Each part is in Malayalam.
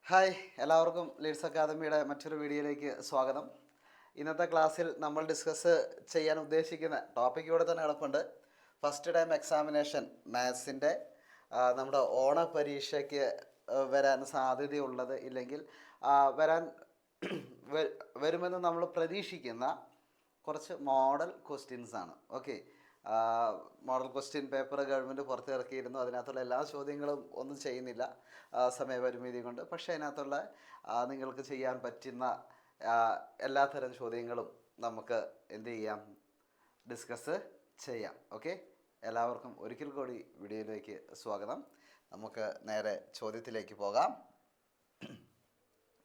ഹായ്, എല്ലാവർക്കും ലീഡ്സ് അക്കാദമിയുടെ മറ്റൊരു വീഡിയോയിലേക്ക് സ്വാഗതം. ഇന്നത്തെ ക്ലാസ്സിൽ നമ്മൾ ഡിസ്കസ് ചെയ്യാൻ ഉദ്ദേശിക്കുന്ന ടോപ്പിക് ഇവിടെ തന്നെ കിടപ്പുണ്ട്. ഫസ്റ്റ് ടൈം എക്സാമിനേഷൻ മാത്സിൻ്റെ നമ്മുടെ ഓണ പരീക്ഷയ്ക്ക് വരാൻ സാധ്യതയുള്ളത് ഇല്ലെങ്കിൽ വരാൻ വരുമെന്ന് നമ്മൾ പ്രതീക്ഷിക്കുന്ന കുറച്ച് മോഡൽ ക്വസ്റ്റ്യൻസ് ആണ്. Okay, model question paper government പുറത്തിറക്കിയിരുന്നു. അതിനകത്തുള്ള എല്ലാ ചോദ്യങ്ങളും ഒന്നും ചെയ്യുന്നില്ല സമയപരിമിതി കൊണ്ട്. പക്ഷേ അതിനകത്തുള്ള നിങ്ങൾക്ക് ചെയ്യാൻ പറ്റുന്ന എല്ലാത്തരം ചോദ്യങ്ങളും നമുക്ക് എന്ത് ചെയ്യാം, ഡിസ്കസ് ചെയ്യാം. ഓക്കെ, എല്ലാവർക്കും ഒരിക്കൽ കൂടി വീഡിയോയിലേക്ക് സ്വാഗതം. നമുക്ക് നേരെ ചോദ്യത്തിലേക്ക് പോകാം.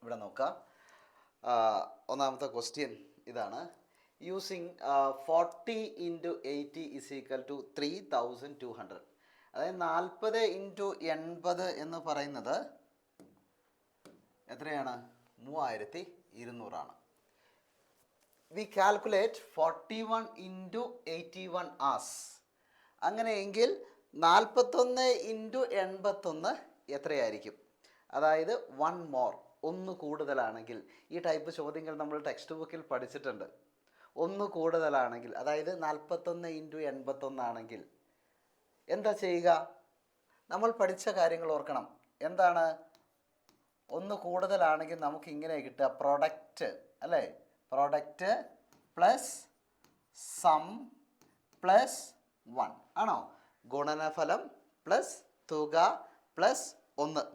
ഇവിടെ നോക്കാം. ഒന്നാമത്തെ ക്വസ്റ്റ്യൻ ഇതാണ്. യൂസിങ് 40 × 80 = 3200. അതായത് 40 × 80 എന്ന് പറയുന്നത് എത്രയാണ്? 3200 വി കാൽക്കുലേറ്റ് 41 × 81 ആസ്. അങ്ങനെയെങ്കിൽ 41 × 81 എത്രയായിരിക്കും? അതായത് 1 മോർ, ഒന്ന് കൂടുതലാണെങ്കിൽ. ഈ ടൈപ്പ് ചോദ്യങ്ങൾ നമ്മൾ ടെക്സ്റ്റ് ബുക്കിൽ പഠിച്ചിട്ടുണ്ട്. ഒന്ന് കൂടുതലാണെങ്കിൽ, അതായത് 41 × 81 ആണെങ്കിൽ എന്താ ചെയ്യുക? നമ്മൾ പഠിച്ച കാര്യങ്ങൾ ഓർക്കണം. എന്താണ്? ഒന്ന് കൂടുതലാണെങ്കിൽ നമുക്ക് ഇങ്ങനെ കിട്ടുക, പ്രൊഡക്റ്റ് അല്ലേ? പ്രൊഡക്റ്റ് പ്ലസ് സം പ്ലസ് 1 ആണോ? ഗുണനഫലം പ്ലസ് തുക പ്ലസ് 1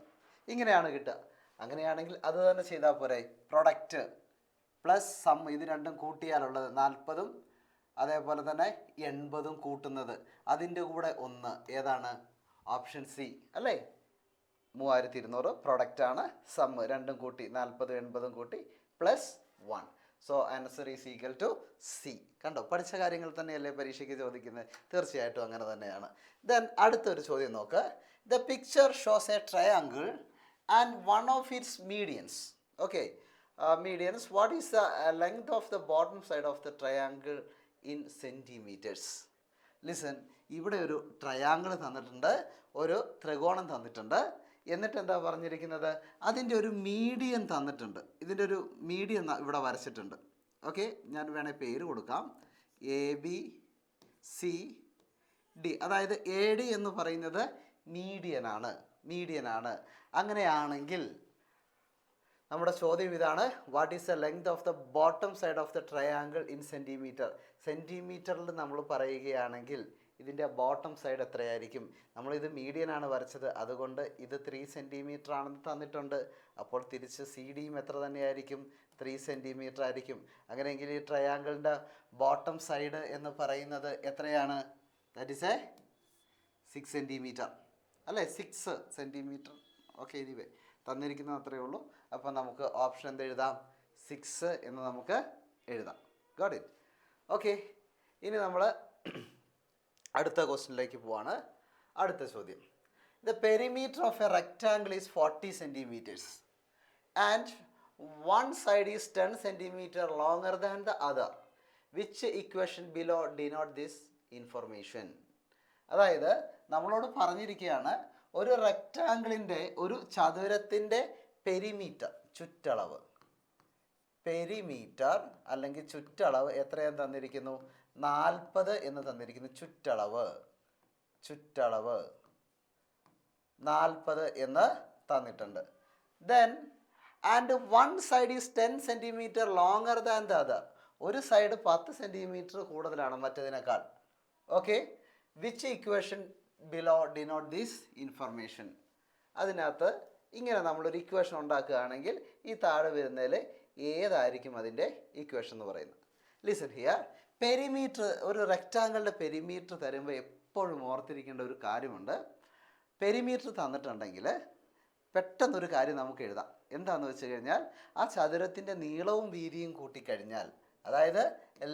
ഇങ്ങനെയാണ് കിട്ടുക. അങ്ങനെയാണെങ്കിൽ അത് തന്നെ ചെയ്താൽ പോരെ. പ്രൊഡക്റ്റ് പ്ലസ് സം, ഇത് രണ്ടും കൂട്ടിയാലുള്ളത് 40ഉം അതേപോലെ തന്നെ 80ഉം കൂട്ടുന്നത്, അതിൻ്റെ കൂടെ 1 ഏതാണ്? ഓപ്ഷൻ സി അല്ലേ? 3200 പ്രൊഡക്റ്റാണ്. സം രണ്ടും കൂട്ടി 40ഉം 80ഉം കൂട്ടി plus 1. So answer is equal to C. കണ്ടോ, പഠിച്ച കാര്യങ്ങൾ തന്നെയല്ലേ പരീക്ഷയ്ക്ക് ചോദിക്കുന്നത്? തീർച്ചയായിട്ടും അങ്ങനെ തന്നെയാണ്. ദെൻ അടുത്തൊരു ചോദ്യം നോക്ക്. The picture shows A triangle and one of its medians. Okay, medians, what is the length of the bottom side of the triangle in centimeters? Listen, ഇവിടെ ഒരു ട്രയാങ്കിൾ തന്നിട്ടുണ്ട്, ഒരു ത്രികോണം തന്നിട്ടുണ്ട്. എന്നിട്ട് എന്താ പറഞ്ഞിരിക്കുന്നത്? അതിൻ്റെ ഒരു മീഡിയൻ തന്നിട്ടുണ്ട്. ഇതിൻ്റെ ഒരു മീഡിയൻ ഇവിടെ വരച്ചിട്ടുണ്ട്. ഓക്കെ, ഞാൻ വേണേൽ പേര് കൊടുക്കാം, ABCD. അതായത് AD എന്ന് പറയുന്നത് മീഡിയനാണ്. അങ്ങനെയാണെങ്കിൽ നമ്മുടെ ചോദ്യം ഇതാണ്. What is the length of the bottom side of the triangle in centimetre? സെൻറ്റിമീറ്ററിൽ നമ്മൾ പറയുകയാണെങ്കിൽ ഇതിൻ്റെ ബോട്ടം സൈഡ് എത്രയായിരിക്കും? നമ്മളിത് മീഡിയനാണ് വരച്ചത്, അതുകൊണ്ട് ഇത് 3 സെൻറ്റിമീറ്റർ ആണെന്ന് തന്നിട്ടുണ്ട്. അപ്പോൾ തിരിച്ച് CDയും എത്ര തന്നെയായിരിക്കും? 3 സെൻറ്റിമീറ്റർ ആയിരിക്കും. അങ്ങനെയെങ്കിൽ ഈ ട്രയാങ്കിളിൻ്റെ ബോട്ടം സൈഡ് എന്ന് പറയുന്നത് എത്രയാണ്? ദാറ്റ് ഈസ് 6 സെൻറ്റിമീറ്റർ അല്ലേ? 6 സെൻറ്റിമീറ്റർ. ഓക്കെ, എനിവേ തന്നിരിക്കുന്നത് അത്രയേ ഉള്ളൂ. അപ്പോൾ നമുക്ക് ഓപ്ഷൻ എന്ത് എഴുതാം? 6 എന്ന് നമുക്ക് എഴുതാം. Got it? ഓക്കെ, ഇനി നമ്മൾ അടുത്ത ക്വസ്റ്റ്യനിലേക്ക് പോവാണ്. അടുത്ത ചോദ്യം. The perimeter of A rectangle is 40 centimetres and one side is 10 centimetre longer than the other. Which equation below denote this information? അതായത് നമ്മളോട് പറഞ്ഞിരിക്കുകയാണ്, ഒരു റെക്റ്റാങ്കിളിൻ്റെ, ഒരു ചതുരത്തിൻ്റെ പെരിമീറ്റർ, ചുറ്റളവ്, പെരിമീറ്റർ അല്ലെങ്കിൽ ചുറ്റളവ് എത്രയെന്ന് തന്നിരിക്കുന്നു? 40 എന്ന് തന്നിരിക്കുന്നു. ചുറ്റളവ് 40 എന്ന് തന്നിട്ടുണ്ട്. Then and one side is 10 centimetre longer than the other. ഒരു സൈഡ് 10 സെൻറ്റിമീറ്റർ കൂടുതലാണ് മറ്റേതിനേക്കാൾ. Okay, which equation below denote this information? അതിനകത്ത് ഇങ്ങനെ നമ്മളൊരു ഇക്വേഷൻ ഉണ്ടാക്കുകയാണെങ്കിൽ ഈ താഴെ വരുന്നതിൽ ഏതായിരിക്കും അതിൻ്റെ ഇക്വേഷൻ എന്ന് പറയുന്നത്? Listen here. പെരിമീറ്റർ, ഒരു റെക്റ്റാങ്കിളിൻ്റെ പെരിമീറ്റർ തരുമ്പോൾ എപ്പോഴും ഓർത്തിരിക്കേണ്ട ഒരു കാര്യമുണ്ട്. പെരിമീറ്റർ തന്നിട്ടുണ്ടെങ്കിൽ പെട്ടെന്നൊരു കാര്യം നമുക്ക് എഴുതാം. എന്താണെന്ന് വെച്ച് കഴിഞ്ഞാൽ, ആ ചതുരത്തിൻ്റെ നീളവും വീതിയും കൂട്ടിക്കഴിഞ്ഞാൽ, അതായത്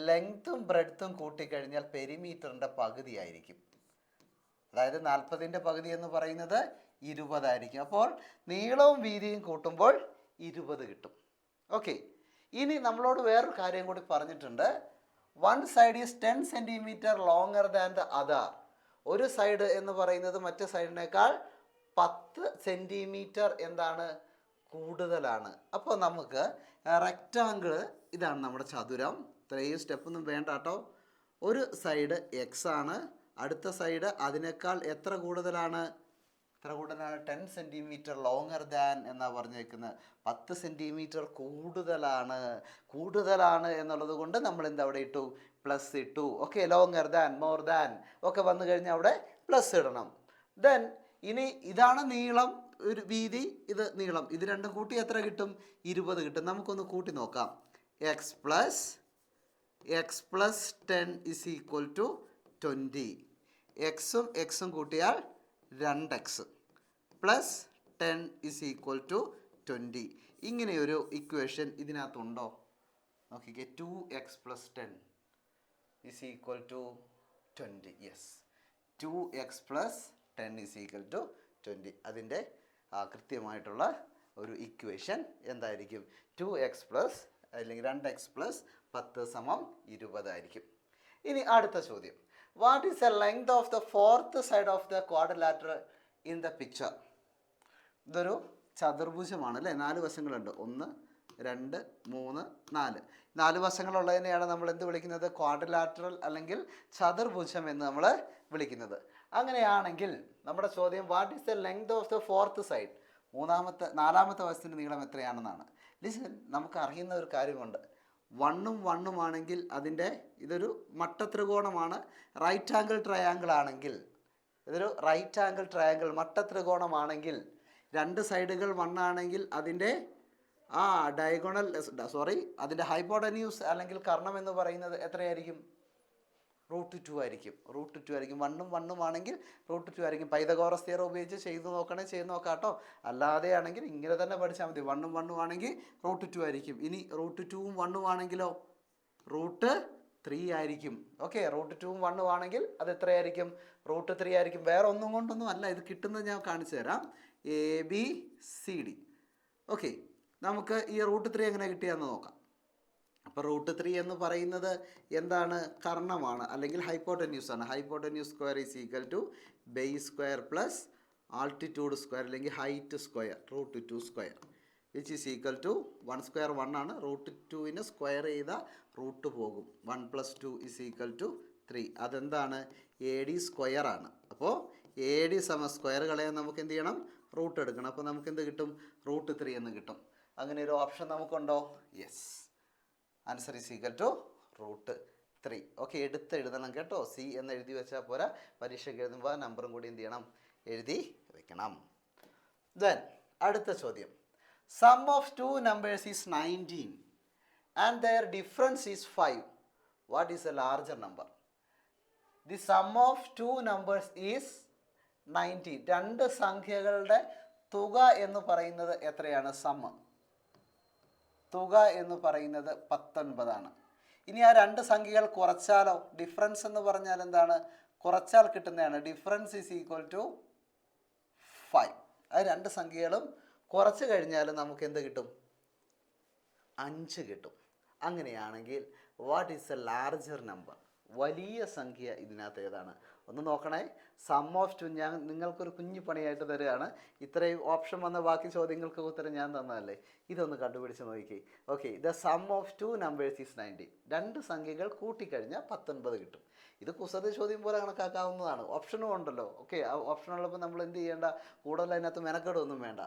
ലെങ്ത്തും ബ്രെഡ്ത്തും കൂട്ടിക്കഴിഞ്ഞാൽ പെരിമീറ്ററിൻ്റെ പകുതിയായിരിക്കും. അതായത് 40ൻ്റെ പകുതി എന്ന് പറയുന്നത് 20 ആയിരിക്കും. അപ്പോൾ നീളവും വീതിയും കൂട്ടുമ്പോൾ 20 കിട്ടും. ഓക്കെ, ഇനി നമ്മളോട് വേറൊരു കാര്യം കൂടി പറഞ്ഞിട്ടുണ്ട്. One side is 10 centimetre longer than the other. ഒരു സൈഡ് എന്ന് പറയുന്നത് മറ്റു സൈഡിനേക്കാൾ 10 സെൻറ്റിമീറ്റർ എന്താണ് കൂടുതലാണ്. അപ്പോൾ നമുക്ക് റെക്റ്റാങ്കിൾ ഇതാണ് നമ്മുടെ ചതുരം. ഇത്രയും സ്റ്റെപ്പൊന്നും വേണ്ട കേട്ടോ. ഒരു സൈഡ് എക്സ് ആണ്, അടുത്ത സൈഡ് അതിനേക്കാൾ എത്ര കൂടുതലാണ്? 10 സെൻറ്റിമീറ്റർ ലോങ്ങർ ദാൻ എന്നാ പറഞ്ഞേക്കുന്നത്. 10 സെൻറ്റിമീറ്റർ കൂടുതലാണ് എന്നുള്ളത് കൊണ്ട് നമ്മൾ എന്താ അവിടെ ഇട്ടു? പ്ലസ് ഇട്ടു. Okay, longer than, more than ഒക്കെ വന്നു കഴിഞ്ഞാൽ അവിടെ പ്ലസ് ഇടണം. ദെൻ ഇനി ഇതാണ് നീളം, ഒരു വീതി, ഇത് നീളം. ഇത് രണ്ടും കൂട്ടി എത്ര കിട്ടും? 20 കിട്ടും. നമുക്കൊന്ന് കൂട്ടി നോക്കാം. X plus 10 is equal to 20. എക്സും എക്സും കൂട്ടിയാൽ 2x plus 10 is equal to 20. ഇങ്ങനെയൊരു ഇക്വേഷൻ ഇതിനകത്തുണ്ടോ? നോക്കിക്കേ. 2x plus 10 is equal to 20. Yes, 2x plus 10 is equal to 20. അതിൻ്റെ കൃത്യമായിട്ടുള്ള ഒരു ഇക്വേഷൻ എന്തായിരിക്കും? 2x പ്ലസ് അല്ലെങ്കിൽ 2x പ്ലസ് 10 സമം 20 ആയിരിക്കും. ഇനി അടുത്ത ചോദ്യം. What is the length of the fourth side of the quadrilateral in the picture? ഇതൊരു ചതുർഭുജമാണ് അല്ലേ? 4 വശങ്ങളുണ്ട്. 1, 2, 3, 4. 4 വശങ്ങളുള്ളതിനെയാണ് നമ്മൾ എന്ത് വിളിക്കുന്നത്? ക്വാഡ്രിലാറ്ററൽ അല്ലെങ്കിൽ ചതുർഭുജം എന്ന് നമ്മൾ വിളിക്കുന്നത്. അങ്ങനെയാണെങ്കിൽ നമ്മുടെ ചോദ്യം what is the length of the fourth side? നാലാമത്തെ വശത്തിൻ്റെ നീളം എത്രയാണെന്നാണ്. ലിസൺ, നമുക്ക് അറിയുന്ന ഒരു കാര്യമുണ്ട്. 1ഉം 1ഉം ആണെങ്കിൽ അതിൻ്റെ ഇതൊരു മട്ടത്രികോണമാണ്. റൈറ്റ് ആംഗിൾ ട്രയാങ്കിൾ ആണെങ്കിൽ, ഇതൊരു റൈറ്റ് ആംഗിൾ ട്രയാങ്കിൾ മട്ടത്രികോണമാണെങ്കിൽ 2 സൈഡുകൾ 1 ആണെങ്കിൽ അതിൻ്റെ അതിൻ്റെ ഹൈപ്പോട്ടന്യൂസ് അല്ലെങ്കിൽ കർണം എന്ന് പറയുന്നത് എത്രയായിരിക്കും? √2 ആയിരിക്കും. √2 ആയിരിക്കും. 1ഉം 1ഉം ആണെങ്കിൽ √2 ആയിരിക്കും. പൈതഗോറസ് തിയറം ഉപയോഗിച്ച് ചെയ്ത് നോക്കാം കേട്ടോ. അല്ലാതെ ആണെങ്കിൽ ഇങ്ങനെ തന്നെ പഠിച്ചാൽ മതി. 1ഉം 1ഉം ആണെങ്കിൽ √2 ആയിരിക്കും. ഇനി √2ഉം 1ഉം ആണെങ്കിലോ? √3 ആയിരിക്കും. ഓക്കെ, √2ഉം 1ഉം ആണെങ്കിൽ അത് എത്രയായിരിക്കും? √3 ആയിരിക്കും. വേറെ ഒന്നും കൊണ്ടൊന്നും അല്ല ഇത് കിട്ടുന്നത്, ഞാൻ കാണിച്ചു തരാം. ABCD. ഓക്കെ, നമുക്ക് ഈ √3 എങ്ങനെ കിട്ടിയെന്ന് നോക്കാം. അപ്പോൾ √3 എന്ന് പറയുന്നത് എന്താണ്? കർണമാണ് അല്ലെങ്കിൽ ഹൈപ്പോട്ടന്യൂസ് ആണ്. Hypotenuse square is equal to base square plus altitude square അല്ലെങ്കിൽ height square √2 square which is equal to 1 square 1 ആണ്. √2നെ സ്ക്വയർ ചെയ്താൽ റൂട്ട് പോകും. 1 + 2 ഈസ് ഈക്വൽ ടു 3. അതെന്താണ്? AD സ്ക്വയർ ആണ്. അപ്പോൾ AD സ്ക്വയർ കളയാൻ നമുക്ക് എന്ത് ചെയ്യണം? റൂട്ട് എടുക്കണം. അപ്പോൾ നമുക്ക് എന്ത് കിട്ടും? √3 എന്ന് കിട്ടും. അങ്ങനെ ഒരു ഓപ്ഷൻ നമുക്കുണ്ടോ? Yes, answer is equal to √3. Okay, എഴുതണം കേട്ടോ. സി എന്ന് എഴുതി വെച്ചാൽ പോരാ, പരീക്ഷയ്ക്ക് എഴുതുമ്പോൾ നമ്പറും കൂടി എന്ത് ചെയ്യണം? എഴുതി വെക്കണം. ദെൻ അടുത്ത ചോദ്യം. Sum of 2 numbers is 19 and their difference is 5. What is a larger number? The sum of 2 numbers is 19. 2 സംഖ്യകളുടെ തുക എന്ന് പറയുന്നത് എത്രയാണ്? തുക എന്ന് പറയുന്നത് 19 ആണ്. ഇനി ആ 2 സംഖ്യകൾ കുറച്ചാലോ? ഡിഫറൻസ് എന്ന് പറഞ്ഞാൽ എന്താണ്? കുറച്ചാൽ കിട്ടുന്നതാണ്. Difference is equal to 5. ആ 2 സംഖ്യകളും കുറച്ച് കഴിഞ്ഞാൽ നമുക്ക് എന്ത് കിട്ടും? 5 കിട്ടും. അങ്ങനെയാണെങ്കിൽ what is a larger number? വലിയ സംഖ്യ ഇതിനകത്ത് ഏതാണ്? ഒന്ന് നോക്കണേ. സം ഓഫ് 2 ഞാൻ നിങ്ങൾക്കൊരു കുഞ്ഞു പണിയായിട്ട് തരികയാണ്. ഇത്രയും ഓപ്ഷൻ വന്ന ബാക്കി ചോദ്യങ്ങൾക്ക് ഉത്തരം ഞാൻ തന്നതല്ലേ, ഇതൊന്ന് കണ്ടുപിടിച്ച് നോക്കി. Okay, the sum of 2 numbers is 19. 2 സംഖ്യകൾ കൂട്ടിക്കഴിഞ്ഞാൽ 19 കിട്ടും. ഇത് കുസൃതി ചോദ്യം പോലെ കണക്കാക്കാവുന്നതാണ്. ഓപ്ഷനും ഉണ്ടല്ലോ. ഓക്കെ, ആ ഓപ്ഷൻ ഉള്ളപ്പോൾ നമ്മൾ എന്ത് ചെയ്യേണ്ട? കൂടുതൽ അതിനകത്ത് മെനക്കെടൊന്നും വേണ്ട.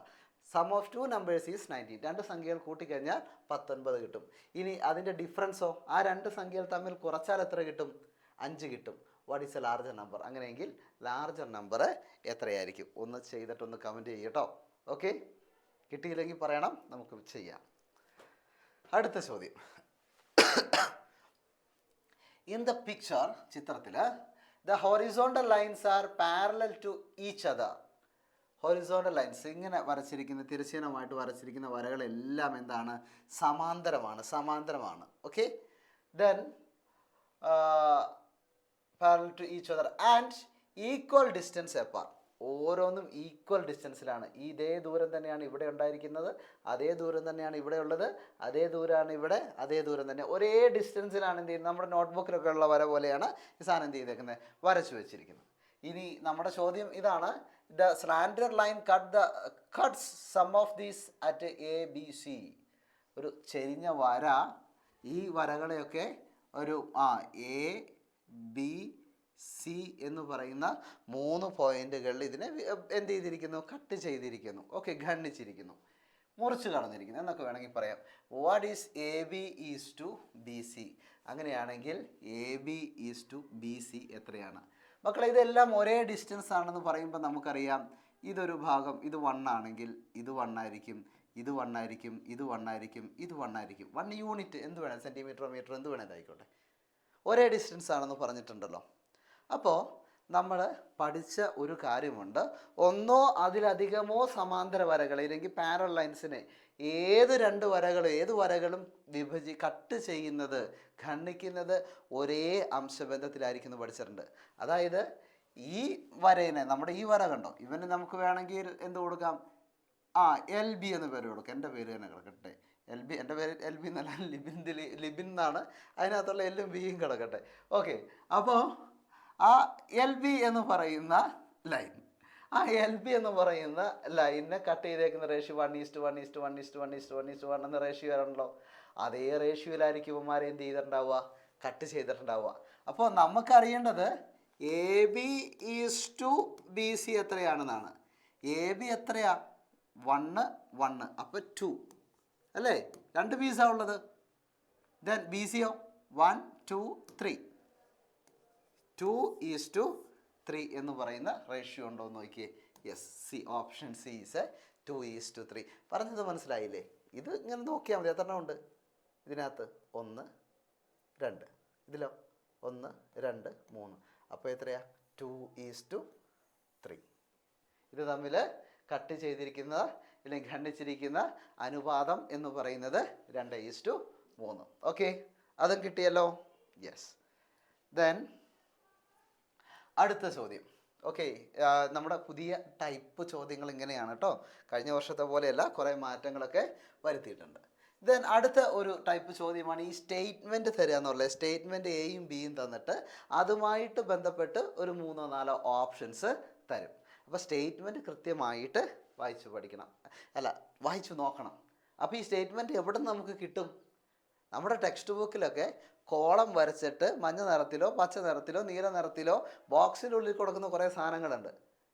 Some of 2 numbers is 19. 2 സംഖ്യകൾ കൂട്ടിക്കഴിഞ്ഞാൽ 19 കിട്ടും. ഇനി അതിൻ്റെ ഡിഫറൻസോ? ആ 2 സംഖ്യകൾ തമ്മിൽ കുറച്ചാൽ എത്ര കിട്ടും? 5 കിട്ടും. What is a larger number? അങ്ങനെയെങ്കിൽ ലാർജർ നമ്പർ എത്രയായിരിക്കും? ഒന്ന് ചെയ്തിട്ടൊന്ന് കമൻറ്റ് ചെയ്യട്ടോ. ഓക്കെ, കിട്ടിയില്ലെങ്കിൽ പറയണം, നമുക്ക് ചെയ്യാം. അടുത്ത ചോദ്യം. ഇൻ ദ പിക്ചർ, ചിത്രത്തിൽ, the horizontal lines are parallel to each other. Horizontal lines ഇങ്ങനെ വരച്ചിരിക്കുന്ന, തിരശ്ചീനമായിട്ട് വരച്ചിരിക്കുന്ന വരകളെല്ലാം എന്താണ്? സമാന്തരമാണ്. Okay, then parallel to each other and equal distance apart. ഓരോന്നും ഈക്വൽ ഡിസ്റ്റൻസിലാണ്. ഇതേ ദൂരം തന്നെയാണ് ഇവിടെ ഉണ്ടായിരിക്കുന്നത്, അതേ ദൂരം തന്നെയാണ് ഇവിടെ ഉള്ളത്, അതേ ദൂരമാണ് ഇവിടെ, അതേ ദൂരം തന്നെ, ഒരേ ഡിസ്റ്റൻസിലാണ് എന്ത് ചെയ്യുന്നത്? നമ്മുടെ നോട്ട്ബുക്കിലൊക്കെ ഉള്ള വര പോലെയാണ് ഈ സാധനം എന്ത് ചെയ്തേക്കുന്നത്? വരച്ചു വെച്ചിരിക്കുന്നത്. ഇനി നമ്മുടെ ചോദ്യം ഇതാണ്, the slanted line cuts some of these at A, B, C. ഒരു ചെരിഞ്ഞ വര ഈ വരകളെയൊക്കെ ഒരു എ ബി സി എന്ന് പറയുന്ന 3 പോയിന്റുകളിൽ ഇതിനെ എന്ത് ചെയ്തിരിക്കുന്നു, കട്ട് ചെയ്തിരിക്കുന്നു. ഓക്കെ, ഖണ്ഡിച്ചിരിക്കുന്നു, മുറിച്ച് കടന്നിരിക്കുന്നു എന്നൊക്കെ വേണമെങ്കിൽ പറയാം. What is A B is to B C? അങ്ങനെയാണെങ്കിൽ A B is to B C എത്രയാണ്? മക്കളെ, ഇതെല്ലാം ഒരേ ഡിസ്റ്റൻസ് ആണെന്ന് പറയുമ്പോൾ നമുക്കറിയാം, ഇതൊരു ഭാഗം ഇത് 1 ആണെങ്കിൽ ഇത് 1 ആയിരിക്കും, ഇത് 1 ആയിരിക്കും, ഇത് 1 ആയിരിക്കും, ഇത് 1 ആയിരിക്കും. 1 യൂണിറ്റ് എന്ത് വേണം, സെൻറ്റിമീറ്ററോ മീറ്ററോ എന്ത് വേണേൽ ആയിക്കോട്ടെ, ഒരേ ഡിസ്റ്റൻസ് ആണെന്ന് പറഞ്ഞിട്ടുണ്ടല്ലോ. അപ്പോൾ നമ്മൾ പഠിച്ച ഒരു കാര്യമുണ്ട്, ഒന്നോ അതിലധികമോ സമാന്തര വരകൾ അല്ലെങ്കിൽ പാരലൽ ലൈൻസിനെ ഏത് വരകളും കട്ട് ചെയ്യുന്നത്, ഖണ്ഡിക്കുന്നത് ഒരേ അംശബന്ധത്തിലായിരിക്കും എന്ന് പഠിച്ചിട്ടുണ്ട്. അതായത് ഈ വരേനെ, നമ്മുടെ ഈ വര കണ്ടോ, ഇവന് നമുക്ക് വേണമെങ്കിൽ എന്ത് കൊടുക്കാം, എൽ ബി എന്ന് പേര് കൊടുക്കാം. എൻ്റെ പേര് തന്നെ കിടക്കട്ടെ, എൽ ബി. എൻ്റെ പേര് എൽ ബി എന്നല്ല, ലിബിൻ എന്നാണ്. അതിനകത്തുള്ള എല്ലും ബിയും കിടക്കട്ടെ. ഓക്കെ, അപ്പോൾ ആ എൽ ബി എന്ന് പറയുന്ന ലൈൻ, ലൈനിനെ കട്ട് ചെയ്തേക്കുന്ന റേഷ്യോ 1:1:1:1:1:1 എന്ന റേഷ്യോ ആണല്ലോ. അതേ റേഷ്യോയിലായിരിക്കും ഇവന്മാരെ എന്ത് ചെയ്തിട്ടുണ്ടാവുക, കട്ട് ചെയ്തിട്ടുണ്ടാവുക. അപ്പോൾ നമുക്കറിയേണ്ടത് A B is to B C എത്രയാണെന്നാണ്. എ ബി എത്രയാ, 1 1, അപ്പോൾ 2 അല്ലേ, 2 പീസാണ് ഉള്ളത്. ദെൻ ബി സിയോ 1 2 3, 2:3 എന്ന് പറയുന്ന റേഷ്യോ ഉണ്ടോ എന്ന് നോക്കിയേ. Yes, C, option C is 2:3. പറഞ്ഞത് മനസ്സിലായില്ലേ? ഇത് ഇങ്ങനെ നോക്കിയാൽ മതി. എത്ര ഉണ്ട് ഇതിനകത്ത്? 1 2, ഇതിലോ 1 2 3, അപ്പോൾ എത്രയാ, 2:3. ഇത് തമ്മിൽ കട്ട് ചെയ്തിരിക്കുന്ന അല്ലെങ്കിൽ ഖണ്ഡിച്ചിരിക്കുന്ന അനുപാതം എന്ന് പറയുന്നത് 2:3. ഓക്കെ, അതും കിട്ടിയല്ലോ. യെസ്. ദെൻ അടുത്ത ചോദ്യം. ഓക്കെ, നമ്മുടെ പുതിയ ടൈപ്പ് ചോദ്യങ്ങൾ ഇങ്ങനെയാണ് കേട്ടോ. കഴിഞ്ഞ വർഷത്തെ പോലെയല്ല, കുറേ മാറ്റങ്ങളൊക്കെ വരുത്തിയിട്ടുണ്ട്. ദെൻ അടുത്ത ഒരു ടൈപ്പ് ചോദ്യമാണ് ഈ സ്റ്റേറ്റ്മെൻറ്റ് തരിക എന്നുള്ളത്. സ്റ്റേറ്റ്മെൻറ്റ് എയും ബിയും തന്നിട്ട് അതുമായിട്ട് ബന്ധപ്പെട്ട് ഒരു 3-4 ഓപ്ഷൻസ് തരും. അപ്പോൾ സ്റ്റേറ്റ്മെൻറ്റ് കൃത്യമായിട്ട് വായിച്ചു നോക്കണം. അപ്പോൾ ഈ സ്റ്റേറ്റ്മെൻറ്റ് എവിടെ നിന്ന് നമുക്ക് കിട്ടും? നമ്മുടെ ടെക്സ്റ്റ് ബുക്കിലൊക്കെ കോളം വരച്ചിട്ട് മഞ്ഞ നിറത്തിലോ പച്ച നിറത്തിലോ നീല നിറത്തിലോ ബോക്സിനുള്ളിൽ കൊടുക്കുന്ന കുറേ സാധനങ്ങളുണ്ട്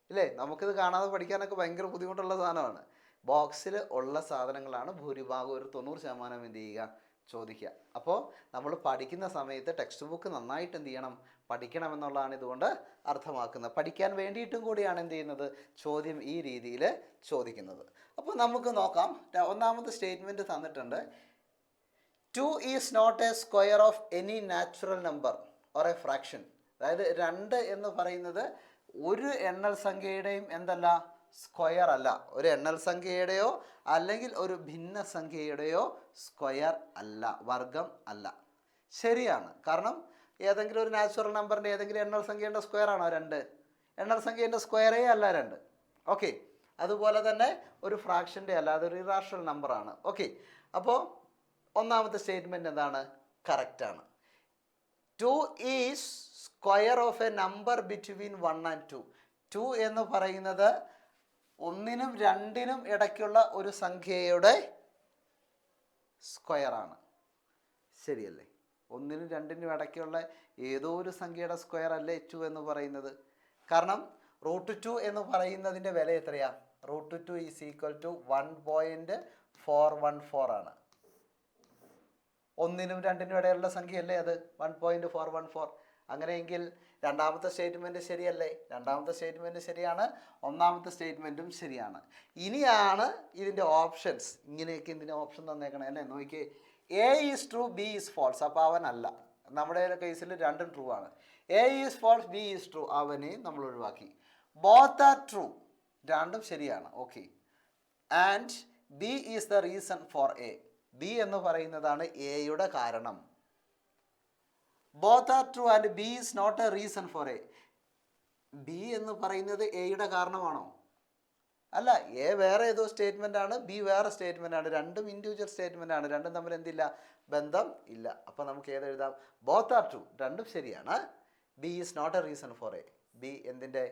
ഇല്ലേ? നമുക്കിത് കാണാതെ പഠിക്കാനൊക്കെ ഭയങ്കര ബുദ്ധിമുട്ടുള്ള സാധനമാണ്. ബോക്സിൽ ഉള്ള സാധനങ്ങളാണ് ഭൂരിഭാഗം, ഒരു 90% എന്ത് ചെയ്യുക, ചോദിക്കുക. അപ്പോൾ നമ്മൾ പഠിക്കുന്ന സമയത്ത് ടെക്സ്റ്റ് ബുക്ക് നന്നായിട്ട് എന്ത് ചെയ്യണം, പഠിക്കണമെന്നുള്ളതാണ് ഇതുകൊണ്ട് അർത്ഥമാക്കുന്നത്. പഠിക്കാൻ വേണ്ടിയിട്ടും കൂടിയാണ് എന്ത് ചെയ്യുന്നത്, ചോദ്യം ഈ രീതിയിൽ ചോദിക്കുന്നത്. അപ്പോൾ നമുക്ക് നോക്കാം. ഒന്നാമത്തെ സ്റ്റേറ്റ്മെൻറ്റ് തന്നിട്ടുണ്ട്, 2 is not a square of any natural number or a fraction. അതായത് 2 എന്ന് പറയുന്നത് ഒരു എണ്ണൽ സംഖ്യയുടെയും എന്തല്ല, സ്ക്വയർ അല്ല. ഒരു എണ്ണൽ സംഖ്യയുടെയോ അല്ലെങ്കിൽ ഒരു ഭിന്നസംഖ്യയുടെയോ സ്ക്വയർ അല്ല, വർഗം അല്ല. ശരിയാണ്. കാരണം ഏതെങ്കിലും ഒരു നാച്ചുറൽ നമ്പറിൻ്റെ ഏതെങ്കിലും എണ്ണൽ സംഖ്യയുടെ സ്ക്വയർ ആണോ 2? എണ്ണൽ സംഖ്യേൻ്റെ സ്ക്വയറേ അല്ല 2. ഓക്കെ, അതുപോലെ തന്നെ ഒരു ഫ്രാക്ഷൻ്റെ അല്ല, അതൊരു ഇറാഷണൽ നമ്പറാണ്. ഓക്കെ, അപ്പോൾ ഒന്നാമത്തെ സ്റ്റേറ്റ്മെൻറ്റ് എന്താണ്, കറക്റ്റാണ്. 2 is square of A number between 1 and 2. 2 എന്ന് പറയുന്നത് 1നും 2നും ഇടയ്ക്കുള്ള ഒരു സംഖ്യയുടെ സ്ക്വയറാണ്. ശരിയല്ലേ? 1നും 2നും ഇടയ്ക്കുള്ള ഏതോ ഒരു സംഖ്യയുടെ സ്ക്വയർ അല്ലേ 2 എന്ന് പറയുന്നത്. കാരണം √2 എന്ന് പറയുന്നതിൻ്റെ വില എത്രയാ? √2 ഈസ് ഈക്വൽ ടു 1.414 ആണ്. 1നും 2നും ഇടയിലുള്ള സംഖ്യയല്ലേ അത്, 1.414. അങ്ങനെയെങ്കിൽ രണ്ടാമത്തെ സ്റ്റേറ്റ്മെൻറ്റ് ശരിയല്ലേ? രണ്ടാമത്തെ സ്റ്റേറ്റ്മെൻറ്റ് ശരിയാണ്, ഒന്നാമത്തെ സ്റ്റേറ്റ്മെൻറ്റും ശരിയാണ്. ഇനിയാണ് ഇതിൻ്റെ ഓപ്ഷൻസ്. ഇങ്ങനെയൊക്കെ ഇതിൻ്റെ ഓപ്ഷൻ തന്നേക്കണേ അല്ലേ? നോക്കിയേ, A is true, B is false. അപ്പോൾ അവനല്ല. നമ്മുടെ കേസിൽ രണ്ടും ട്രൂ ആണ്. A is false, B is true, അവനെയും നമ്മൾ ഒഴിവാക്കി. ബോത്ത് ആർ ട്രൂ, രണ്ടും ശരിയാണ്. Okay, and B is the reason for A. B എന്ന് പറയുന്നതാണ് എയുടെ കാരണം. Both are true and B is not a reason for A. B എന്ന് പറയുന്നത് എയുടെ കാരണമാണോ? അല്ല, എ വേറെ ഏതോ സ്റ്റേറ്റ്മെൻ്റ് ആണ്, ബി വേറെ സ്റ്റേറ്റ്മെൻ്റ് ആണ്. രണ്ടും ഇൻഡിവിജ്വൽ സ്റ്റേറ്റ്മെൻ്റ് ആണ്. രണ്ടും തമ്മിൽ എന്തില്ല, ബന്ധം ഇല്ല. അപ്പോൾ നമുക്ക് ഏതെഴുതാം? ബോത്ത് ആർ ട്രൂ, രണ്ടും ശരിയാണ്. B is not a reason for A. B എന്തിൻ്റെ,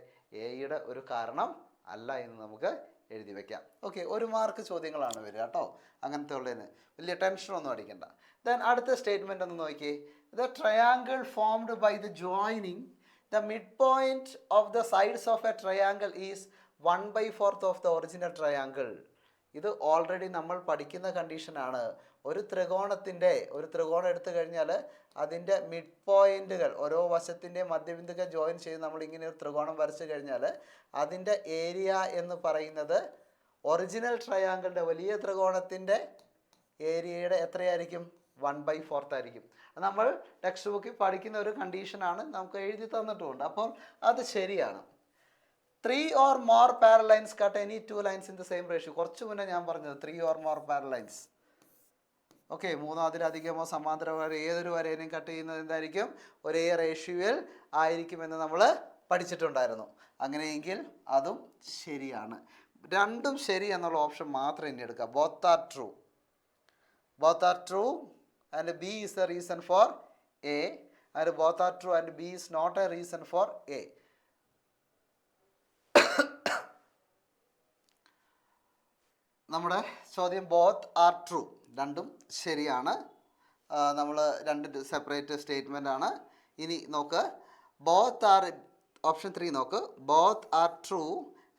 എയുടെ ഒരു കാരണം അല്ല എന്ന് നമുക്ക് എഴുതി വെക്കാം. ഓക്കെ, 1 മാർക്ക് ചോദ്യങ്ങളാണ് വരിക കേട്ടോ. അങ്ങനത്തെ ഉള്ളതിന് വലിയ ടെൻഷനൊന്നും അടിക്കണ്ട. ദെൻ അടുത്ത സ്റ്റേറ്റ്മെൻറ്റ് ഒന്ന് നോക്കിയേ. The triangle formed by the joining the mid point of the sides of a triangle is 1/4 of the original triangle. ഇത് ഓൾറെഡി നമ്മൾ പഠിക്കുന്ന കണ്ടീഷനാണ്. ഒരു ത്രികോണം എടുത്തു കഴിഞ്ഞാൽ അതിൻ്റെ മിഡ് പോയിന്റുകൾ, ഓരോ വശത്തിൻ്റെ മധ്യബിന്ദുക്കൾ ജോയിൻ ചെയ്ത് നമ്മൾ ഇങ്ങനെ ഒരു ത്രികോണം വരച്ചു കഴിഞ്ഞാൽ അതിൻ്റെ ഏരിയ എന്ന് പറയുന്നത് ഒറിജിനൽ ട്രയാങ്കിളിൻ്റെ, വലിയ ത്രികോണത്തിൻ്റെ ഏരിയയുടെ എത്രയായിരിക്കും? 1/4 ആയിരിക്കും. നമ്മൾ ടെക്സ്റ്റ് ബുക്കിൽ പഠിക്കുന്ന ഒരു കണ്ടീഷനാണ്, നമുക്ക് എഴുതി തന്നിട്ടുമുണ്ട്. അപ്പോൾ അത് ശരിയാണ്. 3 or more parallel lines cut any 2 lines in the same ratio. കുറച്ച് മുന്നേ ഞാൻ പറഞ്ഞത് 3 or more parallel lines. Okay, 3 അതിലധികമോ സമാന്തര വര ഏതൊരു വരേനെയും കട്ട് ചെയ്യുന്നത് എന്തായിരിക്കും? ഒരേ റേഷ്യോയിൽ ആയിരിക്കുമെന്ന് നമ്മൾ പഠിച്ചിട്ടുണ്ടായിരുന്നു. അങ്ങനെയെങ്കിൽ അതും ശരിയാണ്. രണ്ടും ശരി എന്നുള്ള ഓപ്ഷൻ മാത്രം ഇനി എടുക്കുക. Both are true and B is the reason for A, and both are true and B is not a reason for A. നമ്മുടെ ചോദ്യം ബോത്ത് ആർ ട്രൂ, രണ്ടും ശരിയാണ്. നമ്മൾ രണ്ട് സെപ്പറേറ്റ് സ്റ്റേറ്റ്മെൻ്റ് ആണ്. ഇനി നോക്ക്, ബോത്ത് ആർ, ഓപ്ഷൻ 3 നോക്ക്. Both are true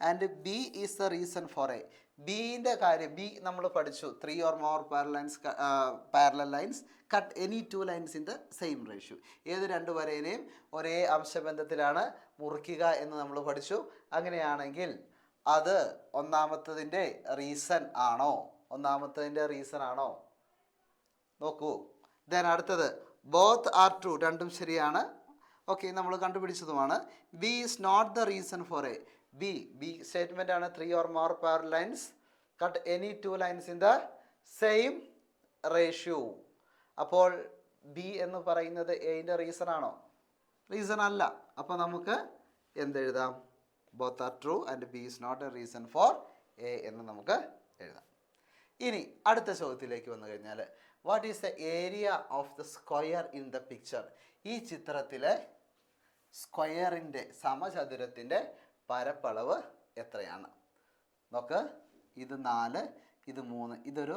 and B is the reason for A. ബീൻ്റെ കാര്യം, ബി നമ്മൾ പഠിച്ചു. 3 or more parallel lines cut any 2 lines in the same ratio. ഏത് രണ്ട് വരേനെയും ഒരേ അംശബന്ധത്തിലാണ് മുറിക്കുക എന്ന് നമ്മൾ പഠിച്ചു. അങ്ങനെയാണെങ്കിൽ അത് ഒന്നാമത്തതിൻ്റെ റീസൺ ആണോ? നോക്കൂ. ദെൻ അടുത്തത് ബോത്ത് ആർ ട്രൂ, രണ്ടും ശരിയാണ്. ഓക്കെ, നമ്മൾ കണ്ടുപിടിച്ചതുമാണ്. B is not the reason for A. B statement ആണ്. 3 or more parallel lines cut any 2 lines in the same ratio. അപ്പോൾ ബി എന്ന് പറയുന്നത് എയുടെ റീസൺ ആണോ? റീസൺ അല്ല. അപ്പോൾ നമുക്ക് എന്തെഴുതാം? Both are true and B is not a reason for A എന്ന് നമുക്ക് എഴുതാം. ഇനി അടുത്ത ചോദ്യത്തിലേക്ക് വന്നു കഴിഞ്ഞാൽ, what is the area of the square in the picture? ഈ ചിത്രത്തിലെ സ്ക്വയറിൻ്റെ, സമചതുരത്തിൻ്റെ പരപ്പളവ് എത്രയാണ്? നോക്ക്, ഇത് 4, ഇത് 3. ഇതൊരു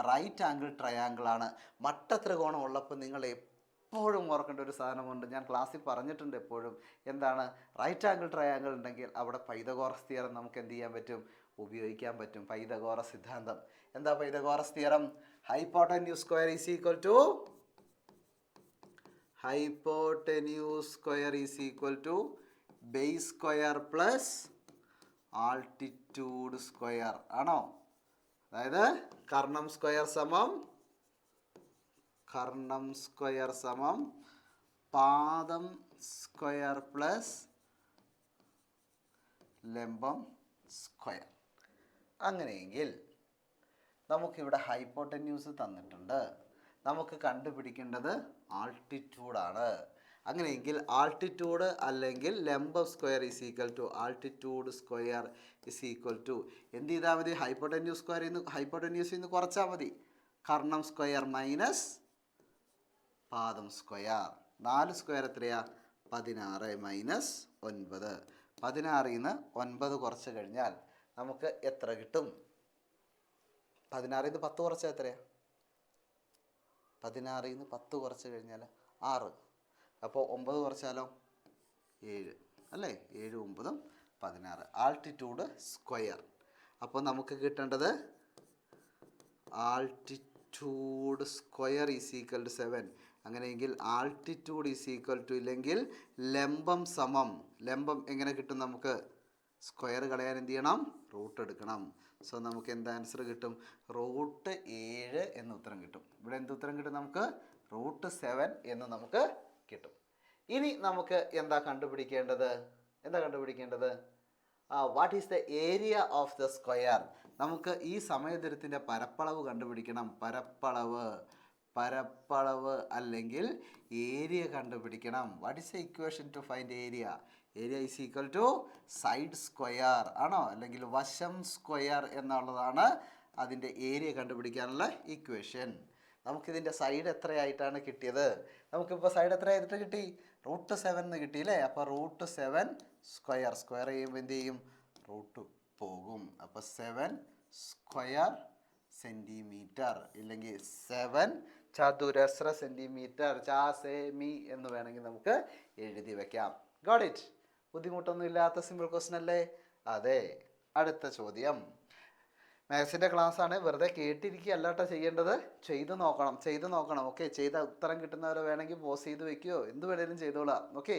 റൈറ്റ് ആംഗിൾ ട്രയാങ്കിളാണ്. മട്ടത്രികോണം ഉള്ളപ്പോൾ നിങ്ങൾ എപ്പോഴും ഓർക്കേണ്ട ഒരു സാധനമുണ്ട്, ഞാൻ ക്ലാസ്സിൽ പറഞ്ഞിട്ടുണ്ട് എപ്പോഴും. എന്താണ്? റൈറ്റ് ആംഗിൾ ട്രയാങ്കിൾ ഉണ്ടെങ്കിൽ അവിടെ പൈതഗോറസ് തിയറം നമുക്ക് എന്ത് ചെയ്യാൻ പറ്റും? ഉപയോഗിക്കാൻ പറ്റും. പൈതഗോറസ് സിദ്ധാന്തം. എന്താ Pythagoras theorem? Hypotenuse square is equal to base square plus altitude square ആണോ? അതായത് കർണം സ്ക്വയർ സമം പാദം സ്ക്വയർ പ്ലസ് ലംബം സ്ക്വയർ. അങ്ങനെയെങ്കിൽ നമുക്കിവിടെ ഹൈപ്പോട്ടന്യൂസ് തന്നിട്ടുണ്ട്. നമുക്ക് കണ്ടുപിടിക്കേണ്ടത് ആൾട്ടിറ്റ്യൂഡാണ്. അങ്ങനെയെങ്കിൽ ആൾട്ടിറ്റ്യൂഡ് അല്ലെങ്കിൽ ലംബം square is equal to altitude square is equal to എന്ത് ചെയ്താൽ മതി? ഹൈപ്പോട്ടന്യൂസിൽ നിന്ന് കുറച്ചാൽ മതി. കർണം സ്ക്വയർ മൈനസ് പാദം സ്ക്വയർ. 4 സ്ക്വയർ എത്രയാ? 16 മൈനസ് 9. 16ൽ നിന്ന് 9 കുറച്ച് കഴിഞ്ഞാൽ നമുക്ക് എത്ര കിട്ടും? 16ൽ നിന്ന് 10 കുറച്ചാൽ എത്രയാ? 16ൽ നിന്ന് 10 കുറച്ച് കഴിഞ്ഞാൽ 6. അപ്പോൾ 9 കുറച്ചാലോ? 7 അല്ലേ? 7 9 16. Altitude square. അപ്പോൾ നമുക്ക് കിട്ടേണ്ടത് altitude square is equal to 7. അങ്ങനെയെങ്കിൽ ആൾട്ടിറ്റ്യൂഡ് ഈസ് ഈക്വൽ ടു, ഇല്ലെങ്കിൽ ലംബം സമം. ലംബം എങ്ങനെ കിട്ടും നമുക്ക്? സ്ക്വയർ കളയാൻ എന്ത് ചെയ്യണം? റൂട്ട് എടുക്കണം. സോ നമുക്ക് എന്ത് ആൻസർ കിട്ടും? √7 എന്ന് ഉത്തരം കിട്ടും. ഇവിടെ എന്ത് ഉത്തരം കിട്ടും നമുക്ക്? √7 എന്ന് നമുക്ക് കിട്ടും. ഇനി നമുക്ക് എന്താ കണ്ടുപിടിക്കേണ്ടത്? What is the area of the square? നമുക്ക് ഈ സമചതുരത്തിൻ്റെ പരപ്പളവ് കണ്ടുപിടിക്കണം. പരപ്പളവ് അല്ലെങ്കിൽ ഏരിയ കണ്ടുപിടിക്കണം. What is the equation to find area? Area is equal to side square ആണോ, അല്ലെങ്കിൽ വശം സ്ക്വയർ എന്നുള്ളതാണ് അതിൻ്റെ ഏരിയ കണ്ടുപിടിക്കാനുള്ള ഇക്വേഷൻ. നമുക്കിതിൻ്റെ സൈഡ് എത്രയായിട്ടാണ് കിട്ടിയത്? നമുക്കിപ്പോൾ സൈഡ് എത്രയായിട്ട് കിട്ടി? √7 എന്ന് കിട്ടിയില്ലേ? അപ്പോൾ √7 സ്ക്വയർ ചെയ്യുമ്പോൾ എന്ത് ചെയ്യും? റൂട്ട് പോകും. അപ്പോൾ 7 സ്ക്വയർ സെൻറ്റിമീറ്റർ ഇല്ലെങ്കിൽ 7 ചതുരശ്ര സെൻറ്റിമീറ്റർ ചാസേമി എന്ന് വേണമെങ്കിൽ നമുക്ക് എഴുതി വെക്കാം. Got it? ബുദ്ധിമുട്ടൊന്നും ഇല്ലാത്ത സിമ്പിൾ ക്വസ്റ്റ്യൻ അല്ലേ? അതെ. അടുത്ത ചോദ്യം. മാത്സിൻ്റെ ക്ലാസ്സാണ്, വെറുതെ കേട്ടിരിക്കുക അല്ലാട്ടോ ചെയ്യേണ്ടത്, ചെയ്ത് നോക്കണം. ഓക്കെ, ചെയ്ത ഉത്തരം കിട്ടുന്നവരെ വേണമെങ്കിൽ പോസ് ചെയ്ത് വെക്കുകയോ എന്ത് വേണേലും ചെയ്തോളാം. ഓക്കെ,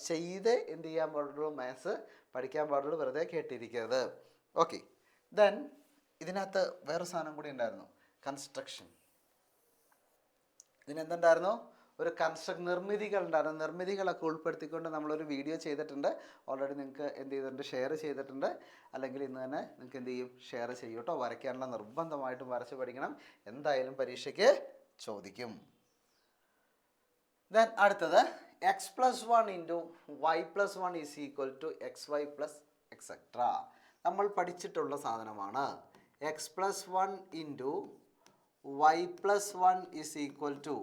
ചെയ്ത് എന്ത് ചെയ്യാൻ പാടുള്ളൂ? മാത്സ് പഠിക്കാൻ പാടുള്ളൂ, വെറുതെ കേട്ടിരിക്കരുത്. ഓക്കെ, ദെൻ ഇതിനകത്ത് വേറെ സാധനം കൂടി ഉണ്ടായിരുന്നു, കൺസ്ട്രക്ഷൻ. ഇതിനെന്തുണ്ടായിരുന്നു? ഒരു നിർമ്മിതികൾ ഉണ്ടായിരുന്നു. നിർമ്മിതികളൊക്കെ ഉൾപ്പെടുത്തിക്കൊണ്ട് നമ്മളൊരു വീഡിയോ ചെയ്തിട്ടുണ്ട്. ഓൾറെഡി നിങ്ങൾക്ക് എന്ത് ചെയ്തിട്ടുണ്ട്? ഷെയർ ചെയ്തിട്ടുണ്ട്. അല്ലെങ്കിൽ ഇന്ന് തന്നെ നിങ്ങൾക്ക് എന്ത് ചെയ്യും? ഷെയർ ചെയ്യും കേട്ടോ. വരയ്ക്കാനുള്ള നിർബന്ധമായിട്ടും വരച്ച് പഠിക്കണം, എന്തായാലും പരീക്ഷയ്ക്ക് ചോദിക്കും. ദെൻ അടുത്തത് x+1 into y+1 is equal to xy plus etcetera. നമ്മൾ പഠിച്ചിട്ടുള്ള സാധനമാണ്. x+1 into y+1 is equal to,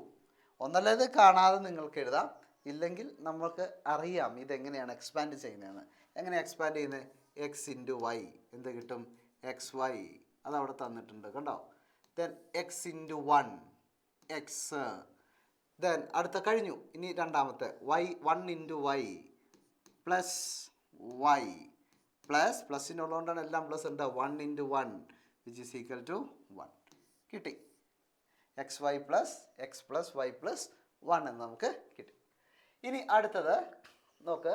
ഒന്നല്ലത് കാണാതെ നിങ്ങൾക്ക് എഴുതാം, ഇല്ലെങ്കിൽ നമുക്ക് അറിയാം ഇതെങ്ങനെയാണ് എക്സ്പാൻഡ് ചെയ്യുന്നതെന്ന്. എങ്ങനെ എക്സ്പാൻഡ് ചെയ്യുന്നത്? എക്സ് ഇൻറ്റു വൈ എന്ത് കിട്ടും? എക്സ് വൈ, അതവിടെ തന്നിട്ടുണ്ട് കണ്ടോ. Then x into 1 x. Then അടുത്ത കഴിഞ്ഞു. ഇനി രണ്ടാമത്തെ y 1 into y plus y പ്ലസിനുള്ളതുകൊണ്ടാണ് എല്ലാം പ്ലസ് ഉണ്ട്. 1 into 1 which is equal to 1 കിട്ടി. X y plus x plus y plus 1 എന്ന് നമുക്ക് കിട്ടി. ഇനി അടുത്തത് നോക്ക്,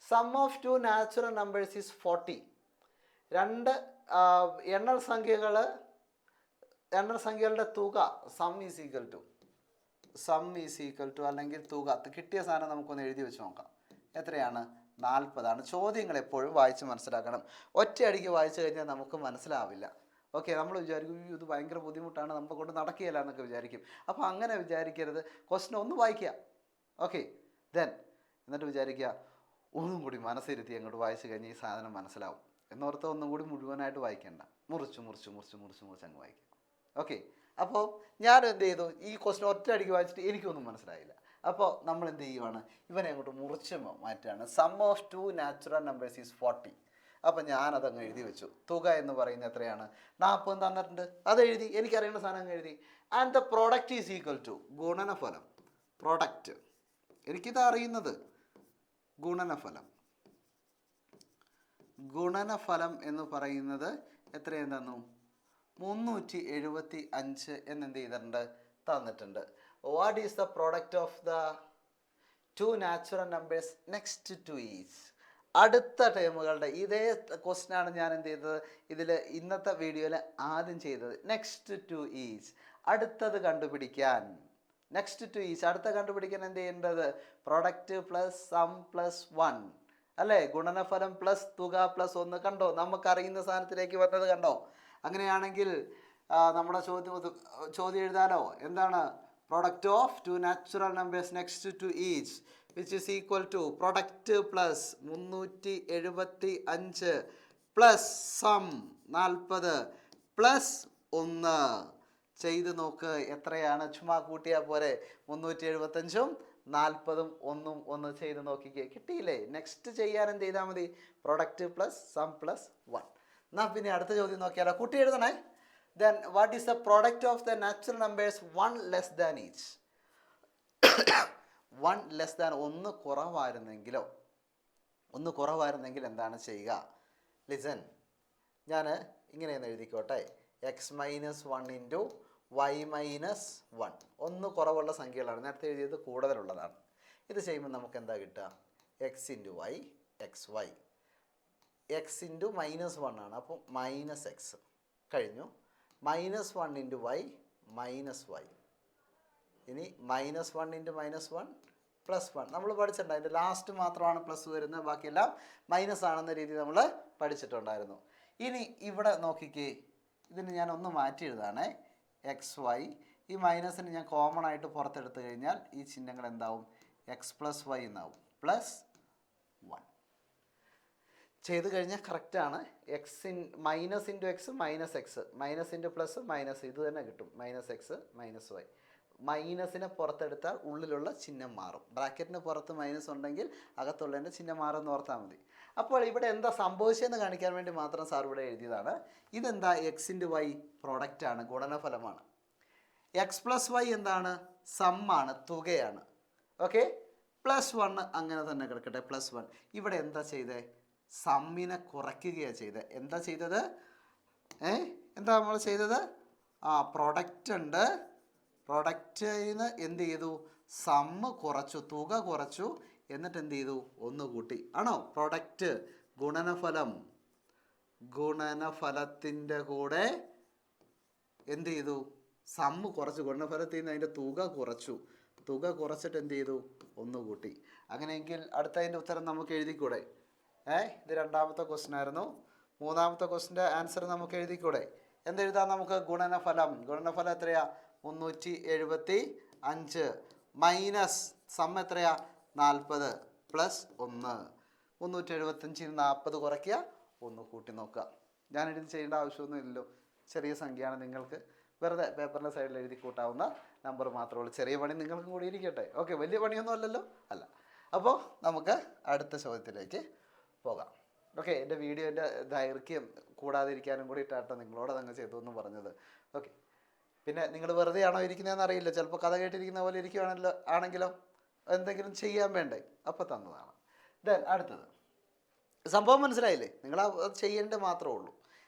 sum of 2 natural numbers is 40. രണ്ട് എണ്ണൽ സംഖ്യകളുടെ തുക സം ഈസ് ഈക്വൽ ടു അല്ലെങ്കിൽ തുക കിട്ടിയ സാധനം നമുക്കൊന്ന് എഴുതി വെച്ച് നോക്കാം. എത്രയാണ്? 40. ചോദ്യങ്ങൾ എപ്പോഴും വായിച്ച് മനസ്സിലാക്കണം. ഒറ്റയടിക്ക് വായിച്ചു കഴിഞ്ഞാൽ നമുക്ക് മനസ്സിലാവില്ല. ഓക്കെ, നമ്മൾ വിചാരിക്കും ഇത് ഭയങ്കര ബുദ്ധിമുട്ടാണ്, നമ്മളെ കൊണ്ട് നടക്കുകയില്ല എന്നൊക്കെ വിചാരിക്കും. അപ്പോൾ അങ്ങനെ വിചാരിക്കരുത്. ക്വസ്റ്റ്യൻ ഒന്ന് വായിക്കുക. ഓക്കെ, ദെൻ എന്നിട്ട് വിചാരിക്കുക ഒന്നും കൂടി മനസ്സിരുത്തി അങ്ങോട്ട് വായിച്ചു കഴിഞ്ഞാൽ ഈ സാധനം മനസ്സിലാവും എന്നോർത്ത് ഒന്നും കൂടി മുഴുവനായിട്ട് വായിക്കേണ്ട, മുറിച്ച് അങ്ങ് വായിക്കുക. ഓക്കെ, അപ്പോൾ ഞാൻ എന്ത് ചെയ്തു? ഈ ക്വസ്റ്റ്യൻ ഒറ്റയടിക്ക് വായിച്ചിട്ട് എനിക്കൊന്നും മനസ്സിലായില്ല. അപ്പോൾ നമ്മൾ എന്ത് ചെയ്യുവാണ്? ഇവനെ അങ്ങോട്ട് മുറിച്ച് മാറ്റുകയാണ്. Sum of 2 natural numbers is 40. അപ്പം ഞാനതങ്ങ് എഴുതി വെച്ചു. തുക എന്ന് പറയുന്നത് എത്രയാണ്? 40 തന്നിട്ടുണ്ട്, അത് എഴുതി, എനിക്കറിയേണ്ട സാധനം എഴുതി. And the product is equal to ഗുണനഫലം. പ്രോഡക്റ്റ് എനിക്കിത് അറിയുന്നത്. ഗുണനഫലം എന്ന് പറയുന്നത് എത്രയെന്ന് തന്നു? 375 എന്നെന്ത് ചെയ്തിട്ടുണ്ട്? തന്നിട്ടുണ്ട്. What is the product of the 2 natural numbers next to each? അടുത്ത ടേമുകളുടെ ഇതേ ക്വസ്റ്റ്യനാണ് ഞാൻ എന്ത് ചെയ്തത് ഇതിൽ ഇന്നത്തെ വീഡിയോയിൽ ആദ്യം ചെയ്തത്. നെക്സ്റ്റ് ടു ഈച്ച്, അടുത്തത് കണ്ടുപിടിക്കാൻ. അടുത്ത കണ്ടുപിടിക്കാൻ എന്ത് ചെയ്യേണ്ടത്? പ്രൊഡക്റ്റ് പ്ലസ് സം പ്ലസ് 1 അല്ലേ? ഗുണനഫലം പ്ലസ് തുക പ്ലസ് 1. കണ്ടോ, നമുക്കറിയുന്ന സാധനത്തിലേക്ക് വന്നത് കണ്ടോ? അങ്ങനെയാണെങ്കിൽ നമ്മുടെ ചോദ്യം എഴുതാനോ? എന്താണ്? Product of 2 natural numbers next to each which is equal to product plus 375 plus sum 40 plus 1. ചെയ്ത് നോക്ക് എത്രയാണ്? ചുമ്മാ കൂട്ടിയാൽ പോരെ. 375ഉം 40ഉം 1ഉം ഒന്ന് ചെയ്ത് നോക്കിക്കേ, കിട്ടിയില്ലേ? നെക്സ്റ്റ് ചെയ്യാൻ എന്ത് ചെയ്താൽ മതി? Product plus sum plus 1. എന്നാൽ പിന്നെ അടുത്ത ചോദ്യം നോക്കിയാലോ? കൂട്ടി എഴുതണേ. Then what is the product of the natural numbers 1 less than each? 1 less than, ഒന്ന് കുറവായിരുന്നെങ്കിൽ എന്താണ് ചെയ്യുക? ലിസൺ, ഞാൻ ഇങ്ങനെയൊന്ന് എഴുതിക്കോട്ടെ. X minus 1 into y minus 1. ഒന്ന് കുറവുള്ള സംഖ്യകളാണ്, നേരത്തെ എഴുതിയത് കൂടുതലുള്ളതാണ്. ഇത് ചെയ്യുമ്പോൾ നമുക്ക് എന്താ കിട്ടുക? X into y x y. X into -1 ആണ്, അപ്പോൾ മൈനസ് എക്സ് കഴിഞ്ഞു. -1 ഇൻറ്റു വൈ മൈനസ് വൈ. ഇനി -1 ഇൻറ്റു -1 പ്ലസ് 1 നമ്മൾ പഠിച്ചിട്ടുണ്ട്. അതിൻ്റെ ലാസ്റ്റ് മാത്രമാണ് പ്ലസ് വരുന്നത്, ബാക്കിയെല്ലാം മൈനസ് ആണെന്ന രീതി നമ്മൾ പഠിച്ചിട്ടുണ്ടായിരുന്നു. ഇനി ഇവിടെ നോക്കിക്കേ, ഇതിന് ഞാൻ ഒന്ന് മാറ്റി എഴുതാണേ. എക്സ് വൈ, ഈ മൈനസിന് ഞാൻ കോമൺ ആയിട്ട് പുറത്തെടുത്ത് കഴിഞ്ഞാൽ ഈ ചിഹ്നങ്ങൾ എന്താവും? എക്സ് പ്ലസ് വൈ എന്നാവും. പ്ലസ് 1 ചെയ്ത് കഴിഞ്ഞാൽ കറക്റ്റാണ്. Minus into X minus X, minus into plus minus, ഇത് തന്നെ കിട്ടും. -x -y. മൈനസിനെ പുറത്തെടുത്താൽ ഉള്ളിലുള്ള ചിഹ്നം മാറും. ബ്രാക്കറ്റിന് പുറത്ത് മൈനസ് ഉണ്ടെങ്കിൽ അകത്തുള്ളതിൻ്റെ ചിഹ്നം മാറുമെന്ന് ഓർത്താൽ മതി. അപ്പോൾ ഇവിടെ എന്താ സംഭവിച്ചതെന്ന് കാണിക്കാൻ വേണ്ടി മാത്രം സാർ ഇവിടെ എഴുതിയതാണ്. ഇതെന്താ? എക്സ് ഇൻറ്റു വൈ പ്രോഡക്റ്റാണ്, ഗുണനഫലമാണ്. എക്സ് പ്ലസ് വൈ എന്താണ്? സമ്മാണ്, തുകയാണ്. ഓക്കെ, +1 അങ്ങനെ തന്നെ കിടക്കട്ടെ, +1. ഇവിടെ എന്താ ചെയ്തത്? സമ്മിനെ കുറയ്ക്കുകയാണ് ചെയ്തത്. എന്താ ചെയ്തത്? എന്താ നമ്മൾ ചെയ്തത്? പ്രൊഡക്റ്റ് ഉണ്ട്, പ്രൊഡക്റ്റിന് എന്ത് ചെയ്തു? സമ്മ് കുറച്ചു, തുക കുറച്ചു, എന്നിട്ട് എന്ത് ചെയ്തു? ഒന്ന് കൂട്ടി. ആണോ? പ്രൊഡക്റ്റ് ഗുണനഫലം, ഗുണനഫലത്തിൻ്റെ കൂടെ എന്ത് ചെയ്തു? സമ്മ് കുറച്ചു, ഗുണനഫലത്തിൽ നിന്ന് അതിൻ്റെ തുക കുറച്ചു, തുക കുറച്ചിട്ട് എന്ത് ചെയ്തു? ഒന്ന് കൂട്ടി. അങ്ങനെയെങ്കിൽ അടുത്തതിൻ്റെ ഉത്തരം നമുക്ക് എഴുതിക്കൂടെ? ഇത് രണ്ടാമത്തെ ക്വസ്റ്റ്യൻ ആയിരുന്നു. മൂന്നാമത്തെ ക്വസ്റ്റ്യൻ്റെ ആൻസർ നമുക്ക് എഴുതിക്കൂടെ? എന്തെഴുതാം നമുക്ക്? ഗുണനഫലം, ഗുണനഫലം എത്രയാ? 375 മൈനസ് സം എത്രയാ? 40 + 1. 375 40 കുറയ്ക്കുക, ഒന്ന് കൂട്ടി നോക്കുക. ഞാനിത് ചെയ്യേണ്ട ആവശ്യമൊന്നും ഇല്ലല്ലോ, ചെറിയ സംഖ്യയാണ്. നിങ്ങൾക്ക് വെറുതെ പേപ്പറിൻ്റെ സൈഡിൽ എഴുതി കൂട്ടാവുന്ന നമ്പർ മാത്രമേ ഉള്ളൂ. ചെറിയ പണി നിങ്ങൾക്ക് കൂടി ഇരിക്കട്ടെ. ഓക്കെ, വലിയ പണിയൊന്നും അല്ലല്ലോ, അല്ല. അപ്പോൾ നമുക്ക് അടുത്ത ചോദ്യത്തിലേക്ക് പോകാം. ഓക്കെ, എൻ്റെ വീഡിയോൻ്റെ ദൈർഘ്യം കൂടാതിരിക്കാനും കൂടി ഇട്ടാട്ടോ നിങ്ങളോട് അങ്ങ് ചെയ്തു എന്ന് പറഞ്ഞത്. ഓക്കെ, പിന്നെ നിങ്ങൾ വെറുതെ ആണോ ഇരിക്കുന്നതെന്ന് അറിയില്ല, ചിലപ്പോൾ കഥ കേട്ടിരിക്കുന്ന പോലെ ഇരിക്കുകയാണല്ലോ, ആണെങ്കിലോ എന്തെങ്കിലും ചെയ്യാൻ വേണ്ടേ? അപ്പോൾ തന്നതാണ്. ദെൻ അടുത്തത് സംഭവം മനസ്സിലായില്ലേ? നിങ്ങൾ അത് ചെയ്യേണ്ടത് മാത്രമേ ഉള്ളൂ.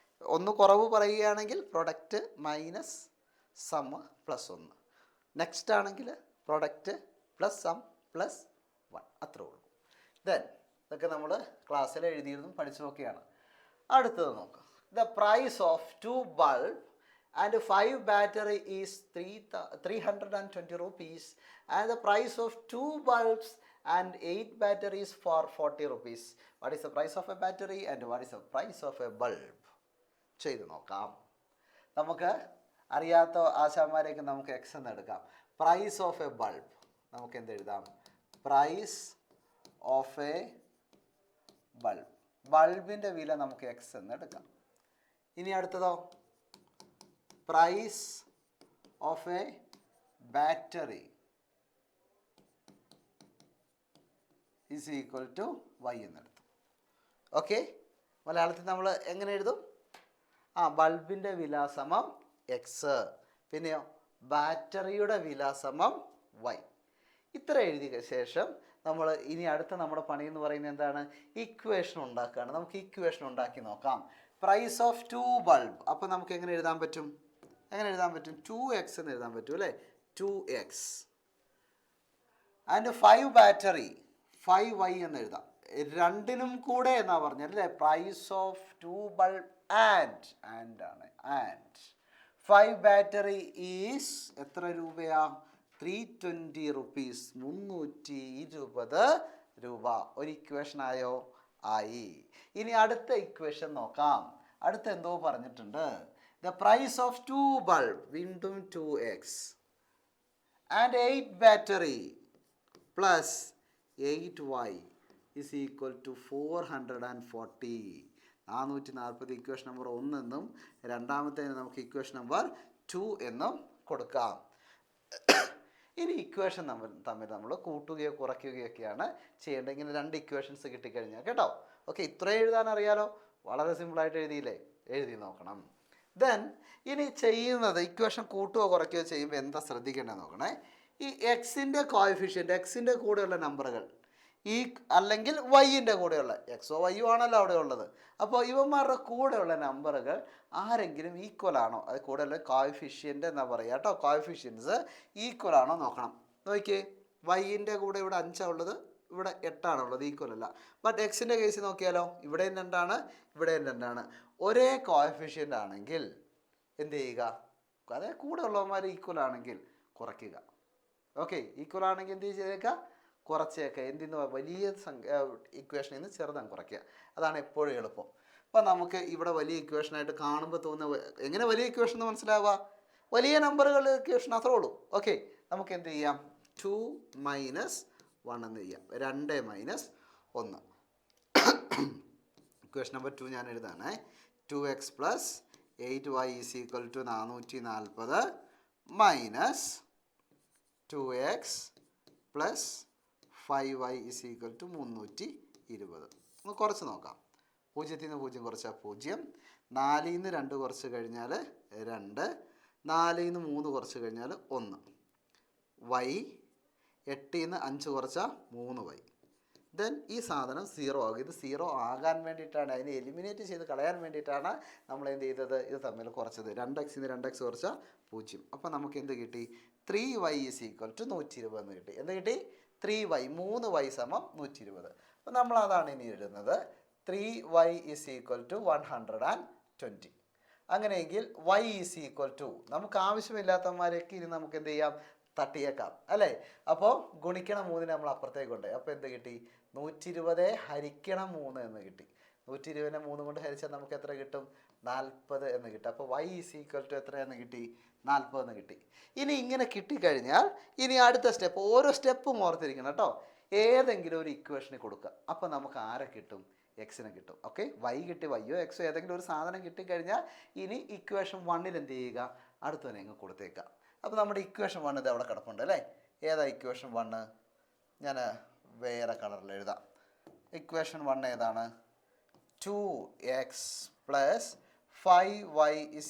ഒന്ന് കുറവ് പറയുകയാണെങ്കിൽ പ്രൊഡക്റ്റ് മൈനസ് സമ്മ് +1. നെക്സ്റ്റ് ആണെങ്കിൽ പ്രൊഡക്റ്റ് പ്ലസ് സം +1, അത്രേ ഉള്ളൂ. ദെൻ ഇതൊക്കെ നമ്മൾ ക്ലാസ്സിൽ എഴുതിയതും പഠിച്ചു നോക്കിയാണ്. അടുത്തത് നോക്കാം. The price of 2 bulb and 5 battery is 320 rupees, and the price of 2 bulbs and 8 batteries for 40 rupees. What is the price of a battery and what is the price of a bulb? ചെയ്ത് നോക്കാം. നമുക്ക് അറിയാത്ത ആശാന്മാരേക്ക് നമുക്ക് എക്സ് എന്ന് എടുക്കാം. പ്രൈസ് ഓഫ് എ ബൾബ് നമുക്ക് എന്ത് എഴുതാം? പ്രൈസ് ഓഫ് എ ബൾബ്, ബൾബിൻ്റെ വില നമുക്ക് എക്സ് എന്ന് എടുക്കാം. ഇനി അടുത്തതോ? Price of a battery is equal to y എന്നെടുത്തു. ഓക്കെ, മലയാളത്തിൽ നമ്മൾ എങ്ങനെ എഴുതും? ബൾബിൻ്റെ വില സമം എക്സ്, പിന്നെയോ ബാറ്ററിയുടെ വില സമം വൈ. ഇത്ര എഴുതിയ ശേഷം നമ്മൾ ഇനി അടുത്ത നമ്മുടെ പണി എന്ന് പറയുന്നത് എന്താണ്? ഇക്വേഷൻ ഉണ്ടാക്കുകയാണ്. നമുക്ക് ഇക്വേഷൻ ഉണ്ടാക്കി നോക്കാം. പ്രൈസ് ഓഫ് 2 ബൾബ്, അപ്പോൾ നമുക്ക് എങ്ങനെ എഴുതാൻ പറ്റും? 2x എന്ന് എഴുതാൻ പറ്റും അല്ലേ? 2x ആൻഡ് 5 ബാറ്ററി 5y എന്ന് എഴുതാം. രണ്ടിനും കൂടെ എന്നാ പറഞ്ഞല്ലേ? പ്രൈസ് ഓഫ് 2 ബൾബ് ആൻഡ് ആണ്, ആൻഡ് 5 ബാറ്ററി ഈസ് എത്ര രൂപയാ? 320 rupees, 320 രൂപ. ഒരു ഇക്വേഷൻ ആയോ? ആയി. ഇനി അടുത്ത ഇക്വേഷൻ നോക്കാം. അടുത്ത എന്തോ പറഞ്ഞിട്ടുണ്ട്. The price of 2 bulb, വീണ്ടും 2x and 8 battery plus 8y is equal to 440. 440 equation number 1 എന്നും രണ്ടാമത്തേന് നമുക്ക് ഇക്വേഷൻ നമ്പർ 2 എന്നും കൊടുക്കാം. ഇനി ഇക്വേഷൻ തമ്മിൽ നമ്മൾ കൂട്ടുകയോ കുറയ്ക്കുകയൊക്കെയാണ് ചെയ്യേണ്ടത്. ഇങ്ങനെ 2 ഇക്വേഷൻസ് കിട്ടിക്കഴിഞ്ഞാൽ കേട്ടോ. ഓക്കെ, ഇത്രയും എഴുതാൻ അറിയാലോ? വളരെ സിമ്പിളായിട്ട് എഴുതിയില്ലേ? എഴുതി നോക്കണം. ദെൻ ഇനി ചെയ്യുന്നത് ഇക്വേഷൻ കൂട്ടുകയോ കുറയ്ക്കുകയോ ചെയ്യുമ്പോൾ എന്താ ശ്രദ്ധിക്കേണ്ടത് നോക്കണേ. ഈ എക്സിൻ്റെ കോഎഫിഷ്യൻ്റ്, എക്സിൻ്റെ കൂടെയുള്ള നമ്പറുകൾ ഈ അല്ലെങ്കിൽ വൈൻ്റെ കൂടെയുള്ള, എക്സോ വൈയോ ആണല്ലോ അവിടെ ഉള്ളത്. അപ്പോൾ ഇവന്മാരുടെ കൂടെയുള്ള നമ്പറുകൾ ആരെങ്കിലും ഈക്വൽ ആണോ, അത് കൂടെയുള്ള കോഎഫിഷ്യൻ്റ് എന്നാ പറയുക കേട്ടോ. കോഎഫിഷ്യൻസ് ഈക്വൽ ആണോ നോക്കണം. നോക്കിയേ, വൈൻ്റെ കൂടെ ഇവിടെ 5 ഉള്ളത്, ഇവിടെ 8 ഉള്ളത്, ഈക്വൽ അല്ല. ബട്ട് എക്സിൻ്റെ കേസിൽ നോക്കിയാലോ, ഇവിടെയും 2, ഇവിടെയും 2. ഒരേ കോഎഫിഷ്യൻ്റ് ആണെങ്കിൽ എന്ത് ചെയ്യുക? അതേ കൂടെ ഉള്ളവന്മാർ ഈക്വൽ ആണെങ്കിൽ കുറയ്ക്കുക. ഓക്കെ, ഈക്വൽ ആണെങ്കിൽ എന്ത് ചെയ്തേക്കുക? കുറച്ചേക്കുക. എന്തിന്ന്? വലിയ ഇക്വേഷനിൽ നിന്ന് ചെറുതാൻ കുറയ്ക്കുക. അതാണ് എപ്പോഴും എളുപ്പം. അപ്പം നമുക്ക് ഇവിടെ വലിയ ഇക്വേഷനായിട്ട് കാണുമ്പോൾ തോന്നുന്ന എങ്ങനെ വലിയ ഇക്വേഷൻ എന്ന് മനസ്സിലാവുക? വലിയ നമ്പറുകളുടെ ഇക്വേഷൻ അത്രേ ഉള്ളൂ. ഓക്കെ, നമുക്ക് എന്ത് ചെയ്യാം? 2 - 1 എന്ന് ചെയ്യാം. 2 - 1. ഇക്വേഷൻ നമ്പർ 2 ഞാൻ എഴുതാണേ. 2x + 8y = 440 minus 2x + 5y = 320. ഒന്ന് കുറച്ച് നോക്കാം. 0-ൽ നിന്ന് 0 കുറച്ചാൽ 0, 4-ൽ നിന്ന് 2 കുറച്ച് കഴിഞ്ഞാൽ 2, 4-ൽ നിന്ന് 3 കുറച്ച് കഴിഞ്ഞാൽ 1, y, 8-ൽ നിന്ന് 5 കുറച്ചാൽ 3y. ദെൻ ഈ സാധനം 0 ആകും. ഇത് 0 ആകാൻ വേണ്ടിയിട്ടാണ്, അതിനെ എലിമിനേറ്റ് ചെയ്ത് കളയാൻ വേണ്ടിയിട്ടാണ് നമ്മൾ എന്ത് ചെയ്തത്, ഇത് തമ്മിൽ കുറച്ചത്. 2x-ൽ നിന്ന് 2x കുറച്ചാൽ 0. അപ്പോൾ നമുക്ക് എന്ത് കിട്ടി? 3y = 120 എന്ന് കിട്ടി. എന്ത് കിട്ടി? 3y, 3y = 120. അപ്പോൾ നമ്മൾ അതാണ് ഇനി എഴുതുന്നത്. 3y = 120. അങ്ങനെയെങ്കിൽ y = നമുക്ക് ആവശ്യമില്ലാത്തവന്മാരൊക്കെ ഇനി നമുക്ക് എന്ത് ചെയ്യാം? തട്ടിയേക്കാം അല്ലേ? അപ്പോൾ ഗുണിക്കണം 3 നമ്മൾ അപ്പുറത്തേക്ക് കൊണ്ട്. അപ്പോൾ എന്ത് കിട്ടി? 120 ഹരിക്കണം 3 എന്ന് കിട്ടി. 120നെ 3 കൊണ്ട് ഹരിച്ചാൽ നമുക്ക് എത്ര കിട്ടും? 40 എന്ന് കിട്ടും. അപ്പോൾ y = എത്രയെന്ന് കിട്ടി? 40 എന്ന് കിട്ടി. ഇനി ഇങ്ങനെ കിട്ടിക്കഴിഞ്ഞാൽ ഇനി അടുത്ത സ്റ്റെപ്പ്, ഓരോ സ്റ്റെപ്പും ഓർത്തിരിക്കണം കേട്ടോ. ഏതെങ്കിലും ഒരു ഇക്വേഷന് കൊടുക്കുക. അപ്പോൾ നമുക്ക് ആരെ കിട്ടും? എക്സിനെ കിട്ടും. ഓക്കെ, y കിട്ടി, വൈയോ എക്സോ ഏതെങ്കിലും ഒരു സാധനം കിട്ടിക്കഴിഞ്ഞാൽ ഇനി ഇക്വേഷൻ 1-ൽ എന്ത് ചെയ്യുക? അടുത്തവനെ അങ്ങ് കൊടുത്തേക്കാം. അപ്പോൾ നമ്മുടെ ഇക്വേഷൻ 1 ഇത് അവിടെ കിടപ്പുണ്ട് അല്ലേ? ഏതാ ഇക്വേഷൻ 1? ഞാൻ വേറെ കളറിൽ എഴുതാം. ഇക്വേഷൻ 1 ഏതാണ്? 2x + 5y =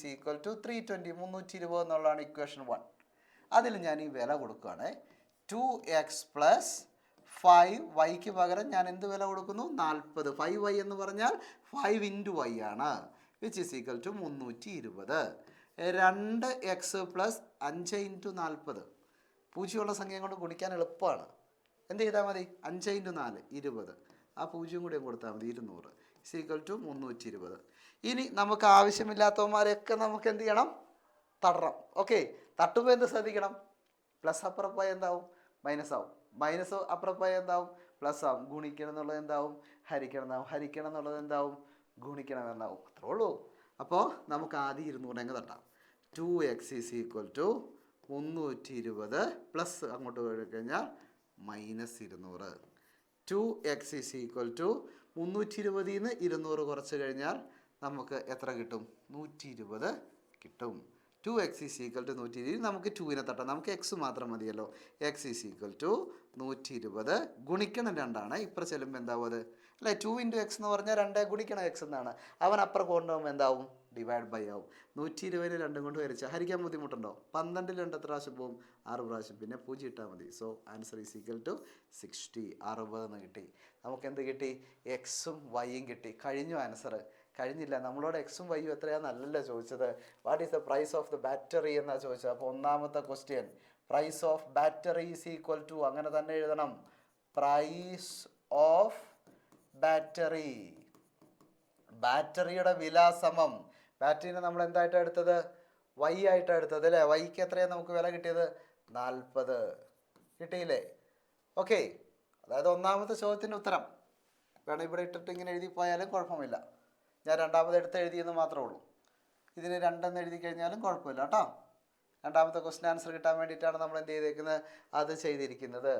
320, 320 എന്നുള്ളതാണ് ഇക്വേഷൻ 1. അതിൽ ഞാൻ ഈ വില കൊടുക്കുകയാണ്. 2x + 5yക്ക് പകരം ഞാൻ എന്ത് വില കൊടുക്കുന്നു? 40. 5y എന്ന് പറഞ്ഞാൽ 5 × y ആണ്, which is equal to 320. 2x + 5 × 40, പൂജ്യമുള്ള സംഖ്യ കൊണ്ട് ഗുണിക്കാൻ എളുപ്പമാണ്. എന്ത് ചെയ്താൽ മതി? 5 × 4 20, ആ 0 കൂടി കൊടുത്താൽ മതി, 200 = 320. ഇനി നമുക്ക് ആവശ്യമില്ലാത്തവന്മാരെയൊക്കെ നമുക്ക് എന്ത് ചെയ്യണം? തടണം. ഓക്കെ, തട്ടുമ്പോൾ എന്ത് ശ്രദ്ധിക്കണം? പ്ലസ് അപ്പുറം പോയാൽ എന്താവും? മൈനസ് ആവും. മൈനസ് അപ്പുറം പോയാൽ എന്താവും? പ്ലസ് ആവും. ഗുണിക്കണം എന്നുള്ളത് എന്താവും? ഹരിക്കണം എന്നാവും. ഹരിക്കണം എന്നുള്ളത് എന്താവും? ഗുണിക്കണം എന്നാവും. അത്രേ ഉള്ളൂ. അപ്പോൾ നമുക്ക് ആദ്യം 200 അങ്ങ് തട്ടാം. 2x = 320 പ്ലസ് അങ്ങോട്ട് പോയി കഴിഞ്ഞാൽ -200. 2x = 320ൽ നിന്ന് 200 കുറച്ച് കഴിഞ്ഞാൽ നമുക്ക് എത്ര കിട്ടും? 120 കിട്ടും. 2x = 120. നമുക്ക് 2നെ തട്ടാം, നമുക്ക് x മാത്രം മതിയല്ലോ. x = 120 ഗുണിക്കണം 2 ആണ്. ഇപ്പുറം ചെല്ലുമ്പോൾ എന്താവും? അത് അല്ലേ, 2 × x എന്ന് പറഞ്ഞാൽ 2 ഗുണിക്കണം x എന്നാണ്. അവൻ അപ്പുറം കൊണ്ടുപോകുമ്പോൾ എന്താവും? ഡിവൈഡ് ബൈ ആവും. 120നെ 2 കൊണ്ട് ഹരിച്ചാൽ ഹരിക്കാൻ ബുദ്ധിമുട്ടുണ്ടോ? 12ൽ 2 എത്ര പ്രാവശ്യം പോവും? 6 പ്രാവശ്യം. പിന്നെ 0 ഇട്ടാൽ മതി. സോ ആൻസർ = 60, 60 എന്ന് കിട്ടി. നമുക്ക് എന്ത് കിട്ടി? എക്സും വൈയും കിട്ടി. കഴിഞ്ഞു ആൻസർ? കഴിഞ്ഞില്ല. നമ്മളോട് എക്സും വൈയും എത്രയാണെന്നല്ലല്ലോ ചോദിച്ചത്. What is the price of the battery എന്നാണ് ചോദിച്ചത്. അപ്പോൾ ഒന്നാമത്തെ ക്വസ്റ്റ്യൻ, പ്രൈസ് ഓഫ് ബാറ്ററി = അങ്ങനെ തന്നെ എഴുതണം. പ്രൈസ് ഓഫ് ബാറ്ററി, ബാറ്ററിയുടെ വില സമം. ബാറ്ററിനെ നമ്മൾ എന്തായിട്ടാണ് എടുത്തത്? വൈ ആയിട്ടാണ് എടുത്തത് അല്ലേ? വൈക്ക് എത്രയാണ് നമുക്ക് വില കിട്ടിയത്? 40 കിട്ടിയില്ലേ? ഓക്കെ, അതായത് ഒന്നാമത്തെ ചോദ്യത്തിൻ്റെ ഉത്തരം. വേണം ഇവിടെ ഇട്ടിട്ട് ഇങ്ങനെ എഴുതി പോയാലും കുഴപ്പമില്ല. ഞാൻ രണ്ടാമത് എടുത്ത് എഴുതിയെന്ന് മാത്രമേ ഉള്ളൂ. ഇതിന് 2 എഴുതി കഴിഞ്ഞാലും കുഴപ്പമില്ല കേട്ടോ. രണ്ടാമത്തെ ക്വസ്റ്റ്യൻ ആൻസർ കിട്ടാൻ വേണ്ടിയിട്ടാണ് നമ്മൾ എന്ത് ചെയ്തേക്കുന്നത്? അത് ചെയ്തിരിക്കുന്നത്.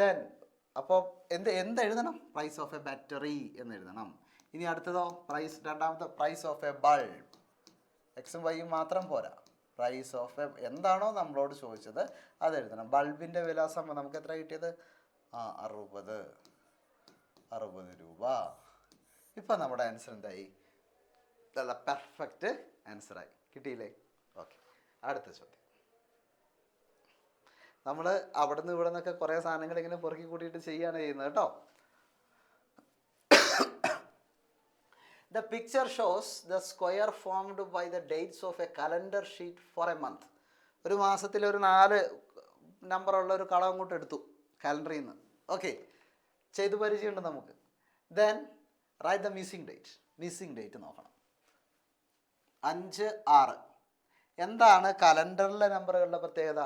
ദെൻ അപ്പോൾ എന്തെഴുതണം? പ്രൈസ് ഓഫ് എ ബാറ്ററി എന്ന് എഴുതണം. ഇനി അടുത്തതോ? രണ്ടാമത്തെ പ്രൈസ് ഓഫ് എ ബൾബ്. എക്സും വൈയും മാത്രം പോരാ, പ്രൈസ് ഓഫ് എ എന്താണോ നമ്മളോട് ചോദിച്ചത് അത് എഴുതണം. ബൾബിൻ്റെ വില സമം നമുക്ക് എത്ര കിട്ടിയത്? 60 രൂപ. ഇപ്പം നമ്മുടെ ആൻസർ എന്തായി? നല്ല പെർഫെക്റ്റ് ആൻസറായി. കിട്ടിയില്ലേ? ഓക്കെ, അടുത്ത ചോദ്യം. നമ്മൾ അവിടെ നിന്ന് ഇവിടെ നിന്നൊക്കെ കുറേ സാധനങ്ങൾ ഇങ്ങനെ പെറുക്കി കൂട്ടിയിട്ട് ചെയ്യുകയാണ് ചെയ്യുന്നത് കേട്ടോ. The picture shows the square formed by the dates of a calendar sheet for a month. ഒരു മാസത്തിൽ ഒരു 4 നമ്പറുള്ള ഒരു കളം അങ്ങോട്ട് എടുത്തു കാലണ്ടറിൽ നിന്ന്. ഓക്കെ, ചെയ്ത് പരിചയമുണ്ട് നമുക്ക്. Then write the missing date. Missing date നോക്കണം. 5-6. എന്താണ് കലണ്ടറിലെ നമ്പറുകളുടെ പ്രത്യേകത?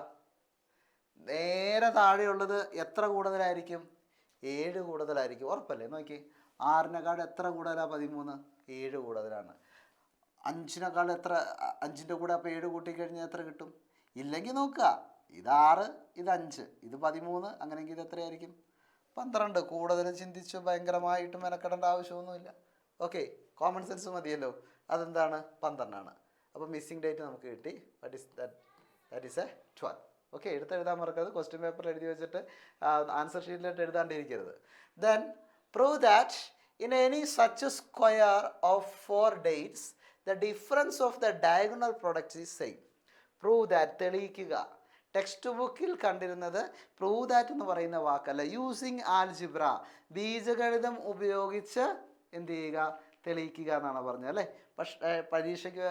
നേരെ താഴെയുള്ളത് എത്ര കൂടുതലായിരിക്കും? 7 കൂടുതലായിരിക്കും. ഉറപ്പല്ലേ? നോക്കി, 6-നേക്കാൾ എത്ര കൂടുതലാണ്? 13. 7 കൂടുതലാണ്. 5-നേക്കാൾ എത്ര? 5ൻ്റെ കൂടെ അപ്പോൾ 7 കൂട്ടിക്കഴിഞ്ഞാൽ എത്ര കിട്ടും? ഇല്ലെങ്കിൽ നോക്കുക, ഇത് 6, ഇത് 5, ഇത് 13, അങ്ങനെയെങ്കിൽ ഇത് എത്രയായിരിക്കും? 12. കൂടുതൽ ചിന്തിച്ച് ഭയങ്കരമായിട്ട് മെനക്കെടേണ്ട ആവശ്യമൊന്നുമില്ല. ഓക്കെ, കോമൺ സെൻസ് മതിയല്ലോ. അതെന്താണ്? 12 ആണ്. അപ്പോൾ മിസ്സിംഗ് ഡേറ്റ് നമുക്ക് കിട്ടി. That is A 12. ഓക്കെ, എഴുതാൻ മറക്കരുത്. ക്വസ്റ്റ്യൻ പേപ്പറിൽ എഴുതി വെച്ചിട്ട് ആൻസർ ഷീറ്റിലോട്ട് എഴുതാണ്ടിരിക്കരുത്. Then prove that In any such a square of 4 dates, the difference of the diagonal products is same. Prove that. തെളിയിക്കുക. ടെക്സ്റ്റ് ബുക്കിൽ കണ്ടിരുന്നത് പ്രൂവ് ദാറ്റ് എന്ന് പറയുന്ന വാക്കല്ല. യൂസിങ് ആൽജിബ്ര, ബീജഗണിതം ഉപയോഗിച്ച് എന്ത് ചെയ്യുക, തെളിയിക്കുക എന്നാണ് പറഞ്ഞത് അല്ലേ. പക്ഷേ പരീക്ഷയ്ക്ക്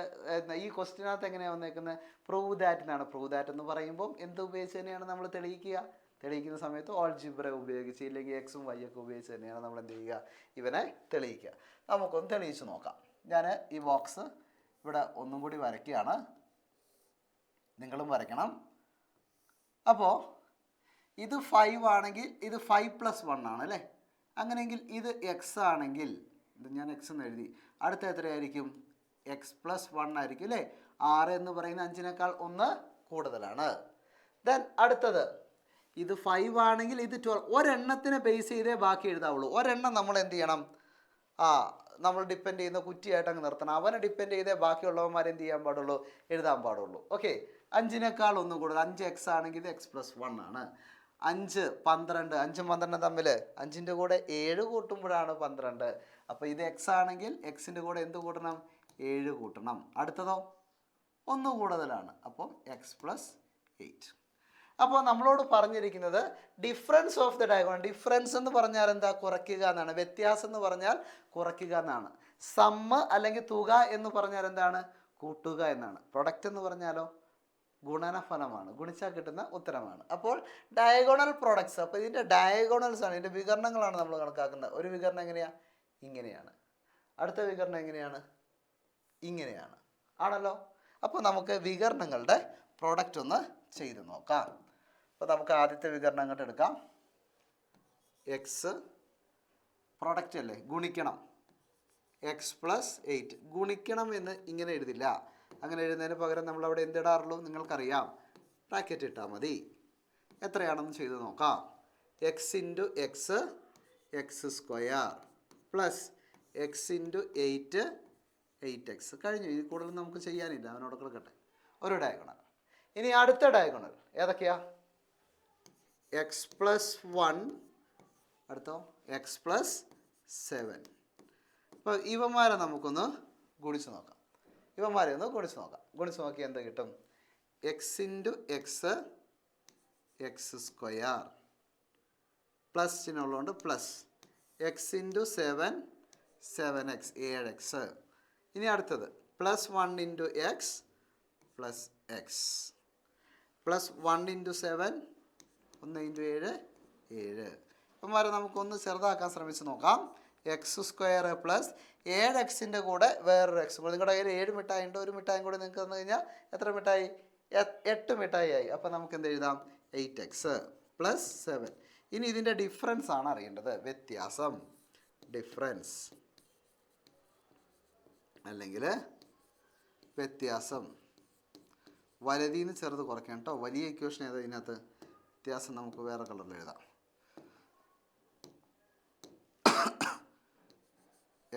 ഈ ക്വസ്റ്റിനകത്ത് എങ്ങനെയാണ് വന്നേക്കുന്നത്? പ്രൂവ് ദാറ്റ് എന്നാണ്. പ്രൂവ് ദാറ്റ് എന്ന് പറയുമ്പോൾ എന്ത് ഉപയോഗിച്ച് തന്നെയാണ് നമ്മൾ തെളിയിക്കുക? തെളിയിക്കുന്ന സമയത്ത് ആൾജിബ്ര ഉപയോഗിച്ച്, ഇല്ലെങ്കിൽ എക്സും വൈ ഒക്കെ ഉപയോഗിച്ച് തന്നെയാണ് നമ്മൾ എന്ത് ചെയ്യുക, ഇവനെ തെളിയിക്കുക. നമുക്കൊന്ന് തെളിയിച്ച് നോക്കാം. ഞാൻ ഈ ബോക്സ് ഇവിടെ ഒന്നും കൂടി വരയ്ക്കുകയാണ്, നിങ്ങളും വരയ്ക്കണം. അപ്പോൾ ഇത് 5 ആണെങ്കിൽ ഇത് 5+1 ആണ് അല്ലേ. അങ്ങനെയെങ്കിൽ ഇത് എക്സ് ആണെങ്കിൽ, ഇത് ഞാൻ എക്സ് എന്ന് എഴുതി, അടുത്ത എത്രയായിരിക്കും? x+1 ആയിരിക്കും അല്ലേ. 6 എന്ന് പറയുന്ന 5നേക്കാൾ 1 കൂടുതലാണ്. ദെൻ അടുത്തത് ഇത് 5 ആണെങ്കിൽ ഇത് 12. ഒരെണ്ണത്തിനെ ബേസ് ചെയ്തേ ബാക്കി എഴുതാവുള്ളൂ. ഒരെണ്ണം നമ്മൾ എന്ത് ചെയ്യണം? നമ്മൾ ഡിപ്പെൻഡ് ചെയ്യുന്ന കുറ്റിയായിട്ട് അങ്ങ് നിർത്തണം. അവനെ ഡിപ്പെൻഡ് ചെയ്തേ ബാക്കിയുള്ളവന്മാർ എന്ത് ചെയ്യാൻ പാടുള്ളൂ, എഴുതാൻ പാടുള്ളൂ. ഓക്കെ, 5നേക്കാൾ 1 കൂടുതൽ. 5x ആണെങ്കിൽ ഇത് x+1 ആണ്. 5, 12, 5ഉം 12ഉം തമ്മിൽ 5ൻ്റെ കൂടെ 7 കൂട്ടുമ്പോഴാണ് 12. അപ്പോൾ ഇത് x ആണെങ്കിൽ എക്സിൻ്റെ കൂടെ എന്ത് കൂട്ടണം? 7 കൂട്ടണം. അടുത്തതോ 1 കൂടുതലാണ്, അപ്പം x+8. അപ്പോൾ നമ്മളോട് പറഞ്ഞിരിക്കുന്നത് difference of the diagonal. Difference എന്ന് പറഞ്ഞാൽ എന്താ? കുറയ്ക്കുക എന്നാണ്. വ്യത്യാസം എന്ന് പറഞ്ഞാൽ കുറയ്ക്കുക എന്നാണ്. സമ്മ് അല്ലെങ്കിൽ തുക എന്ന് പറഞ്ഞാൽ എന്താണ്? കൂട്ടുക എന്നാണ്. പ്രൊഡക്റ്റ് എന്ന് പറഞ്ഞാലോ ഗുണനഫലമാണ്, ഗുണിച്ചാൽ കിട്ടുന്ന ഉത്തരമാണ്. അപ്പോൾ ഡയഗോണൽ പ്രൊഡക്ട്സ്, അപ്പോൾ ഇതിൻ്റെ ഡയഗോണൽസ് ആണ്, ഇതിൻ്റെ വികരണങ്ങളാണ് നമ്മൾ കണക്കാക്കുന്നത്. ഒരു വികരണം എങ്ങനെയാണ്? ഇങ്ങനെയാണ്. അടുത്ത വികരണം എങ്ങനെയാണ്? ഇങ്ങനെയാണ് ആണല്ലോ. അപ്പോൾ നമുക്ക് വികരണങ്ങളുടെ പ്രോഡക്റ്റ് ഒന്ന് ചെയ്ത് നോക്കാം. അപ്പോൾ നമുക്ക് ആദ്യത്തെ വികരണം അങ്ങോട്ട് എടുക്കാം. എക്സ് പ്രോഡക്റ്റ് അല്ലേ, ഗുണിക്കണം. x+8 ഗുണിക്കണം എന്ന് ഇങ്ങനെ എഴുതില്ല. അങ്ങനെ എഴുതുന്നതിന് പകരം നമ്മൾ അവിടെ എന്തിടാറുള്ളൂ നിങ്ങൾക്കറിയാം, ബ്രാക്കറ്റ് ഇട്ടാൽ മതി. എത്രയാണെന്ന് ചെയ്ത് നോക്കാം. x×x x² plus x×8 8x. കഴിഞ്ഞു. ഇത് കൂടുതൽ നമുക്ക് ചെയ്യാനില്ല, അവനോട് കിടക്കട്ടെ. ഒരു ഡയഗണൽ. ഇനി അടുത്ത ഡയഗണൽ ഏതൊക്കെയാ? x+1, അടുത്തോ x+7. അപ്പോൾ ഇവന്മാരെ നമുക്കൊന്ന് ഗുണിച്ച് നോക്കാം. ഗുണിച്ച് നോക്കി എന്ത് കിട്ടും? x×x x² plus ചിഹ്നമുള്ളതുകൊണ്ട് plus, x×7 7x 7x. ഇനി അടുത്തത് +1×x പ്ലസ് എക്സ് പ്ലസ് 1×7 1×7 7. ഇവന്മാരെ നമുക്കൊന്ന് ചെറുതാക്കാൻ ശ്രമിച്ച് നോക്കാം. x² പ്ലസ് 7x കൂടെ വേറൊരു എക്സ് കൂടെ. നിങ്ങളുടെ കയ്യിൽ 7 മിഠായി ഉണ്ട്, ഒരു മിഠായും കൂടെ നിങ്ങൾക്ക് തന്നു കഴിഞ്ഞാൽ എത്ര മിഠായി? 8 മിഠായി ആയി. അപ്പോൾ നമുക്ക് എന്ത് എഴുതാം? 8x plus 7. ഇനി ഇതിൻ്റെ ഡിഫറൻസ് ആണ് അറിയേണ്ടത്. വ്യത്യാസം, ഡിഫറൻസ് അല്ലെങ്കിൽ വ്യത്യാസം. വലുതിൽ നിന്ന് ചെറുത് കുറയ്ക്കാം കേട്ടോ. വലിയ ഇക്വേഷൻ ഏതാ ഇതിനകത്ത്? വ്യത്യാസം നമുക്ക് വേറെ കളറിൽ എഴുതാം.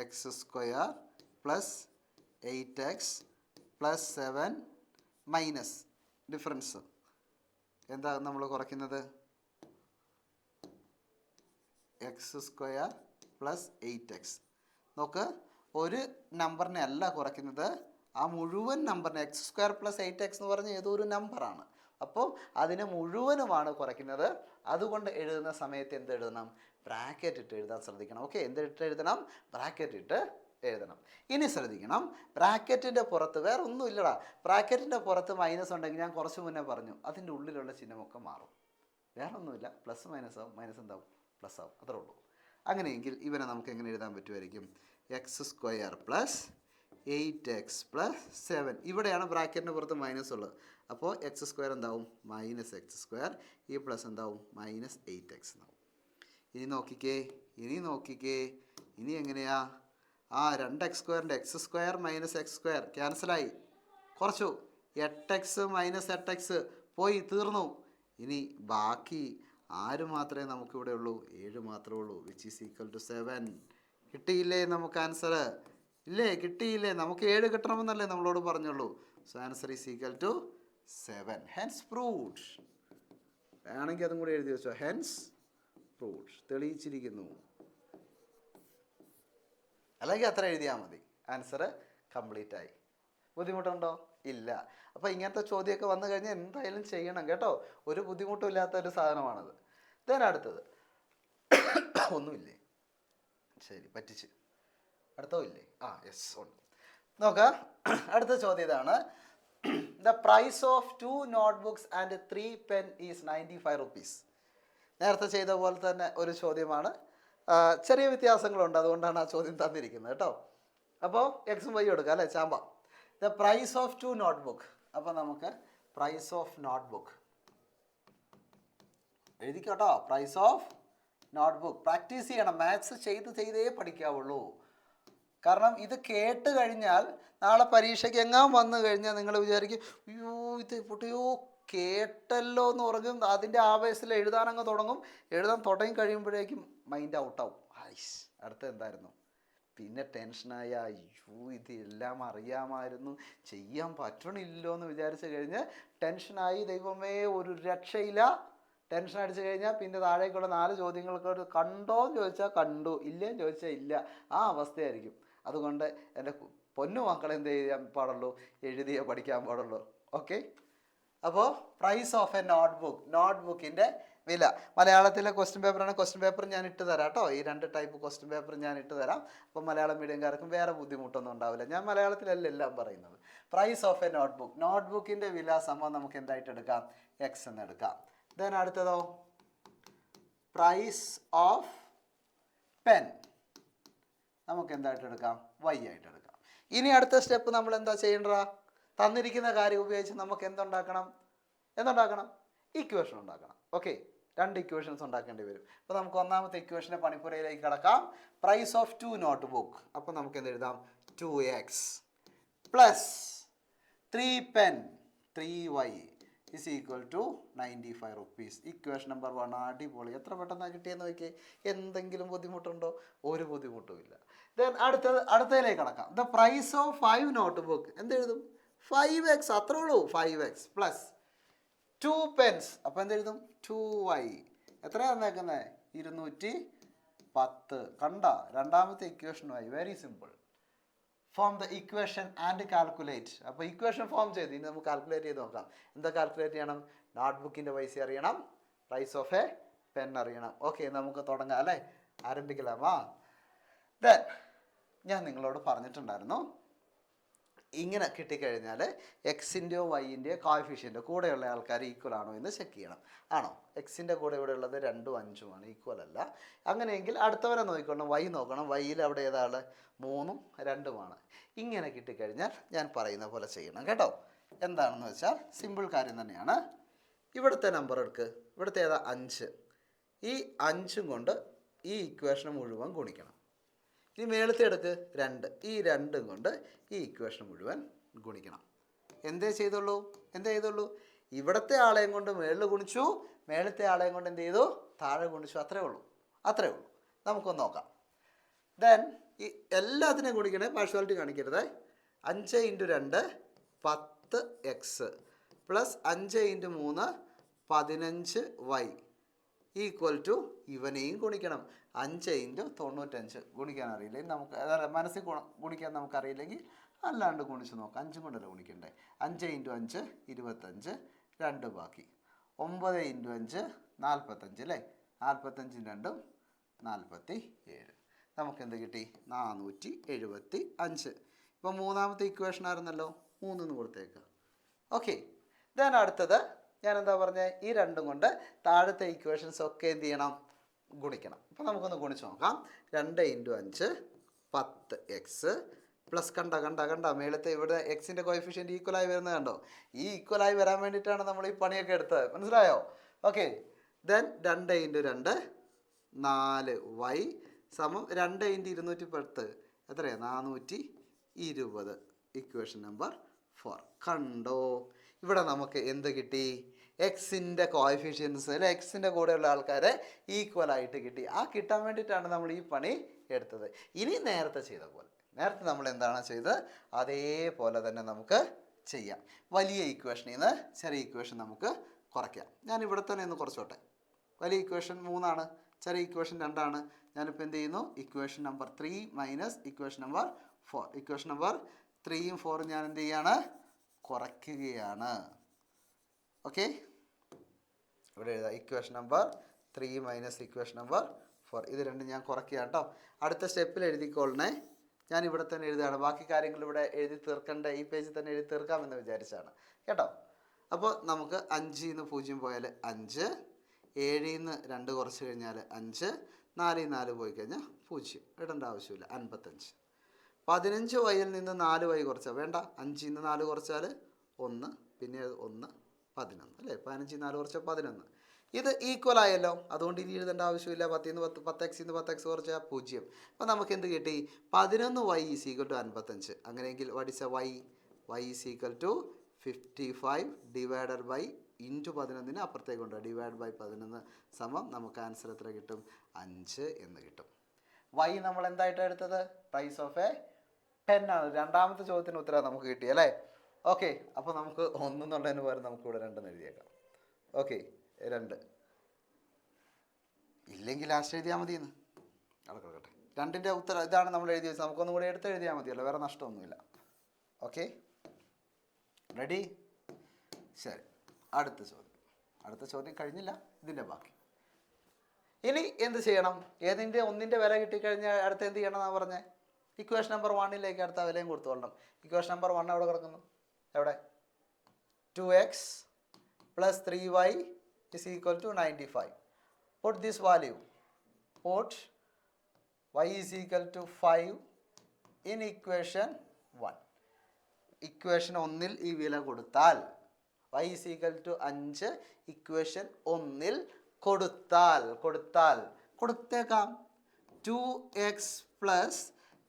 x² plus 8x plus 7 minus difference. എന്താ നമ്മൾ കുറയ്ക്കുന്നത്? x² plus 8x. നോക്ക്, ഒരു നമ്പറിനെ അല്ല കുറയ്ക്കുന്നത്, ആ മുഴുവൻ നമ്പറിനെ. x² പ്ലസ് 8x എന്ന് പറഞ്ഞാൽ ഏതോ ഒരു നമ്പറാണ്. അപ്പോൾ അതിനെ മുഴുവനുമാണ് കുറയ്ക്കുന്നത്. അതുകൊണ്ട് എഴുതുന്ന സമയത്ത് എന്ത് എഴുതണം? ബ്രാക്കറ്റ് ഇട്ട് എഴുതാൻ ശ്രദ്ധിക്കണം. ഓക്കെ, എന്തിട്ട് എഴുതണം? ബ്രാക്കറ്റ് ഇട്ട് എഴുതണം. ഇനി ശ്രദ്ധിക്കണം, ബ്രാക്കറ്റിൻ്റെ പുറത്ത് വേറെ ഒന്നും ഇല്ലടാ. ബ്രാക്കറ്റിൻ്റെ പുറത്ത് മൈനസ് ഉണ്ടെങ്കിൽ ഞാൻ കുറച്ച് മുന്നേ പറഞ്ഞു, അതിൻ്റെ ഉള്ളിലുള്ള ചിഹ്നമൊക്കെ മാറും. വേറെ ഒന്നുമില്ല, പ്ലസ് മൈനസ് ആവും, മൈനസ് എന്താവും? പ്ലസ് ആവും. അത്രേ ഉള്ളൂ. അങ്ങനെയെങ്കിൽ ഇവനെ നമുക്ക് എങ്ങനെ എഴുതാൻ പറ്റുമായിരിക്കും? x² plus 8x plus 7. ഇവിടെയാണ് ബ്രാക്കറ്റിന് പുറത്ത് മൈനസ് ഉള്ളത്. അപ്പോൾ x² എന്താവും? -x². ഈ പ്ലസ് എന്താവും? -8x എന്നാവും. ഇനി നോക്കിക്കേ. ഇനി എങ്ങനെയാ? 2x² x² മൈനസ് x² ക്യാൻസലായി, കുറച്ചു. 8x മൈനസ് 8x പോയി, തീർന്നു. ഇനി ബാക്കി ആര് മാത്രമേ നമുക്കിവിടെ ഉള്ളൂ? 7 മാത്രമേ ഉള്ളൂ. Which is equal to 7. കിട്ടിയില്ലേ നമുക്ക് ആൻസർ? ഇല്ലേ, കിട്ടിയില്ലേ? നമുക്ക് 7 കിട്ടണമെന്നല്ലേ നമ്മളോട് പറഞ്ഞുള്ളൂ. So answer is equal to 7. Hence proved. വേണമെങ്കിൽ അതും കൂടി എഴുതി വെച്ചോ. ഹെൻസ് പ്രൂവ്ഡ്, തെളിയിച്ചിരിക്കുന്നു. അല്ലെങ്കിൽ അത്ര എഴുതിയാൽ മതി. ആൻസർ കംപ്ലീറ്റ് ആയി. ബുദ്ധിമുട്ടുണ്ടോ? ഇല്ല. അപ്പോൾ ഇങ്ങനത്തെ ചോദ്യമൊക്കെ വന്നു കഴിഞ്ഞാൽ എന്തായാലും ചെയ്യണം കേട്ടോ. ഒരു ബുദ്ധിമുട്ടും ഇല്ലാത്ത ഒരു സാധനമാണത്. ദെൻ അടുത്തത് ഒന്നുമില്ലേ? ശരി, പറ്റിച്ച്. അടുത്തോ ഇല്ലേ? യെസ് ഉണ്ട്. നോക്കാം. അടുത്ത ചോദ്യം ഇതാണ്. The price of 2 notebooks and 3 pen is 95 rupees. നേരത്തെ ചെയ്ത പോലെ തന്നെ ഒരു ചോദ്യമാണ്. ചെറിയ വ്യത്യാസങ്ങളുണ്ട്, അതുകൊണ്ടാണ് ആ ചോദ്യം തന്നിരിക്കുന്നത് കേട്ടോ. അപ്പോൾ എക്സും വൈയും എടുക്കാം അല്ലേ, ചാമ്പ. The price of 2 notebook. അപ്പോൾ നമുക്ക് പ്രൈസ് ഓഫ് നോട്ട്ബുക്ക് എഴുതിക്കോട്ടോ. പ്രൈസ് ഓഫ് നോട്ട്ബുക്ക് പ്രാക്ടീസ് ചെയ്യണം. മാത്സ് ചെയ്തേ പഠിക്കാവുള്ളൂ. കാരണം ഇത് കേട്ട് കഴിഞ്ഞാൽ നാളെ പരീക്ഷയ്ക്ക് എങ്ങാൻ വന്നു കഴിഞ്ഞാൽ നിങ്ങൾ വിചാരിക്കും, അയ്യോ ഇത് പൊട്ടിയോ കേട്ടല്ലോ എന്ന് പറഞ്ഞും അതിൻ്റെ ആവേശത്തിൽ എഴുതാനങ്ങ് തുടങ്ങും. എഴുതാൻ തുടങ്ങി കഴിയുമ്പോഴേക്കും മൈൻഡ് ഔട്ടാവും. ഐസ് അടുത്ത എന്തായിരുന്നു? പിന്നെ ടെൻഷനായ, അയ്യോ ഇത് എല്ലാം അറിയാമായിരുന്നു, ചെയ്യാൻ പറ്റണില്ലോ എന്ന് വിചാരിച്ചു കഴിഞ്ഞ് ടെൻഷനായി, ദൈവമേ ഒരു രക്ഷയില്ല. ടെൻഷൻ അടിച്ചു കഴിഞ്ഞാൽ പിന്നെ താഴേക്കുള്ള 4 ചോദ്യങ്ങൾക്ക് കണ്ടോ എന്ന് ചോദിച്ചാൽ കണ്ടു, ഇല്ലേന്ന് ചോദിച്ചാൽ ഇല്ല. ആ അവസ്ഥയായിരിക്കും. അതുകൊണ്ട് എൻ്റെ പൊന്നു മക്കളെ എന്ത് ചെയ്യാൻ പാടുള്ളൂ? എഴുതിയേ പഠിക്കാൻ പാടുള്ളൂ. ഓക്കെ. അപ്പോൾ പ്രൈസ് ഓഫ് എ നോട്ട്ബുക്ക്, നോട്ട്ബുക്കിൻ്റെ വില. മലയാളത്തിലെ ക്വസ്റ്റ്യൻ പേപ്പറാണ്. ക്വസ്റ്റ്യൻ പേപ്പർ ഞാൻ ഇട്ട് തരാം കേട്ടോ. ഈ 2 ടൈപ്പ് ക്വസ്റ്റ്യൻ പേപ്പർ ഞാൻ ഇട്ട് തരാം. അപ്പോൾ മലയാളം മീഡിയംകാർക്കും വേറെ ബുദ്ധിമുട്ടൊന്നും ഉണ്ടാവില്ല. ഞാൻ മലയാളത്തിലല്ല എല്ലാം പറയുന്നത്. പ്രൈസ് ഓഫ് എ നോട്ട്ബുക്ക്, നോട്ട്ബുക്കിൻ്റെ വില സമം നമുക്ക് എന്തായിട്ട് എടുക്കാം? എക്സ് എന്ന് എടുക്കാം. ദെൻ അടുത്തതോ? പ്രൈസ് ഓഫ് പെൻ നമുക്ക് എന്തായിട്ട് എടുക്കാം? വൈ ആയിട്ട് എടുക്കാം. ഇനി അടുത്ത സ്റ്റെപ്പ് നമ്മൾ എന്താ ചെയ്യേണ്ടത്? തന്നിരിക്കുന്ന കാര്യം ഉപയോഗിച്ച് നമുക്ക് എന്തുണ്ടാക്കണം? ഇക്വേഷൻ ഉണ്ടാക്കണം. ഓക്കെ, 2 ഇക്വേഷൻസ് ഉണ്ടാക്കേണ്ടി വരും. അപ്പോൾ നമുക്ക് ഒന്നാമത്തെ ഇക്വേഷൻ്റെ പണിപ്പുരയിലേക്ക് കിടക്കാം. Price of 2 notebook. അപ്പോൾ നമുക്ക് എന്ത് എഴുതാം? 2x plus 3 pen 3y is equal to 95 rupees. Equation number 1. അടിപൊളി. എത്ര പെട്ടെന്നാണ് കിട്ടിയെന്ന് നോക്കിയേ. എന്തെങ്കിലും ബുദ്ധിമുട്ടുണ്ടോ? ഒരു ബുദ്ധിമുട്ടും ഇല്ല. ദെൻ അടുത്തതിലേക്ക് കിടക്കാം. ദ പ്രൈസ് ഓഫ് 5 notebook എന്തെഴുതും? 5x, അത്രേ ഉള്ളൂ. 5x plus 2 pens. അപ്പോൾ എന്തെഴുതും? 2y. എത്രയാണ് തന്നേക്കുന്നത്? 210. കണ്ട, രണ്ടാമത്തെ ഇക്വേഷനുമായി. Very simple. Form the equation and calculate. അപ്പോൾ ഇക്വേഷൻ ഫോം ചെയ്ത് ഇനി നമുക്ക് കാൽക്കുലേറ്റ് ചെയ്ത് നോക്കാം. എന്താ കാൽക്കുലേറ്റ് ചെയ്യണം? നോട്ട്ബുക്കിൻ്റെ പൈസ അറിയണം, പ്രൈസ് ഓഫ് എ പെൻ അറിയണം. ഓക്കെ, നമുക്ക് തുടങ്ങാം അല്ലേ? ആരംഭിക്കലാമാ? ദെൻ ഞാൻ നിങ്ങളോട് പറഞ്ഞിട്ടുണ്ടായിരുന്നു, ഇങ്ങനെ കിട്ടിക്കഴിഞ്ഞാൽ എക്സിൻ്റെയോ വൈൻ്റെയോ കോഎഫിഷ്യൻ്റ് കൂടെയുള്ള ആൾക്കാർ ഈക്വൽ ആണോ എന്ന് ചെക്ക് ചെയ്യണം. ആണോ? എക്സിൻ്റെ കൂടെ ഇവിടെ ഉള്ളത് 2ഉം 5ഉമാണ്, ഈക്വൽ അല്ല. അങ്ങനെയെങ്കിൽ അടുത്തവരെ നോക്കണം, വൈ നോക്കണം. വൈയിൽ അവിടെ ഏതാണ്? 3ഉം 2ഉമാണ്. ഇങ്ങനെ കിട്ടിക്കഴിഞ്ഞാൽ ഞാൻ പറയുന്ന പോലെ ചെയ്യണം കേട്ടോ. എന്താണെന്ന് വെച്ചാൽ സിമ്പിൾ കാര്യം തന്നെയാണ്. ഇവിടുത്തെ നമ്പർ എടുക്ക്. ഇവിടുത്തെ ഏതാ? 5. ഈ 5ഉം കൊണ്ട് ഈ ഇക്വേഷൻ മുഴുവൻ ഗുണിക്കണം. ഇനി മേളത്തെ എടുക്ക് 2. ഈ 2ഉം കൊണ്ട് ഈ ഇക്വേഷൻ മുഴുവൻ ഗുണിക്കണം. എന്തേ ചെയ്തുള്ളൂ? ഇവിടുത്തെ ആളെയും കൊണ്ട് മേളിൽ ഗുണിച്ചു, മേളത്തെ ആളെയും കൊണ്ട് എന്ത് ചെയ്തു? താഴെ ഗുണിച്ചു. അത്രേ ഉള്ളൂ. നമുക്കൊന്ന് നോക്കാം. ദെൻ ഈ എല്ലാത്തിനെയും ഗുണിക്കണേ, പാർഷ്വാലിറ്റി കാണിക്കരുത്. 5 × 2 10x plus 5 × 3 15y equal to ഇവനെയും ഗുണിക്കണം. 5 × 95 ഗുണിക്കാൻ അറിയില്ലെങ്കിൽ നമുക്ക് മനസ്സിൽ ഗുണിക്കാൻ നമുക്കറിയില്ലെങ്കിൽ അല്ലാണ്ട് ഗുണിച്ച് നോക്കാം. 5 കൊണ്ടല്ല ഗുണിക്കണ്ടേ. 5 × 5 25, 2 ബാക്കി. 9 × 5 45 അല്ലേ? 45 2 47. നമുക്കെന്ത് കിട്ടി? 475. ഇപ്പോൾ മൂന്നാമത്തെ ഇക്വേഷൻ ആയിരുന്നല്ലോ, 3 എന്ന് കൊടുത്തേക്കാം. ഓക്കെ. ദെൻ അടുത്തത് ഞാൻ എന്താ പറഞ്ഞത്? ഈ 2ഉം കൊണ്ട് താഴത്തെ ഇക്വേഷൻസ് ഒക്കെ എന്ത് ചെയ്യണം? ഗുണിക്കണം. അപ്പോൾ നമുക്കൊന്ന് ഗുണിച്ച് നോക്കാം. 2 × 5 10x പ്ലസ് കണ്ട മേളത്തെ ഇവിടെ എക്സിൻ്റെ കോഎഫിഷ്യൻ്റ് ഈക്വലായി വരുന്നത് കണ്ടോ? ഈ ഈക്വലായി വരാൻ വേണ്ടിയിട്ടാണ് നമ്മൾ ഈ പണിയൊക്കെ എടുത്തത്. മനസ്സിലായോ? ഓക്കെ. ദെൻ 2 × 2 4y സമം 2 × 210 എത്രയാണ്? 420. Equation number 4. കണ്ടോ? ഇവിടെ നമുക്ക് എന്ത് കിട്ടി? എക്സിൻ്റെ കോഎഫിഷ്യൻസ് അല്ലെ, എക്സിൻ്റെ കൂടെയുള്ള ആൾക്കാരെ ഈക്വലായിട്ട് കിട്ടി. ആ കിട്ടാൻ വേണ്ടിയിട്ടാണ് നമ്മൾ ഈ പണി എടുത്തത്. ഇനി നേരത്തെ ചെയ്ത പോലെ, നേരത്തെ നമ്മൾ എന്താണ് ചെയ്തത് അതേപോലെ തന്നെ നമുക്ക് ചെയ്യാം. വലിയ ഇക്വേഷനിൽ നിന്ന് ചെറിയ ഇക്വേഷൻ നമുക്ക് കുറയ്ക്കാം. ഞാൻ ഇവിടെ തന്നെ ഒന്ന് കുറച്ചോട്ടെ. വലിയ ഇക്വേഷൻ 3ആണ്, ചെറിയ ഇക്വേഷൻ 2 ആണ്. ഞാനിപ്പോൾ എന്ത് ചെയ്യുന്നു, equation number 3 minus equation number 4. Equation number 3യും 4ഉം ഞാൻ എന്ത് ചെയ്യാണ്, കുറയ്ക്കുകയാണ്. ഓക്കെ, ഇവിടെ എഴുതാം equation number 3 minus equation number 4. ഇത് രണ്ടും ഞാൻ കുറയ്ക്കുകയാണ് കേട്ടോ. അടുത്ത സ്റ്റെപ്പിൽ എഴുതിക്കൊള്ളണേ. ഞാൻ ഇവിടെ തന്നെ എഴുതുകയാണ്. ബാക്കി കാര്യങ്ങൾ ഇവിടെ എഴുതി തീർക്കേണ്ട ഈ പേജിൽ തന്നെ എഴുതി തീർക്കാമെന്ന് വിചാരിച്ചാണ് കേട്ടോ. അപ്പോൾ നമുക്ക് 5ൽ നിന്ന് 0 പോയാൽ 5, 7ൽ നിന്ന് 2 കുറച്ച് കഴിഞ്ഞാൽ 5, 4ൽ നിന്ന് 4 പോയി കഴിഞ്ഞാൽ 0, ഇടേണ്ട ആവശ്യമില്ല, 55. 15y നിന്ന് 4y കുറച്ചാൽ വേണ്ട, 5ൽ നിന്ന് 4 കുറച്ചാൽ 1, പിന്നെ 1, 11 അല്ലേ. 15ൽ നിന്ന് 4 കുറച്ചാൽ 11. ഇത് ഈക്വൽ ആയല്ലോ, അതുകൊണ്ട് ഇനി എഴുതേണ്ട ആവശ്യമില്ല. 10ൽ നിന്ന് 10x നിന്ന് 10x കുറച്ചാൽ 0. അപ്പോൾ നമുക്ക് എന്ത് കിട്ടി, 11y ഈസ് ഈക്വൽ ടു 55. അങ്ങനെയെങ്കിൽ what is a y? y is equal to 55 divided by into 11 അപ്പുറത്തേക്ക് കൊണ്ട് ഡിവൈഡ് ബൈ 11 സമം നമുക്ക് ആൻസർ എത്ര കിട്ടും, 5 എന്ന് കിട്ടും. y നമ്മൾ എന്തായിട്ടാണ് എടുത്തത്, പ്രൈസ് ഓഫ് എ പെൻ ആണ്. രണ്ടാമത്തെ ചോദ്യത്തിന് ഉത്തരം നമുക്ക് കിട്ടി അല്ലേ. ഓക്കെ, അപ്പോൾ നമുക്ക് 1 എന്നുള്ളതിന് പകരം നമുക്ക് ഇവിടെ 2 എന്ന് എഴുതിയേക്കാം. ഓക്കെ, 2 ഇല്ലെങ്കിൽ ലാസ്റ്റ് എഴുതിയാൽ മതിയെന്ന് കിടക്കട്ടെ. 2ൻ്റെ ഉത്തരം ഇതാണ് നമ്മൾ എഴുതി വെച്ചത്. നമുക്കൊന്നും കൂടെ എടുത്ത് എഴുതിയാൽ മതിയല്ലോ, വേറെ നഷ്ടമൊന്നുമില്ല. Okay, ready? ശരി, അടുത്ത ചോദ്യം കഴിഞ്ഞില്ല, ഇതിൻ്റെ ബാക്കി. ഇനി എന്ത് ചെയ്യണം, ഏതിൻ്റെ ഒന്നിൻ്റെ വില കിട്ടിക്കഴിഞ്ഞാൽ അടുത്ത് എന്ത് ചെയ്യണം എന്നാണ് പറഞ്ഞത്, ഇക്വേഷൻ നമ്പർ 1ലേക്ക് അടുത്ത വിലയും കൊടുത്തോളണം. ഇക്വേഷൻ നമ്പർ 1 എവിടെ കിടക്കുന്നു, എവിടെ, 2x plus 3y is equal to 95. Put this value, put y is equal to 5 in equation 1. Equation 1ൽ ഈ വില കൊടുത്താൽ y is equal to 5 equation 1ൽ കൊടുത്തേക്കാം. 2x plus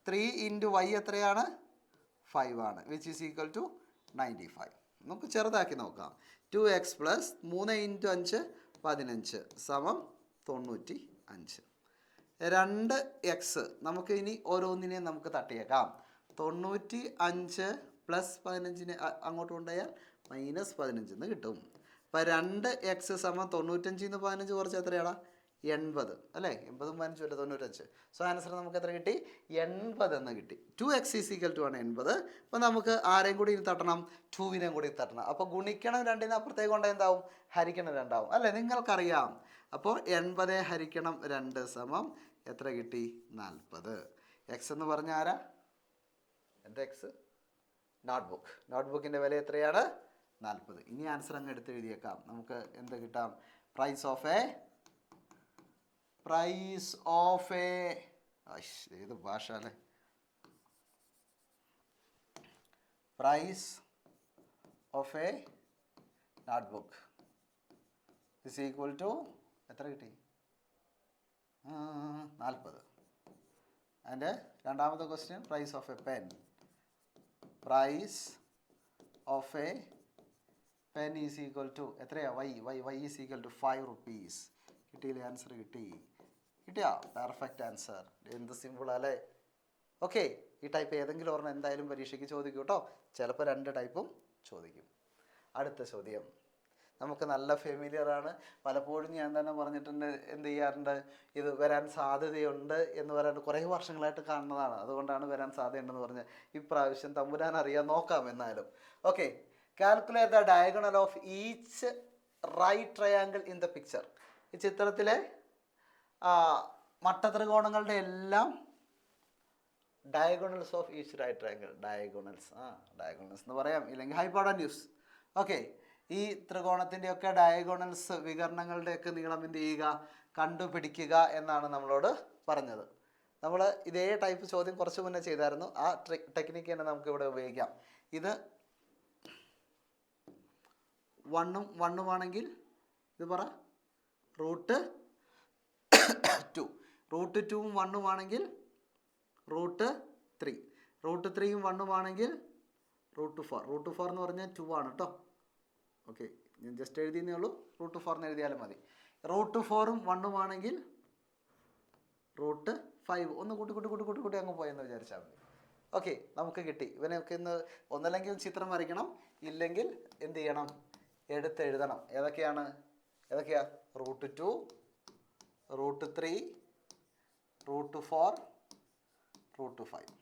3 into y എത്രയാണ്, 5 ആണ്, which is equal to 95. നമുക്ക് ചെറുതാക്കി നോക്കാം. 2x plus 3 into 5 15 സമം 95. 2x നമുക്ക് ഇനി ഓരോന്നിനെയും നമുക്ക് തട്ടിയേക്കാം. 95 പ്ലസ് 15 അങ്ങോട്ട് കൊണ്ടുപോയാൽ -15 എന്ന് കിട്ടും. അപ്പോൾ 2x സമം 95 നിന്ന് 15 കുറച്ച് എത്രയാണ്, 80 അല്ലേ. 80 15 അല്ലേ 95. സോ ആൻസർ നമുക്ക് എത്ര കിട്ടി, 80 എന്ന് കിട്ടി. 2x ഈസ് ഈക്വൽ ടു ആണ് 80. അപ്പോൾ നമുക്ക് ആരെയും കൂടി തട്ടണം, 2വിനെയും കൂടി തട്ടണം. അപ്പോൾ ഗുണിക്കണം 2ന് അപ്പുറത്തേക്ക് കൊണ്ട് എന്താവും, ഹരിക്കണം 2 ആവും അല്ലേ, നിങ്ങൾക്കറിയാം. അപ്പോൾ 80 ഹരിക്കണം 2 സമം എത്ര കിട്ടി, 40. എക്സ് എന്ന് പറഞ്ഞാൽ ആരാ, എന്താ എക്സ്, നോട്ട്ബുക്കിൻ്റെ വില എത്രയാണ്, 40. ഇനി ആൻസർ അങ്ങ് എടുത്ത് എഴുതിയേക്കാം. നമുക്ക് എന്ത് കിട്ടാം, പ്രൈസ് ഓഫ് എ ഏത് ഭാഷ അല്ലേ, price of a notebook is equal to എത്ര കിട്ടി, 40. അതിൻ്റെ രണ്ടാമത്തെ question, price of a pen. Price of a pen is equal to എത്രയാ, y is equal to 5 rupees. കിട്ടിയില്ലേ, ആൻസർ കിട്ടിയാ, പെർഫെക്റ്റ് ആൻസർ. എന്ത് സിമ്പിൾ അല്ലേ. ഓക്കെ, ഈ ടൈപ്പ് ഏതെങ്കിലും ഒരെണ്ണം എന്തായാലും പരീക്ഷയ്ക്ക് ചോദിക്കും കേട്ടോ, ചിലപ്പോൾ 2 ടൈപ്പും ചോദിക്കും. അടുത്ത ചോദ്യം നമുക്ക് നല്ല ഫെമിലിയറാണ്. പലപ്പോഴും ഞാൻ തന്നെ പറഞ്ഞിട്ടുണ്ട്, എന്ത് ചെയ്യാറുണ്ട്, ഇത് വരാൻ സാധ്യതയുണ്ട് എന്ന് പറയാൻ കുറേ വർഷങ്ങളായിട്ട് കാണുന്നതാണ്. അതുകൊണ്ടാണ് വരാൻ സാധ്യതയുണ്ടെന്ന് പറഞ്ഞത്. ഇപ്രാവശ്യം തമ്പുരാൻ അറിയാൻ നോക്കാം എന്നാലും. Okay, calculate the diagonal of each right triangle in the picture. ഈ ചിത്രത്തിലെ മട്ടത്രികോണങ്ങളുടെ എല്ലാം diagonals of each right triangle. Diagonals എന്ന് പറയാം, ഇല്ലെങ്കിൽ ഹൈപ്പോട്ടന്യൂസ്. ഓക്കെ, ഈ ത്രികോണത്തിൻ്റെയൊക്കെ ഡയഗണൽസ്, വികരണങ്ങളുടെയൊക്കെ നീളം എന്ത് ചെയ്യുക, കണ്ടുപിടിക്കുക എന്നാണ് നമ്മളോട് പറഞ്ഞത്. നമ്മൾ ഇതേ ടൈപ്പ് ചോദ്യം കുറച്ച് മുന്നേ ചെയ്തായിരുന്നു. ആ ടെക്നിക്ക് തന്നെ നമുക്ക് ഇവിടെ ഉപയോഗിക്കാം. ഇത് 1 ഉം ആണെങ്കിൽ ഇത് പറ √2. √2 ഉം 1 ഉം ആണെങ്കിൽ √3. √3 ഉം 1 ഉം ആണെങ്കിൽ √4. √4 എന്ന് പറഞ്ഞാൽ 2 ആണ് കേട്ടോ. ഓക്കെ, ഞാൻ ജസ്റ്റ് എഴുതിയെന്നേ ഉള്ളൂ, √4 എന്ന് എഴുതിയാലും മതി. √4 ഉം 1 ഉം ആണെങ്കിൽ √5. ഒന്ന് കൂട്ടി അങ്ങ് പോയെന്ന് വിചാരിച്ചാൽ മതി. ഓക്കെ, നമുക്ക് കിട്ടി. ഇവനൊക്കെ ഇന്ന് ഒന്നല്ലെങ്കിൽ ചിത്രം വരയ്ക്കണം, ഇല്ലെങ്കിൽ എന്ത് ചെയ്യണം, എഴുതണം. ഏതൊക്കെയാ, √2, √3, √4, √5.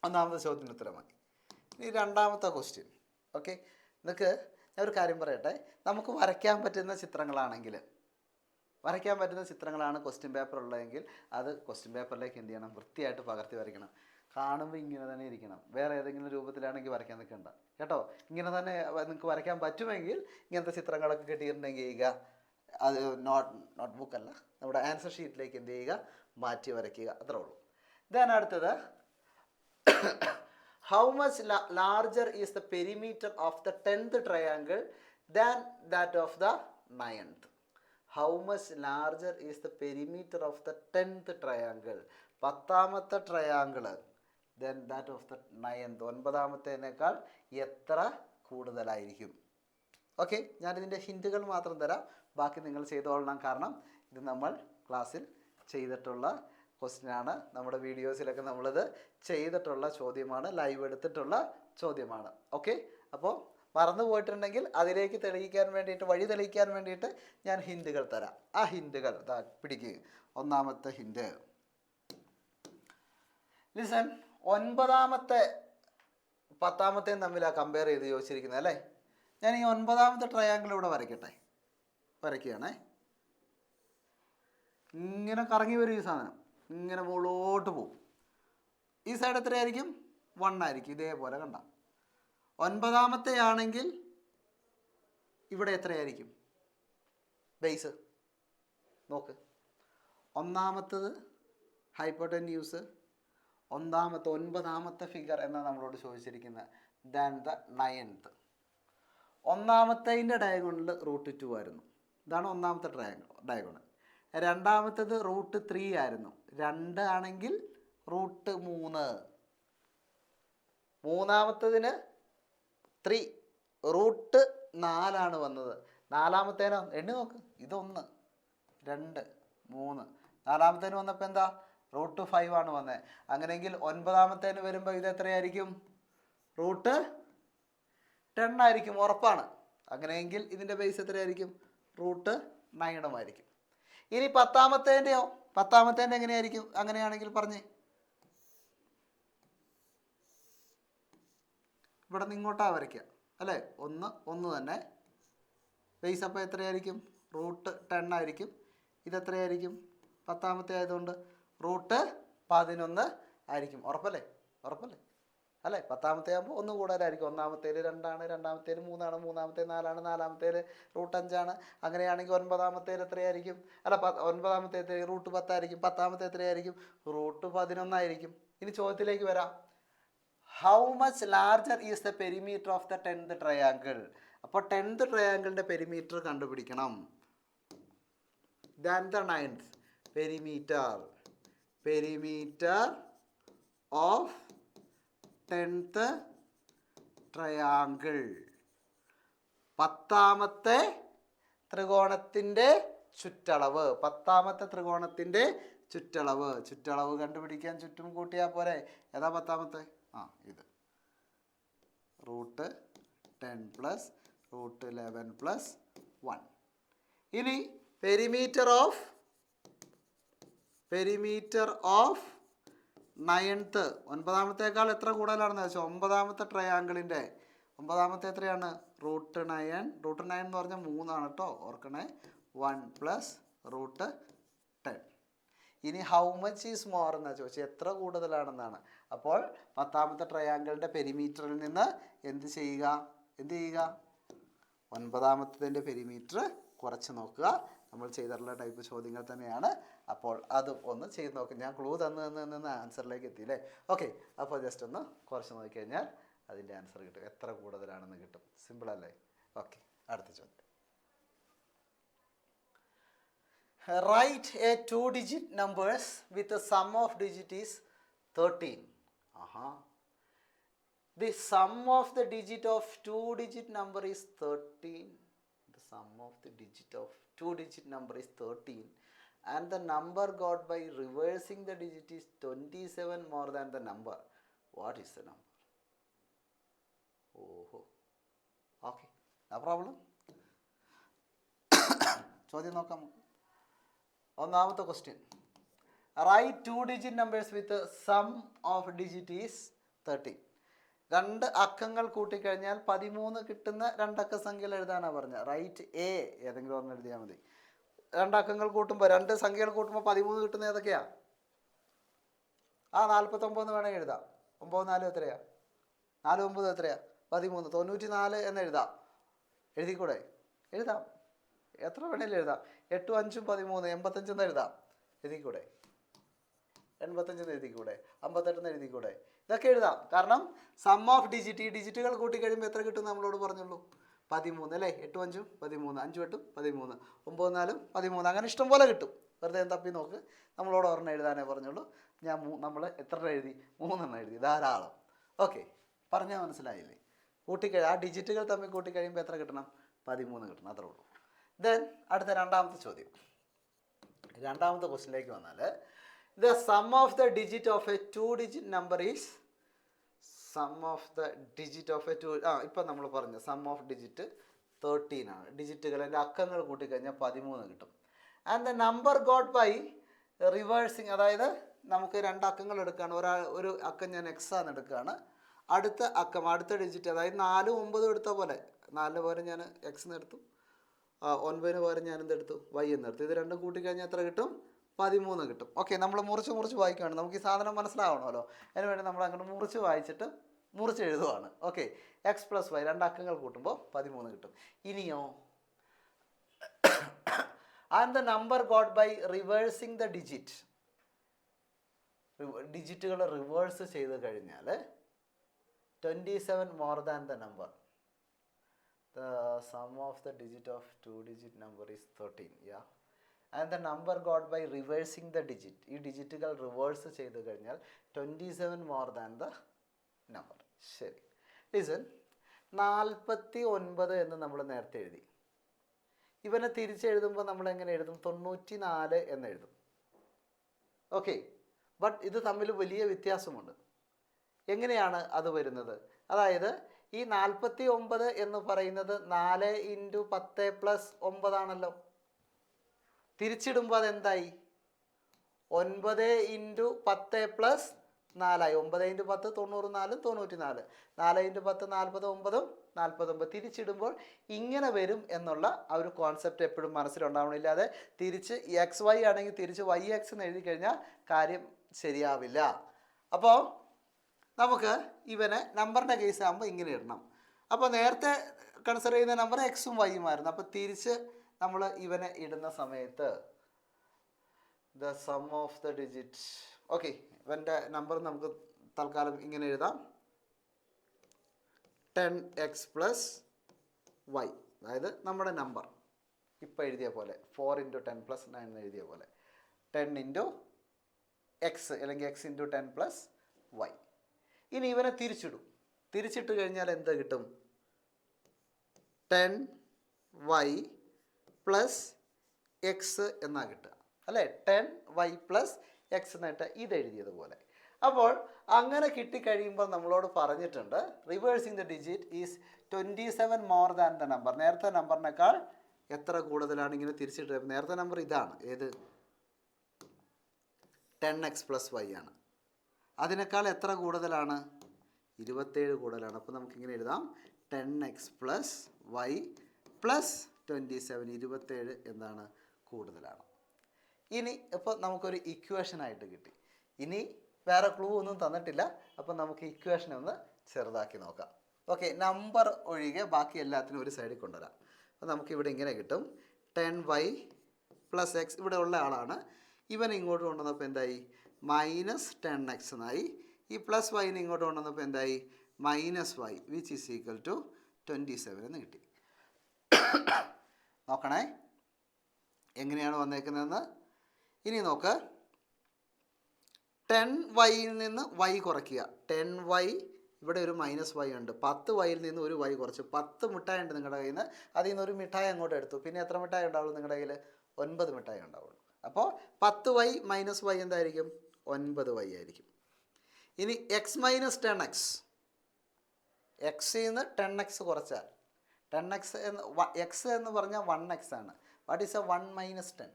ഒന്നാമത്തെ ചോദ്യത്തിന് ഉത്തരമായി. ഇനി രണ്ടാമത്തെ ക്വസ്റ്റ്യൻ. ഓക്കെ, നിങ്ങൾക്ക് ഞാൻ ഒരു കാര്യം പറയട്ടെ. നമുക്ക് വരയ്ക്കാൻ പറ്റുന്ന ചിത്രങ്ങളാണ് ക്വസ്റ്റ്യൻ പേപ്പർ ഉള്ളതെങ്കിൽ അത് ക്വസ്റ്റ്യൻ പേപ്പറിലേക്ക് എന്ത് ചെയ്യണം, വൃത്തിയായിട്ട് പകർത്തി വരയ്ക്കണം. കാണുമ്പോൾ ഇങ്ങനെ തന്നെ ഇരിക്കണം. വേറെ ഏതെങ്കിലും രൂപത്തിലാണെങ്കിൽ വരയ്ക്കാൻ നിൽക്കണ്ട കേട്ടോ. ഇങ്ങനെ തന്നെ നിങ്ങൾക്ക് വരയ്ക്കാൻ പറ്റുമെങ്കിൽ ഇങ്ങനത്തെ ചിത്രങ്ങളൊക്കെ കിട്ടിയിട്ടുണ്ടെങ്കിൽ ചെയ്യുക. അത് നോട്ട് ബുക്കല്ല, നമ്മുടെ ആൻസർ ഷീറ്റിലേക്ക് എന്ത് ചെയ്യുക, മാറ്റി വരയ്ക്കുക. അത്രേ ഉള്ളൂ. ഇതാണ് അടുത്തത്. How much larger is the perimeter of the 10th triangle than that of the 9th? How much larger is the perimeter of the 10th triangle? 10ാമത്തെ triangle then that of the 9th, 9ാമത്തേനേക്കാൾ എത്ര കൂടുതലായിരിക്കും? ഓക്കെ, ഞാനിതിൻ്റെ ഹിൻറ്റുകൾ മാത്രം തരാം, ബാക്കി നിങ്ങൾ ചെയ്തോളണം. കാരണം ഇത് നമ്മൾ ക്ലാസ്സിൽ ചെയ്തിട്ടുള്ള ക്വസ്റ്റ്യനാണ്. നമ്മുടെ വീഡിയോസിലൊക്കെ നമ്മളിത് ചെയ്തിട്ടുള്ള ചോദ്യമാണ്, ലൈവ് എടുത്തിട്ടുള്ള ചോദ്യമാണ്. ഓക്കെ, അപ്പോൾ മറന്നു പോയിട്ടുണ്ടെങ്കിൽ അതിലേക്ക് വഴി തെളിയിക്കാൻ വേണ്ടിയിട്ട് ഞാൻ ഹിൻറ്റുകൾ തരാം. ആ ഹിൻറ്റുകൾ പിടിക്കുക. ഒന്നാമത്തെ ഹിൻറ്റ്, ലിസൺ. 9ാമത്തെ 10ാമത്തെയും തമ്മിലാണ് കമ്പയർ ചെയ്ത് ചോദിച്ചിരിക്കുന്നത് അല്ലേ. ഞാൻ ഈ 9ാമത്തെ ട്രയാങ്കിൾ ഇവിടെ വരയ്ക്കുകയാണേ. ഇങ്ങനെ കറങ്ങി വരും ഈ സാധനം, ഇങ്ങനെ മുകളിലോട്ട് പോകും. ഈ സൈഡ് എത്രയായിരിക്കും? 1 ആയിരിക്കും. ഇതേപോലെ കണ്ട 9ാമത്തെ ആണെങ്കിൽ ഇവിടെ എത്രയായിരിക്കും ബേസ്? നോക്ക്. 1ാമത്തത് ഹൈപ്പോട്ടന്യൂസ്, 9ാമത്തെ ഫിഗർ എന്നാണ് നമ്മളോട് ചോദിച്ചിരിക്കുന്നത്. Than the 9th. 1ാമത്തേൻ്റെ ഡയഗണൽ √2 ആയിരുന്നു. ഇതാണ് 1ാമത്തെ ഡയഗണൽ. 2ാമത്തേത് √3 ആയിരുന്നു. 2 ആണെങ്കിൽ √3. 3ാമത്തതിന് 3 √4 വന്നത്. 4ാമത്തേനോ എണ്ണി നോക്ക്. ഇത് 1, 2, 3. 4ാമത്തേന് വന്നപ്പോൾ എന്താ? √5 ആണ് വന്നത്. അങ്ങനെയെങ്കിൽ 9ാമത്തേന് വരുമ്പോൾ ഇത് എത്രയായിരിക്കും? √10 ആയിരിക്കും, ഉറപ്പാണ്. അങ്ങനെയെങ്കിൽ ഇതിൻ്റെ ബേസ് എത്രയായിരിക്കും? √9 ആയിരിക്കും. ഇനി 10ാമത്തേൻ്റെയോ? 10ാമത്തേൻ്റെ എങ്ങനെയായിരിക്കും? അങ്ങനെയാണെങ്കിൽ പറഞ്ഞേ. ഇവിടെ നിന്ന് ഇങ്ങോട്ടാണ് വരയ്ക്കുക അല്ലേ. 1 തന്നെ. ബേസ് അപ്പോൾ എത്രയായിരിക്കും? √10 ആയിരിക്കും. ഇതെത്രയായിരിക്കും? 10ാമത്തെ ആയതുകൊണ്ട് √11 ആയിരിക്കും. ഉറപ്പല്ലേ അല്ലേ? 10ാമത്തെ ആകുമ്പോൾ 1 കൂടുതലായിരിക്കും. 1ാമത്തേല് 2 ആണ്, 2ാമത്തേല് 3 ആണ്, 3ാമത്തെ 4 ആണ്, 4ാമത്തേല് √5 ആണ്. അങ്ങനെയാണെങ്കിൽ 9ാമത്തേല് എത്രയായിരിക്കും? അല്ല, 9ാമത്തെ √10 ആയിരിക്കും. 10ാമത്തെ എത്രയായിരിക്കും? √11 ആയിരിക്കും. ഇനി ചോദ്യത്തിലേക്ക് വരാം. How much larger is the perimeter of the 10th triangle? അപ്പോൾ 10th ട്രയാങ്കിളിൻ്റെ പെരിമീറ്റർ കണ്ടുപിടിക്കണം. Than the 9th. Perimeter of 10th triangle. 10ാമത്തെ ത്രികോണത്തിൻ്റെ ചുറ്റളവ്. 10ാമത്തെ ത്രികോണത്തിൻ്റെ ചുറ്റളവ് കണ്ടുപിടിക്കാൻ ചുറ്റും കൂട്ടിയാൽ പോരെ. ഏതാ 10ാമത്തെ? ഇത് √10 + √11 + 1. ഇനി പെരിമീറ്റർ ഓഫ് 9th, 9ാമത്തേക്കാൾ എത്ര കൂടുതലാണെന്ന് വെച്ചാൽ 9ാമത്തെ ട്രയാങ്കിളിൻ്റെ 9ാമത്തെ എത്രയാണ്? √9. √9 എന്ന് പറഞ്ഞാൽ 3 ആണ് കേട്ടോ, ഓർക്കണേ. 1 + √10. ഇനി ഹൗ മച്ച് ഈസ് മോർ എന്നാണ് ചോദിച്ചാൽ എത്ര കൂടുതലാണെന്നാണ്. അപ്പോൾ 10ാമത്തെ ട്രയാങ്കിളിൻ്റെ പെരിമീറ്ററിൽ നിന്ന് എന്ത് ചെയ്യുക? 9ാമത്തതിൻ്റെ പെരിമീറ്റർ കുറച്ച് നോക്കുക. നമ്മൾ ചെയ്തിട്ടുള്ള ടൈപ്പ് ചോദ്യങ്ങൾ തന്നെയാണ്. അപ്പോൾ അത് ഒന്ന് ചെയ്ത് നോക്കുക. ഞാൻ ക്ലൂ തന്ന് ആൻസറിലേക്ക് എത്തിയില്ലേ. ഓക്കെ, അപ്പോൾ ജസ്റ്റ് ഒന്ന് കുറച്ച് നോക്കിക്കഴിഞ്ഞാൽ അതിൻ്റെ ആൻസർ കിട്ടും. എത്ര കൂടുതലാണെന്ന് കിട്ടും. സിമ്പിൾ അല്ലേ? ഓക്കെ, അടുത്ത ചോദ്യം. Write a 2-digit numbers with the sum of digit is 13. The sum of the digit of 2-digit number is 13. The sum of the digit of 2-digit number is 13. And the number got by reversing the digit is 27 more than the number. What is the number? Okay, no problem. ചോദ്യം നോക്കാം. ഒന്നാമത്തെ question, right 2 digit numbers with sum of digit is 13. 2 അക്കങ്ങൾ കൂട്ടിക്കഴിഞ്ഞാൽ 13 കിട്ടുന്ന 2 അക്ക സംഖ്യകൾ എഴുതാനാണ് പറഞ്ഞത്. റൈറ്റ് എ ഏതെങ്കിലും ഒന്ന് എഴുതിയാൽ മതി. 2 അക്കങ്ങൾ കൂട്ടുമ്പോൾ 2 സംഖ്യകൾ കൂട്ടുമ്പോൾ 13 കിട്ടുന്ന ഏതൊക്കെയാ? 49 വേണമെങ്കിൽ എഴുതാം. 9 4 എത്രയാ? 4 9 എത്രയാ? 13. 94 എന്ന് എഴുതാം. എഴുതിക്കൂടെ? എഴുതാം. എത്ര വേണേലും എഴുതാം. 8 5 13 85 എന്ന് എഴുതാം. എഴുതിക്കൂടെ? 85 എന്ന് എഴുതിക്കൂടെ? 58 എന്ന് എഴുതിക്കൂടെ? ഇതൊക്കെ എഴുതാം. കാരണം സം ഓഫ് ഡിജിറ്റ്, ഈ ഡിജിറ്റുകൾ കൂട്ടിക്കഴിയുമ്പോൾ എത്ര കിട്ടും നമ്മളോട് പറഞ്ഞുള്ളൂ? 13 അല്ലേ? 8 5 13, 5 8 13, 9 4 13, അങ്ങനെ ഇഷ്ടം പോലെ കിട്ടും. വെറുതെ തപ്പി നോക്ക്. നമ്മളോട് ഒരെണ്ണം എഴുതാനേ പറഞ്ഞുള്ളൂ. നമ്മൾ എത്ര എഴുതി? 3 എഴുതി. ധാരാളം. ഓക്കെ, പറഞ്ഞാൽ മനസ്സിലായില്ലേ? ആ ഡിജിറ്റുകൾ തമ്മിൽ കൂട്ടിക്കഴിയുമ്പോൾ എത്ര കിട്ടണം? 13 കിട്ടണം. അത്രേ ഉള്ളൂ. ദെൻ അടുത്ത രണ്ടാമത്തെ ചോദ്യം, രണ്ടാമത്തെ ക്വസ്റ്റിനിലേക്ക് വന്നാൽ, the sum of the digit of a 2-digit number is sum of the digit of a 2, ഇപ്പം നമ്മൾ പറഞ്ഞു സം ഓഫ് ഡിജിറ്റ് 13 ആണ്. ഡിജിറ്റുകളിൻ്റെ അക്കങ്ങൾ കൂട്ടിക്കഴിഞ്ഞാൽ 13 കിട്ടും. And the number got by reversing, അതായത് നമുക്ക് 2 അക്കങ്ങൾ എടുക്കുകയാണ്. ഒരു അക്കം ഞാൻ എക്സ് ആണ് എടുക്കുകയാണ്. അടുത്ത അക്കം, അടുത്ത ഡിജിറ്റ്, അതായത് 4 9 എടുത്ത പോലെ, 4 പകരം ഞാൻ എക്സ് എന്ന് എടുത്തു, 9 പകരം ഞാൻ എന്തെടുത്തു? വൈ എന്നെടുത്തു. ഇത് രണ്ടും കൂട്ടിക്കഴിഞ്ഞാൽ എത്ര കിട്ടും? 13 കിട്ടും. ഓക്കെ, നമ്മൾ മുറിച്ച് വായിക്കുകയാണ്. നമുക്ക് ഈ സാധനം മനസ്സിലാവണമല്ലോ. അതിനുവേണ്ടി നമ്മൾ അങ്ങനെ മുറിച്ച് വായിച്ചിട്ട് മുറിച്ച് എഴുതുവാണ്. ഓക്കെ, എക്സ് പ്ലസ് വൈ 2 അക്കങ്ങൾ കൂട്ടുമ്പോൾ 13 കിട്ടും. ഇനിയോ, and the number got by reversing the digit, ഡിജിറ്റുകൾ റിവേഴ്സ് ചെയ്ത് കഴിഞ്ഞാൽ 27 more than the number. The sum of the digit of 2-digit number is 13. Yeah, and the number got by reversing the digit, ഈ ഡിജിറ്റുകൾ റിവേഴ്സ് ചെയ്ത് കഴിഞ്ഞാൽ 27 മോർ ദാൻ ദ നമ്പർ. ശരി, ലിസൺ. 49 എന്ന് നമ്മൾ നേരത്തെ എഴുതി. ഇവനെ തിരിച്ചെഴുതുമ്പോൾ നമ്മൾ എങ്ങനെ എഴുതും? 94 എന്ന് എഴുതും. ഓക്കെ, ബട്ട് ഇത് തമ്മിൽ വലിയ വ്യത്യാസമുണ്ട്. എങ്ങനെയാണ് അത് വരുന്നത്? അതായത് ഈ 49 എന്ന് പറയുന്നത് 4 × 10 + 9 ആണല്ലോ. തിരിച്ചിടുമ്പോൾ അതെന്തായി? 9 × 10 + 4 ആയി. 9 × 10 94, 94. 4 × 10 49, 49. തിരിച്ചിടുമ്പോൾ ഇങ്ങനെ വരും എന്നുള്ള ആ ഒരു കോൺസെപ്റ്റ് എപ്പോഴും മനസ്സിലുണ്ടാവണില്ലാതെ തിരിച്ച് എക്സ് വൈ ആണെങ്കിൽ തിരിച്ച് വൈ എക്സ് എന്ന് എഴുതി കഴിഞ്ഞാൽ കാര്യം ശരിയാവില്ല. അപ്പോൾ നമുക്ക് ഇവനെ നമ്പറിൻ്റെ കേസ് ആകുമ്പോൾ ഇങ്ങനെ ഇടണം. അപ്പോൾ നേരത്തെ കൺസിഡർ ചെയ്യുന്ന നമ്പർ എക്സും വൈയും ആയിരുന്നു. അപ്പോൾ തിരിച്ച് നമ്മൾ ഇവനെ ഇടുന്ന സമയത്ത് the sum of the digit, okay, ഇവൻ്റെ നമ്പർ നമുക്ക് തൽക്കാലം ഇങ്ങനെ എഴുതാം. 10x + y, അതായത് നമ്മുടെ നമ്പർ ഇപ്പോൾ എഴുതിയ പോലെ 4 × 10 + 9 എന്ന് എഴുതിയ പോലെ 10 × x അല്ലെങ്കിൽ x × 10 + y. ഇനി ഇവനെ തിരിച്ചിടും. തിരിച്ചിട്ട് കഴിഞ്ഞാൽ എന്ത് കിട്ടും? 10y + x എന്നാ കിട്ടുക അല്ലേ? 10y + x എന്നിട്ട് ഇത് എഴുതിയതുപോലെ. അപ്പോൾ അങ്ങനെ കിട്ടിക്കഴിയുമ്പോൾ നമ്മളോട് പറഞ്ഞിട്ടുണ്ട് reversing the digit is 27 more than the number. നേരത്തെ നമ്പറിനേക്കാൾ എത്ര കൂടുതലാണ് ഇങ്ങനെ തിരിച്ചിട്ട്? നേരത്തെ നമ്പർ ഇതാണ്, ഏത്? 10x + y ആണ്. അതിനേക്കാൾ എത്ര കൂടുതലാണ്? 27 കൂടുതലാണ്. അപ്പോൾ നമുക്കിങ്ങനെ എഴുതാം 10x + y + 27, 27 എന്താണ്? കൂടുതലാണ്. ഇനി ഇപ്പോൾ നമുക്കൊരു ഇക്വേഷനായിട്ട് കിട്ടി. ഇനി വേറെ ക്ലൂ ഒന്നും തന്നിട്ടില്ല. അപ്പോൾ നമുക്ക് ഇക്വേഷനെ ഒന്ന് ചെറുതാക്കി നോക്കാം. ഓക്കെ, നമ്പർ ഒഴികെ ബാക്കി എല്ലാത്തിനും ഒരു സൈഡിൽ കൊണ്ടുവരാം. അപ്പോൾ നമുക്കിവിടെ ഇങ്ങനെ കിട്ടും 10y + x. ഇവിടെ ഉള്ള ആളാണ്. ഇവൻ ഇങ്ങോട്ട് കൊണ്ടുവന്നപ്പോൾ എന്തായി? -10x എന്നായി. ഈ പ്ലസ് വൈനെ ഇങ്ങോട്ട് കൊണ്ടുവന്നപ്പോൾ എന്തായി? -y, which is equal to 27 എന്ന് കിട്ടി. നോക്കണേ എങ്ങനെയാണ് വന്നേക്കുന്നതെന്ന്. ഇനി നോക്ക്, 10yയിൽ നിന്ന് y കുറയ്ക്കുക. 10y, ഇവിടെ ഒരു -y ഉണ്ട്. 10yയിൽ നിന്ന് ഒരു y കുറച്ച്. 10 മിഠായി ഉണ്ട് നിങ്ങളുടെ കയ്യിൽ നിന്ന്. അതിൽ നിന്ന് ഒരു മിഠായി അങ്ങോട്ട് എടുത്തു. പിന്നെ എത്ര മിഠായി ഉണ്ടാവുള്ളൂ നിങ്ങളുടെ കയ്യിൽ? 9 മിഠായി ഉണ്ടാവുള്ളൂ. അപ്പോൾ 10y - y എന്തായിരിക്കും? 9y ആയിരിക്കും. ഇനി x - 10x, എക്സിൽ നിന്ന് 10x കുറച്ചാൽ 10x എന്ന് x എന്ന് പറഞ്ഞാൽ 1x ആണ്. What is A 1 - 10?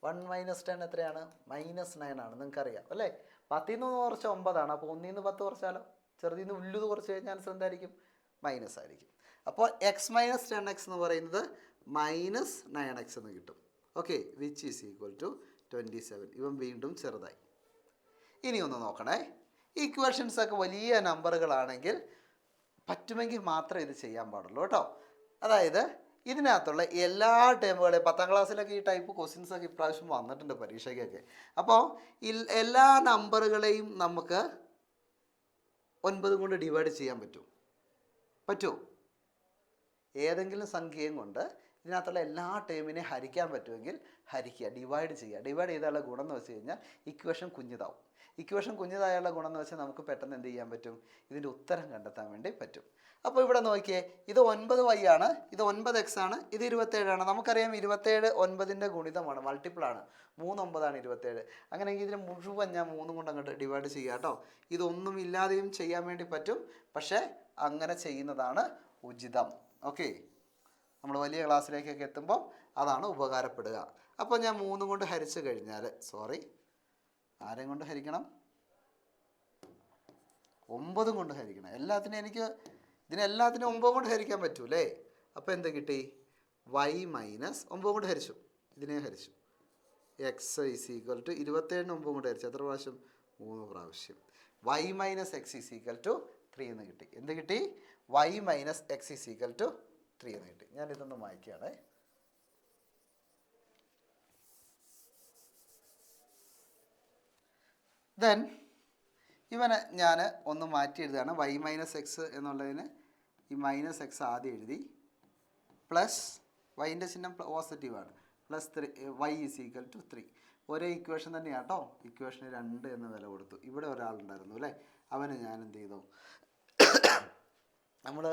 1 - 10 എത്രയാണ്? -9 ആണ്. നിങ്ങൾക്കറിയാം അല്ലേ? 10 നിന്ന് കുറച്ച് 9 അപ്പോൾ 1 നിന്ന് 10 കുറച്ചാലോ? ചെറുതിൽ നിന്ന് ഉള്ളത് കുറച്ച് കഴിഞ്ഞാൽ ആൻസർ എന്തായിരിക്കും? മൈനസ് ആയിരിക്കും. അപ്പോൾ x - 10x എന്ന് പറയുന്നത് -9x എന്ന് കിട്ടും. Okay, which is equal to 27. ഇവൻ വീണ്ടും ചെറുതായി. ഇനി ഒന്ന് നോക്കണേ. ഈക്വേഷൻസ് ഒക്കെ വലിയ നമ്പറുകളാണെങ്കിൽ പറ്റുമെങ്കിൽ മാത്രമേ ഇത് ചെയ്യാൻ പാടുള്ളൂ കേട്ടോ. അതായത് ഇതിനകത്തുള്ള എല്ലാ ടേമുകളെയും 10ാം ക്ലാസ്സിലൊക്കെ ഈ ടൈപ്പ് ക്വസ്റ്റ്യൻസ് ഒക്കെ ഇപ്രാവശ്യം വന്നിട്ടുണ്ട് പരീക്ഷയ്ക്കൊക്കെ. അപ്പോൾ എല്ലാ നമ്പറുകളെയും നമുക്ക് 9 കൊണ്ട് ഡിവൈഡ് ചെയ്യാൻ പറ്റുമോ? ഏതെങ്കിലും സംഖ്യയും കൊണ്ട് ഇതിനകത്തുള്ള എല്ലാ ടേമിനെയും ഹരിക്കാൻ പറ്റുമെങ്കിൽ ഹരിക്കുക, ഡിവൈഡ് ചെയ്യുക. ഡിവൈഡ് ചെയ്താലുള്ള ഗുണം എന്ന് വെച്ച് കഴിഞ്ഞാൽ ഇക്വേഷൻ കുഞ്ഞിതാവും. ഇക്വേഷൻ കുഞ്ഞിതായുള്ള ഗുണം എന്ന് വെച്ചാൽ നമുക്ക് പെട്ടെന്ന് എന്ത് ചെയ്യാൻ പറ്റും? ഇതിൻ്റെ ഉത്തരം കണ്ടെത്താൻ വേണ്ടി പറ്റും. അപ്പോൾ ഇവിടെ നോക്കിയേ, ഇത് 9y ആണ്, ഇത് 9x ആണ്, ഇത് 27 ആണ്. നമുക്കറിയാം 27 9ൻ്റെ ഗുണിതമാണ്, മൾട്ടിപ്പിളാണ്. 3 9 27. അങ്ങനെയെങ്കിൽ ഇതിന് മുഴുവൻ ഞാൻ 3 കൊണ്ട് അങ്ങോട്ട് ഡിവൈഡ് ചെയ്യുക കേട്ടോ. ഇതൊന്നും ഇല്ലാതെയും ചെയ്യാൻ വേണ്ടി പറ്റും, പക്ഷേ അങ്ങനെ ചെയ്യുന്നതാണ് ഉചിതം. ഓക്കെ, നമ്മൾ വലിയ ക്ലാസ്സിലേക്കൊക്കെ എത്തുമ്പോൾ അതാണ് ഉപകാരപ്പെടുക. അപ്പോൾ ഞാൻ 3 കൊണ്ട് ഹരിച്ചു കഴിഞ്ഞാൽ, ആരെയും കൊണ്ട് ഹരിക്കണം? 9 കൊണ്ട് ഹരിക്കണം. ഇതിനെല്ലാത്തിനും 9 കൊണ്ട് ഹരിക്കാൻ പറ്റൂലേ? അപ്പോൾ എന്ത് കിട്ടി? y - 9 കൊണ്ട് ഹരിച്ചു, ഇതിനെ ഹരിച്ചു. x ഈസ് ഈക്വൽ ടു 27 9 കൊണ്ട് ഹരിച്ചു. എത്ര പ്രാവശ്യം? 3 പ്രാവശ്യം. y - x is equal to 3 എന്ന് കിട്ടി. എന്ത് കിട്ടി? y - x is equal to 3 എന്ന് കിട്ടി. ഞാനിതൊന്ന് വായിക്കുകയാണേ. ദെൻ ഇവനെ ഞാൻ ഒന്ന് മാറ്റി എഴുതുകയാണ്. y - x എന്നുള്ളതിന് ഈ -x ആദ്യം എഴുതി, പ്ലസ് വൈൻ്റെ ചിഹ്നം പോസിറ്റീവാണ്, plus 3 y is equal to 3. ഒരേ ഇക്വേഷൻ തന്നെയാണ് കേട്ടോ. ഇക്വേഷന് 2 എന്ന വില കൊടുത്തു. ഇവിടെ ഒരാളുണ്ടായിരുന്നു അല്ലേ, അവന് ഞാൻ എന്ത് ചെയ്തു? നമ്മൾ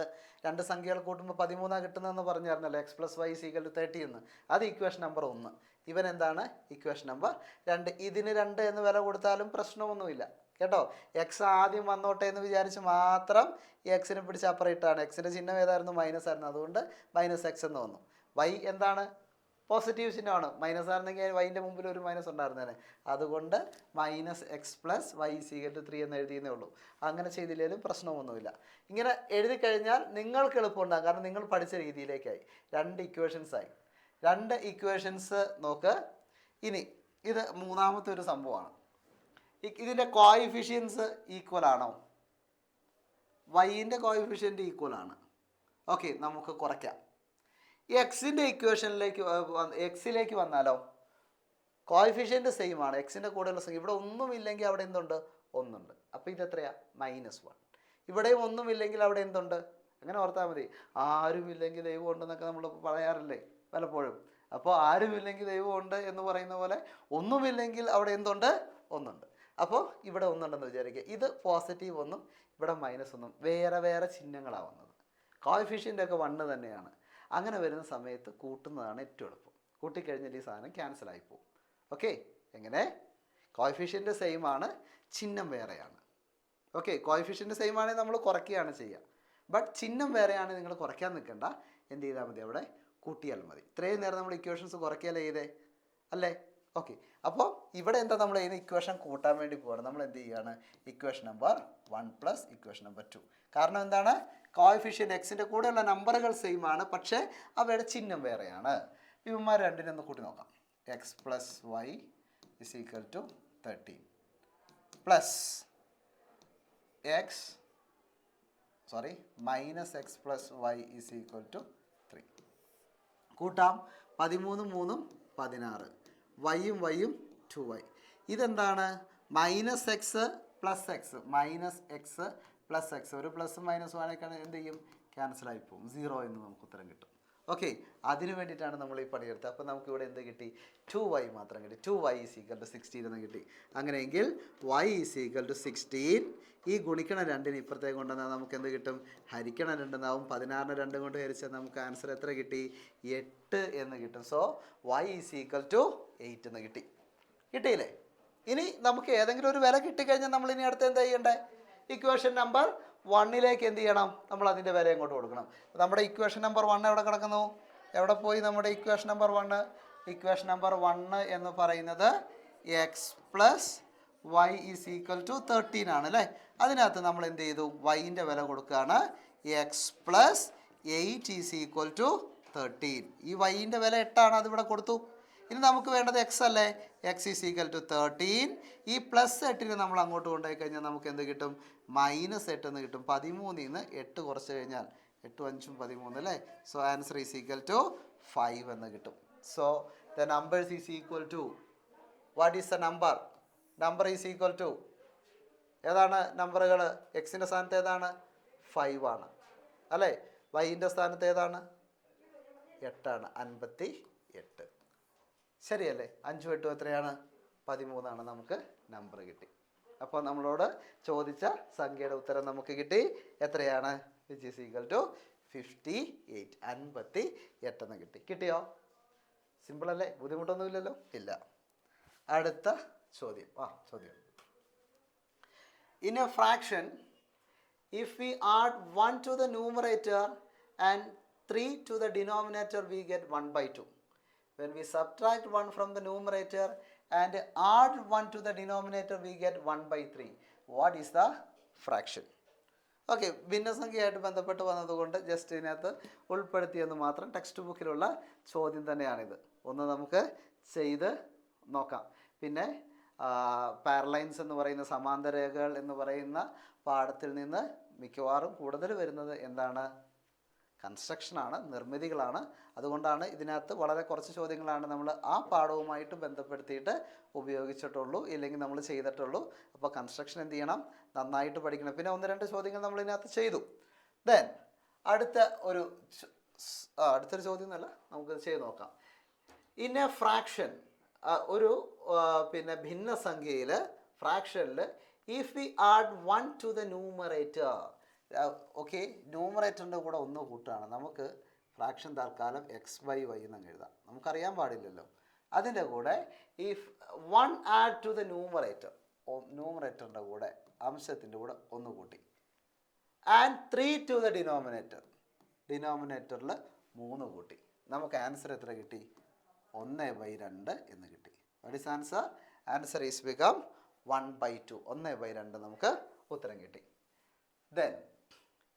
2 സംഖ്യകൾ കൂട്ടുമ്പോൾ 13 കിട്ടുന്നതെന്ന് പറഞ്ഞായിരുന്നല്ലോ, x + y is equal to 30 എന്ന്. അത് ഇക്വേഷൻ നമ്പർ 1. ഇവൻ എന്താണ്? Equation number 2. ഇതിന് 2 എന്ന് വില കൊടുത്താലും പ്രശ്നമൊന്നുമില്ല കേട്ടോ. എക്സ് ആദ്യം വന്നോട്ടെ എന്ന് വിചാരിച്ച് മാത്രം ഈ എക്സിനെ പിടിച്ച് അപ്പുറയിട്ടാണ്. എക്സിൻ്റെ ചിഹ്നം ഏതായിരുന്നു? മൈനസ് ആയിരുന്നു. അതുകൊണ്ട് -x എന്ന് വന്നു. y എന്താണ്? പോസിറ്റീവ് ചിഹ്നമാണ്. മൈനസ് ആയിരുന്നെങ്കിൽ വൈൻ്റെ മുമ്പിൽ ഒരു മൈനസ് ഉണ്ടായിരുന്നേനെ. അതുകൊണ്ട് -x + y = 3 എന്ന് എഴുതിയെന്നേ ഉള്ളൂ. അങ്ങനെ ചെയ്തില്ലെങ്കിലും പ്രശ്നമൊന്നുമില്ല. ഇങ്ങനെ എഴുതി കഴിഞ്ഞാൽ നിങ്ങൾക്ക് എളുപ്പമുണ്ടാകും, കാരണം നിങ്ങൾ പഠിച്ച രീതിയിലേക്കായി. 2 ഇക്വേഷൻസായി. 2 ഇക്വേഷൻസ് നോക്ക്. ഇനി ഇത് മൂന്നാമത്തെ ഒരു സംഭവമാണ്. ഇതിൻ്റെ കോഎഫിഷ്യൻസ് ഈക്വൽ ആണോ? വൈൻ്റെ കോഎഫിഷ്യൻ്റ് ഈക്വൽ ആണ്. ഓക്കെ, നമുക്ക് കുറയ്ക്കാം. എക്സിൻ്റെ എക്സിലേക്ക് വന്നാലോ? കോഎഫിഷ്യൻ്റ് സെയിം ആണ്, എക്സിൻ്റെ കൂടെയുള്ള സംഖ്യ. ഇവിടെ ഒന്നുമില്ലെങ്കിൽ അവിടെ എന്തുണ്ട്? 1 ഉണ്ട്. അപ്പോൾ ഇതെത്രയാ? -1. ഇവിടെയും ഒന്നുമില്ലെങ്കിൽ അവിടെ എന്തുണ്ട്? അങ്ങനെ ഓർത്താൽ മതി. ആരുമില്ലെങ്കിൽ ദൈവം ഉണ്ടെന്നൊക്കെ നമ്മൾ പറയാറില്ലേ പലപ്പോഴും. അപ്പോൾ ആരുമില്ലെങ്കിൽ ദൈവം ഉണ്ട് എന്ന് പറയുന്ന പോലെ ഒന്നുമില്ലെങ്കിൽ അവിടെ എന്തുണ്ട്? 1 ഉണ്ട്. അപ്പോൾ ഇവിടെ 1 ഉണ്ടെന്ന് വിചാരിക്കുക. ഇത് പോസിറ്റീവ് 1, ഇവിടെ -1. വേറെ വേറെ ചിഹ്നങ്ങളാണ് വന്നത്. കോഎഫിഷ്യൻ്റൊക്കെ 1 തന്നെയാണ്. അങ്ങനെ വരുന്ന സമയത്ത് കൂട്ടുന്നതാണ് ഏറ്റവും എളുപ്പം. കൂട്ടിക്കഴിഞ്ഞാൽ ഈ സാധനം ക്യാൻസൽ ആയിപ്പോവും. ഓക്കെ, എങ്ങനെ? കോഎഫിഷ്യൻ്റ് സെയിം ആണ്, ചിഹ്നം വേറെയാണ്. ഓക്കെ, കോഎഫിഷ്യൻ്റ് സെയിം ആണെങ്കിൽ നമ്മൾ കുറയ്ക്കുകയാണ് ചെയ്യുക. ബട്ട് ചിഹ്നം വേറെയാണെങ്കിൽ നിങ്ങൾ കുറയ്ക്കാൻ നിൽക്കണ്ട. എന്ത് ചെയ്താൽ മതി? അവിടെ കൂട്ടിയാൽ മതി. ഇത്രയും നേരം നമ്മൾ ഇക്വേഷൻസ് കുറയ്ക്കുകയല്ലേ ചെയ്തേ അല്ലേ? ഓക്കെ, അപ്പോൾ ഇവിടെ എന്താ നമ്മൾ ചെയ്യുന്നത്? ഇക്വേഷൻ കൂട്ടാൻ വേണ്ടി പോവാണ്. നമ്മൾ എന്ത് ചെയ്യുകയാണ്? Equation number 1 + equation number 2. കാരണം എന്താണ്? കോഎഫിഷ്യൻ്റ് എക്സിൻ്റെ കൂടെയുള്ള നമ്പറുകൾ സെയിം ആണ്, പക്ഷേ അവയുടെ ചിഹ്നം വേറെയാണ്. ഇവന്മാർ രണ്ടിനൊന്ന് കൂട്ടി നോക്കാം. x + y = 13 plus -x + y = 3. കൂട്ടാം. 13 3 16. വൈയും 2y. ഇതെന്താണ്? -x + x. -x + x. ഒരു പ്ലസ് മൈനസ് ആണെങ്കിൽ എന്ത് ചെയ്യും? ക്യാൻസൽ ആയിപ്പോവും. 0 എന്ന് നമുക്ക് ഉത്തരം കിട്ടും. ഓക്കെ, അതിന് വേണ്ടിയിട്ടാണ് നമ്മൾ ഈ പണിയെടുത്തത്. അപ്പോൾ നമുക്ക് ഇവിടെ എന്ത് കിട്ടി? 2y മാത്രം കിട്ടി. 2y = 16 എന്ന് കിട്ടി. അങ്ങനെയെങ്കിൽ y = 16. ഈ ഗുണിക്കണ 2ന് ഇപ്പുറത്തേക്ക് കൊണ്ടുവന്നാൽ നമുക്ക് എന്ത് കിട്ടും? ഹരിക്കണ 2 എന്നാവും. 16നെ 2 കൊണ്ട് ഹരിച്ചാൽ നമുക്ക് ആൻസർ എത്ര കിട്ടി? 8 എന്ന് കിട്ടും. സോ y = 8 എന്ന് കിട്ടിയില്ലേ? ഇനി നമുക്ക് ഏതെങ്കിലും ഒരു വില കിട്ടിക്കഴിഞ്ഞാൽ നമ്മൾ ഇനി അടുത്ത് എന്താ ചെയ്യണ്ടേ? ഇക്വേഷൻ നമ്പർ 1ലേക്ക് എന്ത് ചെയ്യണം? നമ്മൾ അതിൻ്റെ വില ഇങ്ങോട്ട് കൊടുക്കണം. നമ്മുടെ ഇക്വേഷൻ നമ്പർ 1 എവിടെ കിടക്കുന്നു? എവിടെ പോയി നമ്മുടെ ഇക്വേഷൻ നമ്പർ 1? ഇക്വേഷൻ നമ്പർ 1 എന്ന് പറയുന്നത് x plus y is equal to 13 ആണ് അല്ലേ. അതിനകത്ത് നമ്മൾ എന്ത് ചെയ്തു, വൈൻ്റെ വില കൊടുക്കുകയാണ്. X plus 8 is equal to 13. ഈ വൈൻ്റെ വില 8 ആണ്, അതിവിടെ കൊടുത്തു. ഇനി നമുക്ക് വേണ്ടത് എക്സ് അല്ലേ. X is equal to 13. ഈ പ്ലസ് 8 നമ്മൾ അങ്ങോട്ട് കൊണ്ടുപോയി കഴിഞ്ഞാൽ നമുക്ക് എന്ത് കിട്ടും, -8 എന്ന് കിട്ടും. 13 നിന്ന് 8 കുറച്ച് കഴിഞ്ഞാൽ 8 5 13 അല്ലേ. So answer is equal to 5 എന്ന് കിട്ടും. So the numbers is equal to, what is the number? Number is equal to ഏതാണ് നമ്പറുകൾ? എക്സിൻ്റെ സ്ഥാനത്ത് ഏതാണ്? 5 ആണ് അല്ലേ. വൈൻ്റെ സ്ഥാനത്ത് ഏതാണ്? 8 ആണ്. 58 ശരിയല്ലേ. 5 8 എത്രയാണ്? 13 ആണ്. നമുക്ക് നമ്പർ കിട്ടി. അപ്പോൾ നമ്മളോട് ചോദിച്ച സംഖ്യയുടെ ഉത്തരം നമുക്ക് കിട്ടി. എത്രയാണ്? Which is equal to 58. 58 എന്ന് കിട്ടി. കിട്ടിയോ? സിമ്പിൾ അല്ലേ? ബുദ്ധിമുട്ടൊന്നുമില്ലല്ലോ. ഇല്ല. അടുത്ത ചോദ്യം. ചോദ്യം. In a fraction, if we add 1 to the numerator and 3 to the denominator, we get 1/2. When we subtract 1 from the numerator and add 1 to the denominator, we get 1/3. What is the fraction? Okay, ഭിന്നസംഖ്യയായിട്ട് ബന്ധപ്പെട്ട് വന്നതുകൊണ്ട് ജസ്റ്റ് ഇതിനകത്ത് ഉൾപ്പെടുത്തിയെന്ന് മാത്രം. ടെക്സ്റ്റ് ബുക്കിലുള്ള ചോദ്യം തന്നെയാണിത്. ഒന്ന് നമുക്ക് ചെയ്ത് നോക്കാം. പിന്നെ പാരലൈൻസ് എന്ന് പറയുന്ന സമാന്തരരേഖകൾ എന്ന് പറയുന്ന പാഠത്തിൽ നിന്ന് മിക്കവാറും കൂടുതൽ വരുന്നത് എന്താണ്? കൺസ്ട്രക്ഷനാണ്, നിർമ്മിതികളാണ്. അതുകൊണ്ടാണ് ഇതിനകത്ത് വളരെ കുറച്ച് ചോദ്യങ്ങളാണ് നമ്മൾ ആ പാഠവുമായിട്ട് ബന്ധപ്പെടുത്തിയിട്ട് ഉപയോഗിച്ചിട്ടുള്ളൂ, ഇല്ലെങ്കിൽ നമ്മൾ ചെയ്തിട്ടുള്ളൂ. അപ്പോൾ കൺസ്ട്രക്ഷൻ എന്ത് ചെയ്യണം? നന്നായിട്ട് പഠിക്കണം. പിന്നെ 1-2 ചോദ്യങ്ങൾ നമ്മൾ ഇതിനകത്ത് ചെയ്തു. ദെൻ അടുത്തൊരു ചോദ്യം എന്നല്ല, നമുക്ക് ചെയ്ത് നോക്കാം. ഇൻ എ ഫ്രാക്ഷൻ, ഒരു പിന്നെ ഭിന്നസംഖ്യയിൽ ഫ്രാക്ഷനിൽ if we add 1 to the numerator, okay, ന്യൂമറേറ്ററിൻ്റെ കൂടെ 1 കൂട്ടുകയാണ്. നമുക്ക് ഫ്രാക്ഷൻ തൽക്കാലം x/y എന്നങ്ങ് എഴുതാം, നമുക്കറിയാൻ പാടില്ലല്ലോ. അതിൻ്റെ കൂടെ if 1 add to the numerator, ന്യൂമറേറ്ററിൻ്റെ കൂടെ അംശത്തിൻ്റെ കൂടെ 1 കൂട്ടി. ആൻഡ് 3 ടു ദ ഡിനോമിനേറ്റർ, ഡിനോമിനേറ്ററിൽ 3 കൂട്ടി. നമുക്ക് ആൻസർ എത്ര കിട്ടി? 1/2 എന്ന് കിട്ടി. What is answer? Answer is become 1/2. 1/2 നമുക്ക് ഉത്തരം കിട്ടി. ദെൻ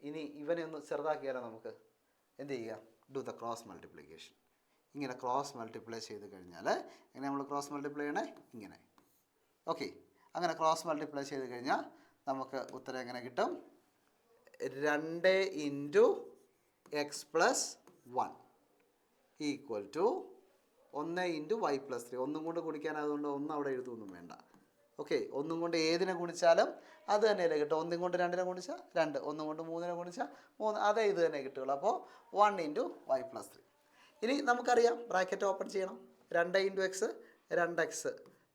ഇനി ഇവനെ ഒന്ന് ചെറുതാക്കിയാലോ നമുക്ക്. എന്ത് ചെയ്യുക? Do the cross multiplication. ഇങ്ങനെ ക്രോസ് മൾട്ടിപ്ലൈ ചെയ്ത് കഴിഞ്ഞാൽ എങ്ങനെ നമ്മൾ ക്രോസ് മൾട്ടിപ്ലൈ ചെയ്യണേ? ഇങ്ങനെ. ഓക്കെ, അങ്ങനെ ക്രോസ് മൾട്ടിപ്ലൈ ചെയ്ത് കഴിഞ്ഞാൽ നമുക്ക് ഉത്തരം എങ്ങനെ കിട്ടും? 2 into x plus 1 equal to 1 into y plus 3. ഒന്നും കൊണ്ട് ഗുണിക്കാനായതുകൊണ്ട് 1 അവിടെ എഴുതൊന്നും വേണ്ട. ഓക്കെ, 1 കൊണ്ട് ഏതിനെ ഗുണിച്ചാലും അത് തന്നെയല്ലേ കിട്ടും. 1 കൊണ്ട് 2നെ ഗുണിച്ചാൽ 2, 1 കൊണ്ട് 3നെ ഗുണിച്ചാൽ 3, അതേ ഇത് തന്നെ കിട്ടുകയുള്ളൂ. അപ്പോൾ 1 ഇൻറ്റു വൈ പ്ലസ് 3. ഇനി നമുക്കറിയാം, ബ്രാക്കറ്റ് ഓപ്പൺ ചെയ്യണം. 2 into X 2x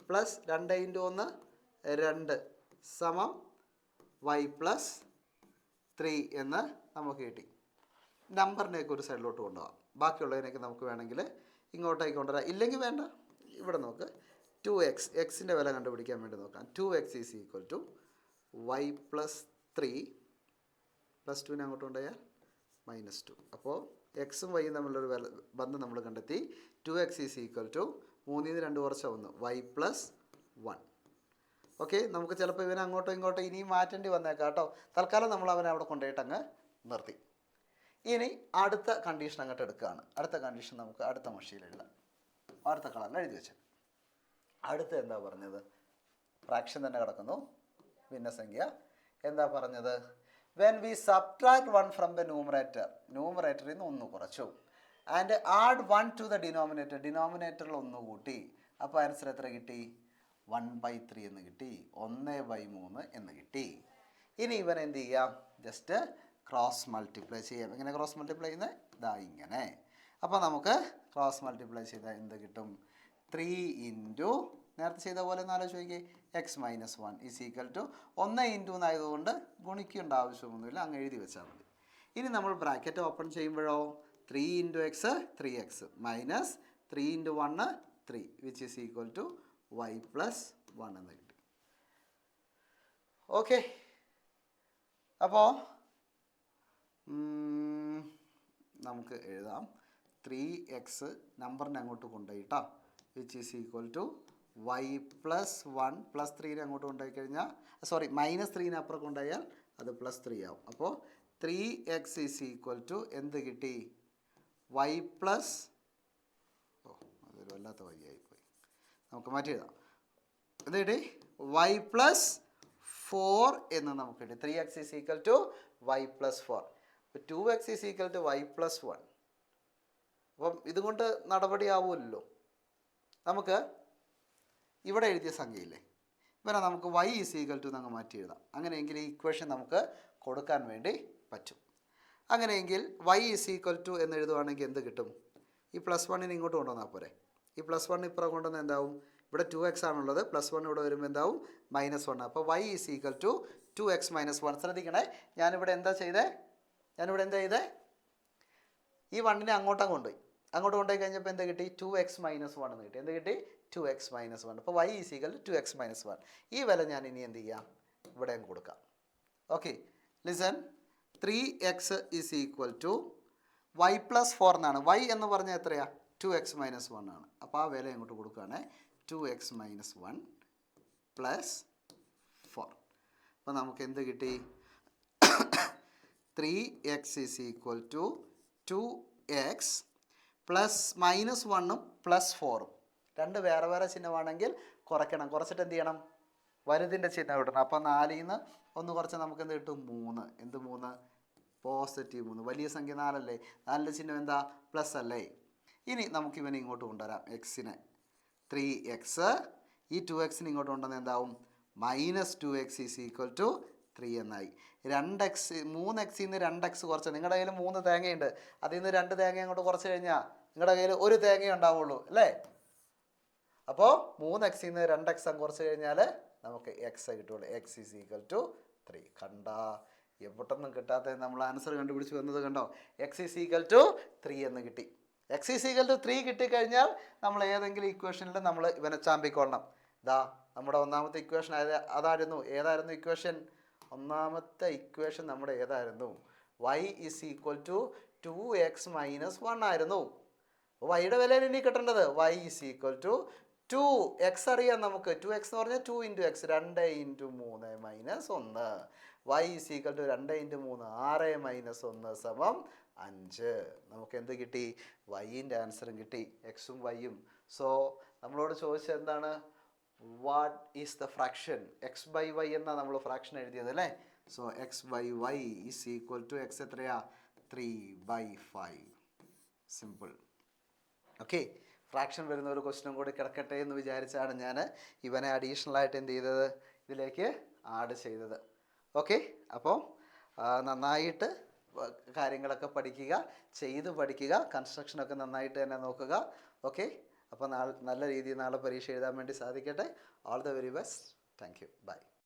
plus 2 into 1 2 സമം വൈ പ്ലസ് 3 എന്ന് നമുക്ക് കിട്ടി. നമ്പറിനെയൊക്കെ ഒരു സൈഡിലോട്ട് കൊണ്ടുപോകാം. ബാക്കിയുള്ളതിനൊക്കെ നമുക്ക് വേണമെങ്കിൽ ഇങ്ങോട്ടേക്ക് കൊണ്ടുവരാം. ഇല്ലെങ്കിൽ വേണ്ട, ഇവിടെ നോക്ക്. 2x, എക്സിൻ്റെ വില കണ്ടുപിടിക്കാൻ വേണ്ടി നോക്കാം. 2x is equal to y plus 3 plus 2നെ അങ്ങോട്ട് കൊണ്ടുപോയാൽ -2. അപ്പോൾ എക്സും വൈയും തമ്മിലൊരു ബന്ധം നമ്മൾ കണ്ടെത്തി. 2x ഈസ് ഈക്വൽ ടു 3 2 കുറച്ച 1 വൈ പ്ലസ് 1. ഓക്കെ, നമുക്ക് ചിലപ്പോൾ ഇവനെ അങ്ങോട്ടോ ഇങ്ങോട്ടോ ഇനിയും മാറ്റേണ്ടി വന്നേക്കാം കേട്ടോ. തൽക്കാലം നമ്മൾ അവനെ അവിടെ കൊണ്ടുപോയിട്ട് അങ്ങ് നിർത്തി. ഇനി അടുത്ത കണ്ടീഷൻ അങ്ങോട്ട് എടുക്കുകയാണ്. അടുത്ത കണ്ടീഷൻ നമുക്ക് അടുത്ത മഷിയിൽ എഴുതാം. അടുത്ത കളറിൽ എഴുതി വെച്ചാൽ അടുത്ത എന്താ പറഞ്ഞത്? ഫ്രാക്ഷൻ തന്നെ കിടക്കുന്നു, ഭിന്നസംഖ്യ. എന്താ പറഞ്ഞത്? When we subtract 1 from the numerator, ന്യൂമറേറ്ററിൽ നിന്ന് 1 കുറച്ചു. And add 1 to the denominator, ഡിനോമിനേറ്ററിൽ 1 കൂട്ടി. അപ്പോൾ ആൻസർ എത്ര കിട്ടി? 1/3 എന്ന് കിട്ടി. 1/3 എന്ന് കിട്ടി. ഇനി ഇവൻ എന്ത് ചെയ്യാം? ജസ്റ്റ് ക്രോസ് മൾട്ടിപ്ലൈ ചെയ്യാം. എങ്ങനെ ക്രോസ് മൾട്ടിപ്ലൈ ചെയ്യുന്നത്? ഇതാ ഇങ്ങനെ. അപ്പോൾ നമുക്ക് ക്രോസ് മൾട്ടിപ്ലൈ ചെയ്താൽ എന്ത് കിട്ടും? 3 ഇൻറ്റു നേരത്തെ ചെയ്ത പോലെ ഒന്ന് ആലോചിച്ച് നോക്കിയേ. X minus 1 is equal to 1 into എന്നായതുകൊണ്ട് ഗുണിക്കേണ്ട ആവശ്യമൊന്നുമില്ല, അങ്ങ് എഴുതി വെച്ചാൽ മതി. ഇനി നമ്മൾ ബ്രാക്കറ്റ് ഓപ്പൺ ചെയ്യുമ്പോഴോ 3 into x 3x minus 3 into 1 3 which is equal to y plus 1 എന്ന് കിട്ടി. ഓക്കെ, അപ്പോൾ നമുക്ക് എഴുതാം 3x നമ്പറിനെ അങ്ങോട്ട് കൊണ്ടുപോയി കേട്ടോ, which is equal to y plus 1 plus 3നെ അങ്ങോട്ട് കൊണ്ടുപോയി കഴിഞ്ഞാൽ സോറി -3നെ അപ്പുറം കൊണ്ടുപോയാൽ അത് +3 ആവും. അപ്പോൾ 3x ഈസ് ഈക്വൽ ടു എന്ത് കിട്ടി, y പ്ലസ് അതൊരു വല്ലാത്ത വഴിയായിപ്പോയി, നമുക്ക് മാറ്റി എഴുതാം. എന്ത് കിട്ടി, y പ്ലസ് 4 എന്ന് നമുക്ക് കിട്ടി. 3x is equal to y plus 4. അപ്പോൾ 2x is equal to y plus 1. അപ്പം ഇതുകൊണ്ട് നടപടിയാവുമല്ലോ. നമുക്ക് ഇവിടെ എഴുതിയ സംഖ്യയില്ലേ, ഇവരെ നമുക്ക് y ഈസ് ഈക്വൽ ടു അങ്ങ് മാറ്റി എഴുതാം. അങ്ങനെയെങ്കിൽ ഈ ഇക്വേഷൻ നമുക്ക് കൊടുക്കാൻ വേണ്ടി പറ്റും. അങ്ങനെയെങ്കിൽ y ഈസ് ഈക്വൽ ടു എന്ന് എഴുതുവാണെങ്കിൽ എന്ത് കിട്ടും, ഈ +1നെ ഇങ്ങോട്ട് കൊണ്ടുവന്നാൽ പോരെ. ഈ +1 ഇപ്പുറം കൊണ്ടുവന്നാൽ എന്താവും, ഇവിടെ 2x ആണുള്ളത്, +1 ഇവിടെ വരുമ്പോൾ എന്താവും -1. അപ്പോൾ y is equal to 2x - 1. ശ്രദ്ധിക്കണേ, ഞാനിവിടെ എന്താ ചെയ്തേ, ഈ 1നെ അങ്ങോട്ട് കൊണ്ടുപോയി കഴിഞ്ഞപ്പോൾ എന്ത് കിട്ടി, 2x - 1 എന്ന് കിട്ടി. എന്ത് കിട്ടി, 2x - 1. അപ്പോൾ y is equal to 2x - 1. ഈ വില ഞാൻ ഇനി എന്ത് ചെയ്യാം, ഇവിടെ കൊടുക്കാം. Okay, listen, 3x is equal to y plus 4 എന്നാണ്. y എന്ന് പറഞ്ഞാൽ എത്രയാ, 2x - 1 ആണ്. അപ്പോൾ ആ വില അങ്ങോട്ട് കൊടുക്കുകയാണ്, 2x - 1 പ്ലസ് 4. അപ്പോൾ നമുക്ക് എന്ത് കിട്ടി, 3x is equal to 2x plus -1ഉം പ്ലസ് 4ഉം രണ്ട് വേറെ വേറെ ചിഹ്നമാണെങ്കിൽ കുറയ്ക്കണം. കുറച്ചിട്ട് എന്ത് ചെയ്യണം, വലുതിൻ്റെ ചിഹ്നം ഇടണം. അപ്പോൾ 4ൽ നിന്ന് 1 കുറച്ച് നമുക്ക് എന്ത് കിട്ടും, 3. എന്ത് 3, +3. വലിയ സംഖ്യ 4 അല്ലേ, 4ൻ്റെ ചിഹ്നം എന്താ, പ്ലസ് അല്ലേ. ഇനി നമുക്ക് ഇവനെ ഇങ്ങോട്ട് കൊണ്ടുവരാം, എക്സിനെ 3x, ഈ 2xനെ ഇങ്ങോട്ട് കൊണ്ടുവന്ന് എന്താവും, -2x ഈസ് ഈക്വൽ ടു 3 എന്നായി. 2x 3xൽ നിന്ന് 2x കുറച്ച്, നിങ്ങളുടെ കയ്യിൽ 3 തേങ്ങയുണ്ട്, അതിൽ നിന്ന് 2 തേങ്ങ അങ്ങോട്ട് കുറച്ച് കഴിഞ്ഞാൽ നിങ്ങളുടെ കയ്യിൽ 1 തേങ്ങ ഉണ്ടാവുള്ളൂ അല്ലേ. അപ്പോൾ 3xൽ നിന്ന് 2x കുറച്ച് കഴിഞ്ഞാൽ നമുക്ക് x കിട്ടുള്ളൂ. x is equal to 3. കണ്ടാ, എവിടൊന്നും കിട്ടാത്ത നമ്മൾ ആൻസർ കണ്ടുപിടിച്ച് വന്നത് കണ്ടോ, x ഈസ് ഈക്വൽ ടു 3 എന്ന് കിട്ടി. x ഈസ് ഈക്വൽ ടു 3 കിട്ടിക്കഴിഞ്ഞാൽ നമ്മൾ ഏതെങ്കിലും ഇക്വേഷനിൽ നമ്മൾ ഇവനെ ചാമ്പിക്കൊള്ളണം. ഇതാ നമ്മുടെ ഒന്നാമത്തെ ഇക്വേഷൻ ഏതായിരുന്നു ഇക്വേഷൻ, ഒന്നാമത്തെ ഇക്വേഷൻ നമ്മുടെ ഏതായിരുന്നു, y is equal to 2x - 1 ആയിരുന്നു. വൈയുടെ വിലയാണ് ഇനി കിട്ടേണ്ടത്. y is equal to 2x അറിയാം നമുക്ക്, 2x എന്ന് പറഞ്ഞാൽ 2 × x, 2 × 3 - 1. y is equal to 2 × 3 6 - 1 സമം 5. നമുക്ക് എന്ത് കിട്ടി, വൈൻ്റെ ആൻസറും കിട്ടി, എക്സും വൈയും. സോ നമ്മളോട് ചോദിച്ചത് എന്താണ്, what is the fraction, x/y എന്നാണ് നമ്മൾ ഫ്രാക്ഷൻ എഴുതിയത് അല്ലേ. So x/y is equal to x എത്രയാ, 3/5. സിമ്പിൾ. ഓക്കെ, ഫ്രാക്ഷൻ വരുന്ന ഒരു ക്വസ്റ്റ്യനും കൂടി കിടക്കട്ടെ എന്ന് വിചാരിച്ചാണ് ഞാൻ ഇവനെ അഡീഷണൽ ആയിട്ട് എന്ത് ചെയ്തത്, ഇതിലേക്ക് ആഡ് ചെയ്തത്. ഓക്കെ, അപ്പോൾ നന്നായിട്ട് കാര്യങ്ങളൊക്കെ പഠിക്കുക, കൺസ്ട്രക്ഷനൊക്കെ നന്നായിട്ട് തന്നെ നോക്കുക. ഓക്കെ, അപ്പോൾ നല്ല രീതിയിൽ നാളെ പരീക്ഷ എഴുതാൻ വേണ്ടി സാധിക്കട്ടെ. All the very best. Thank you. By.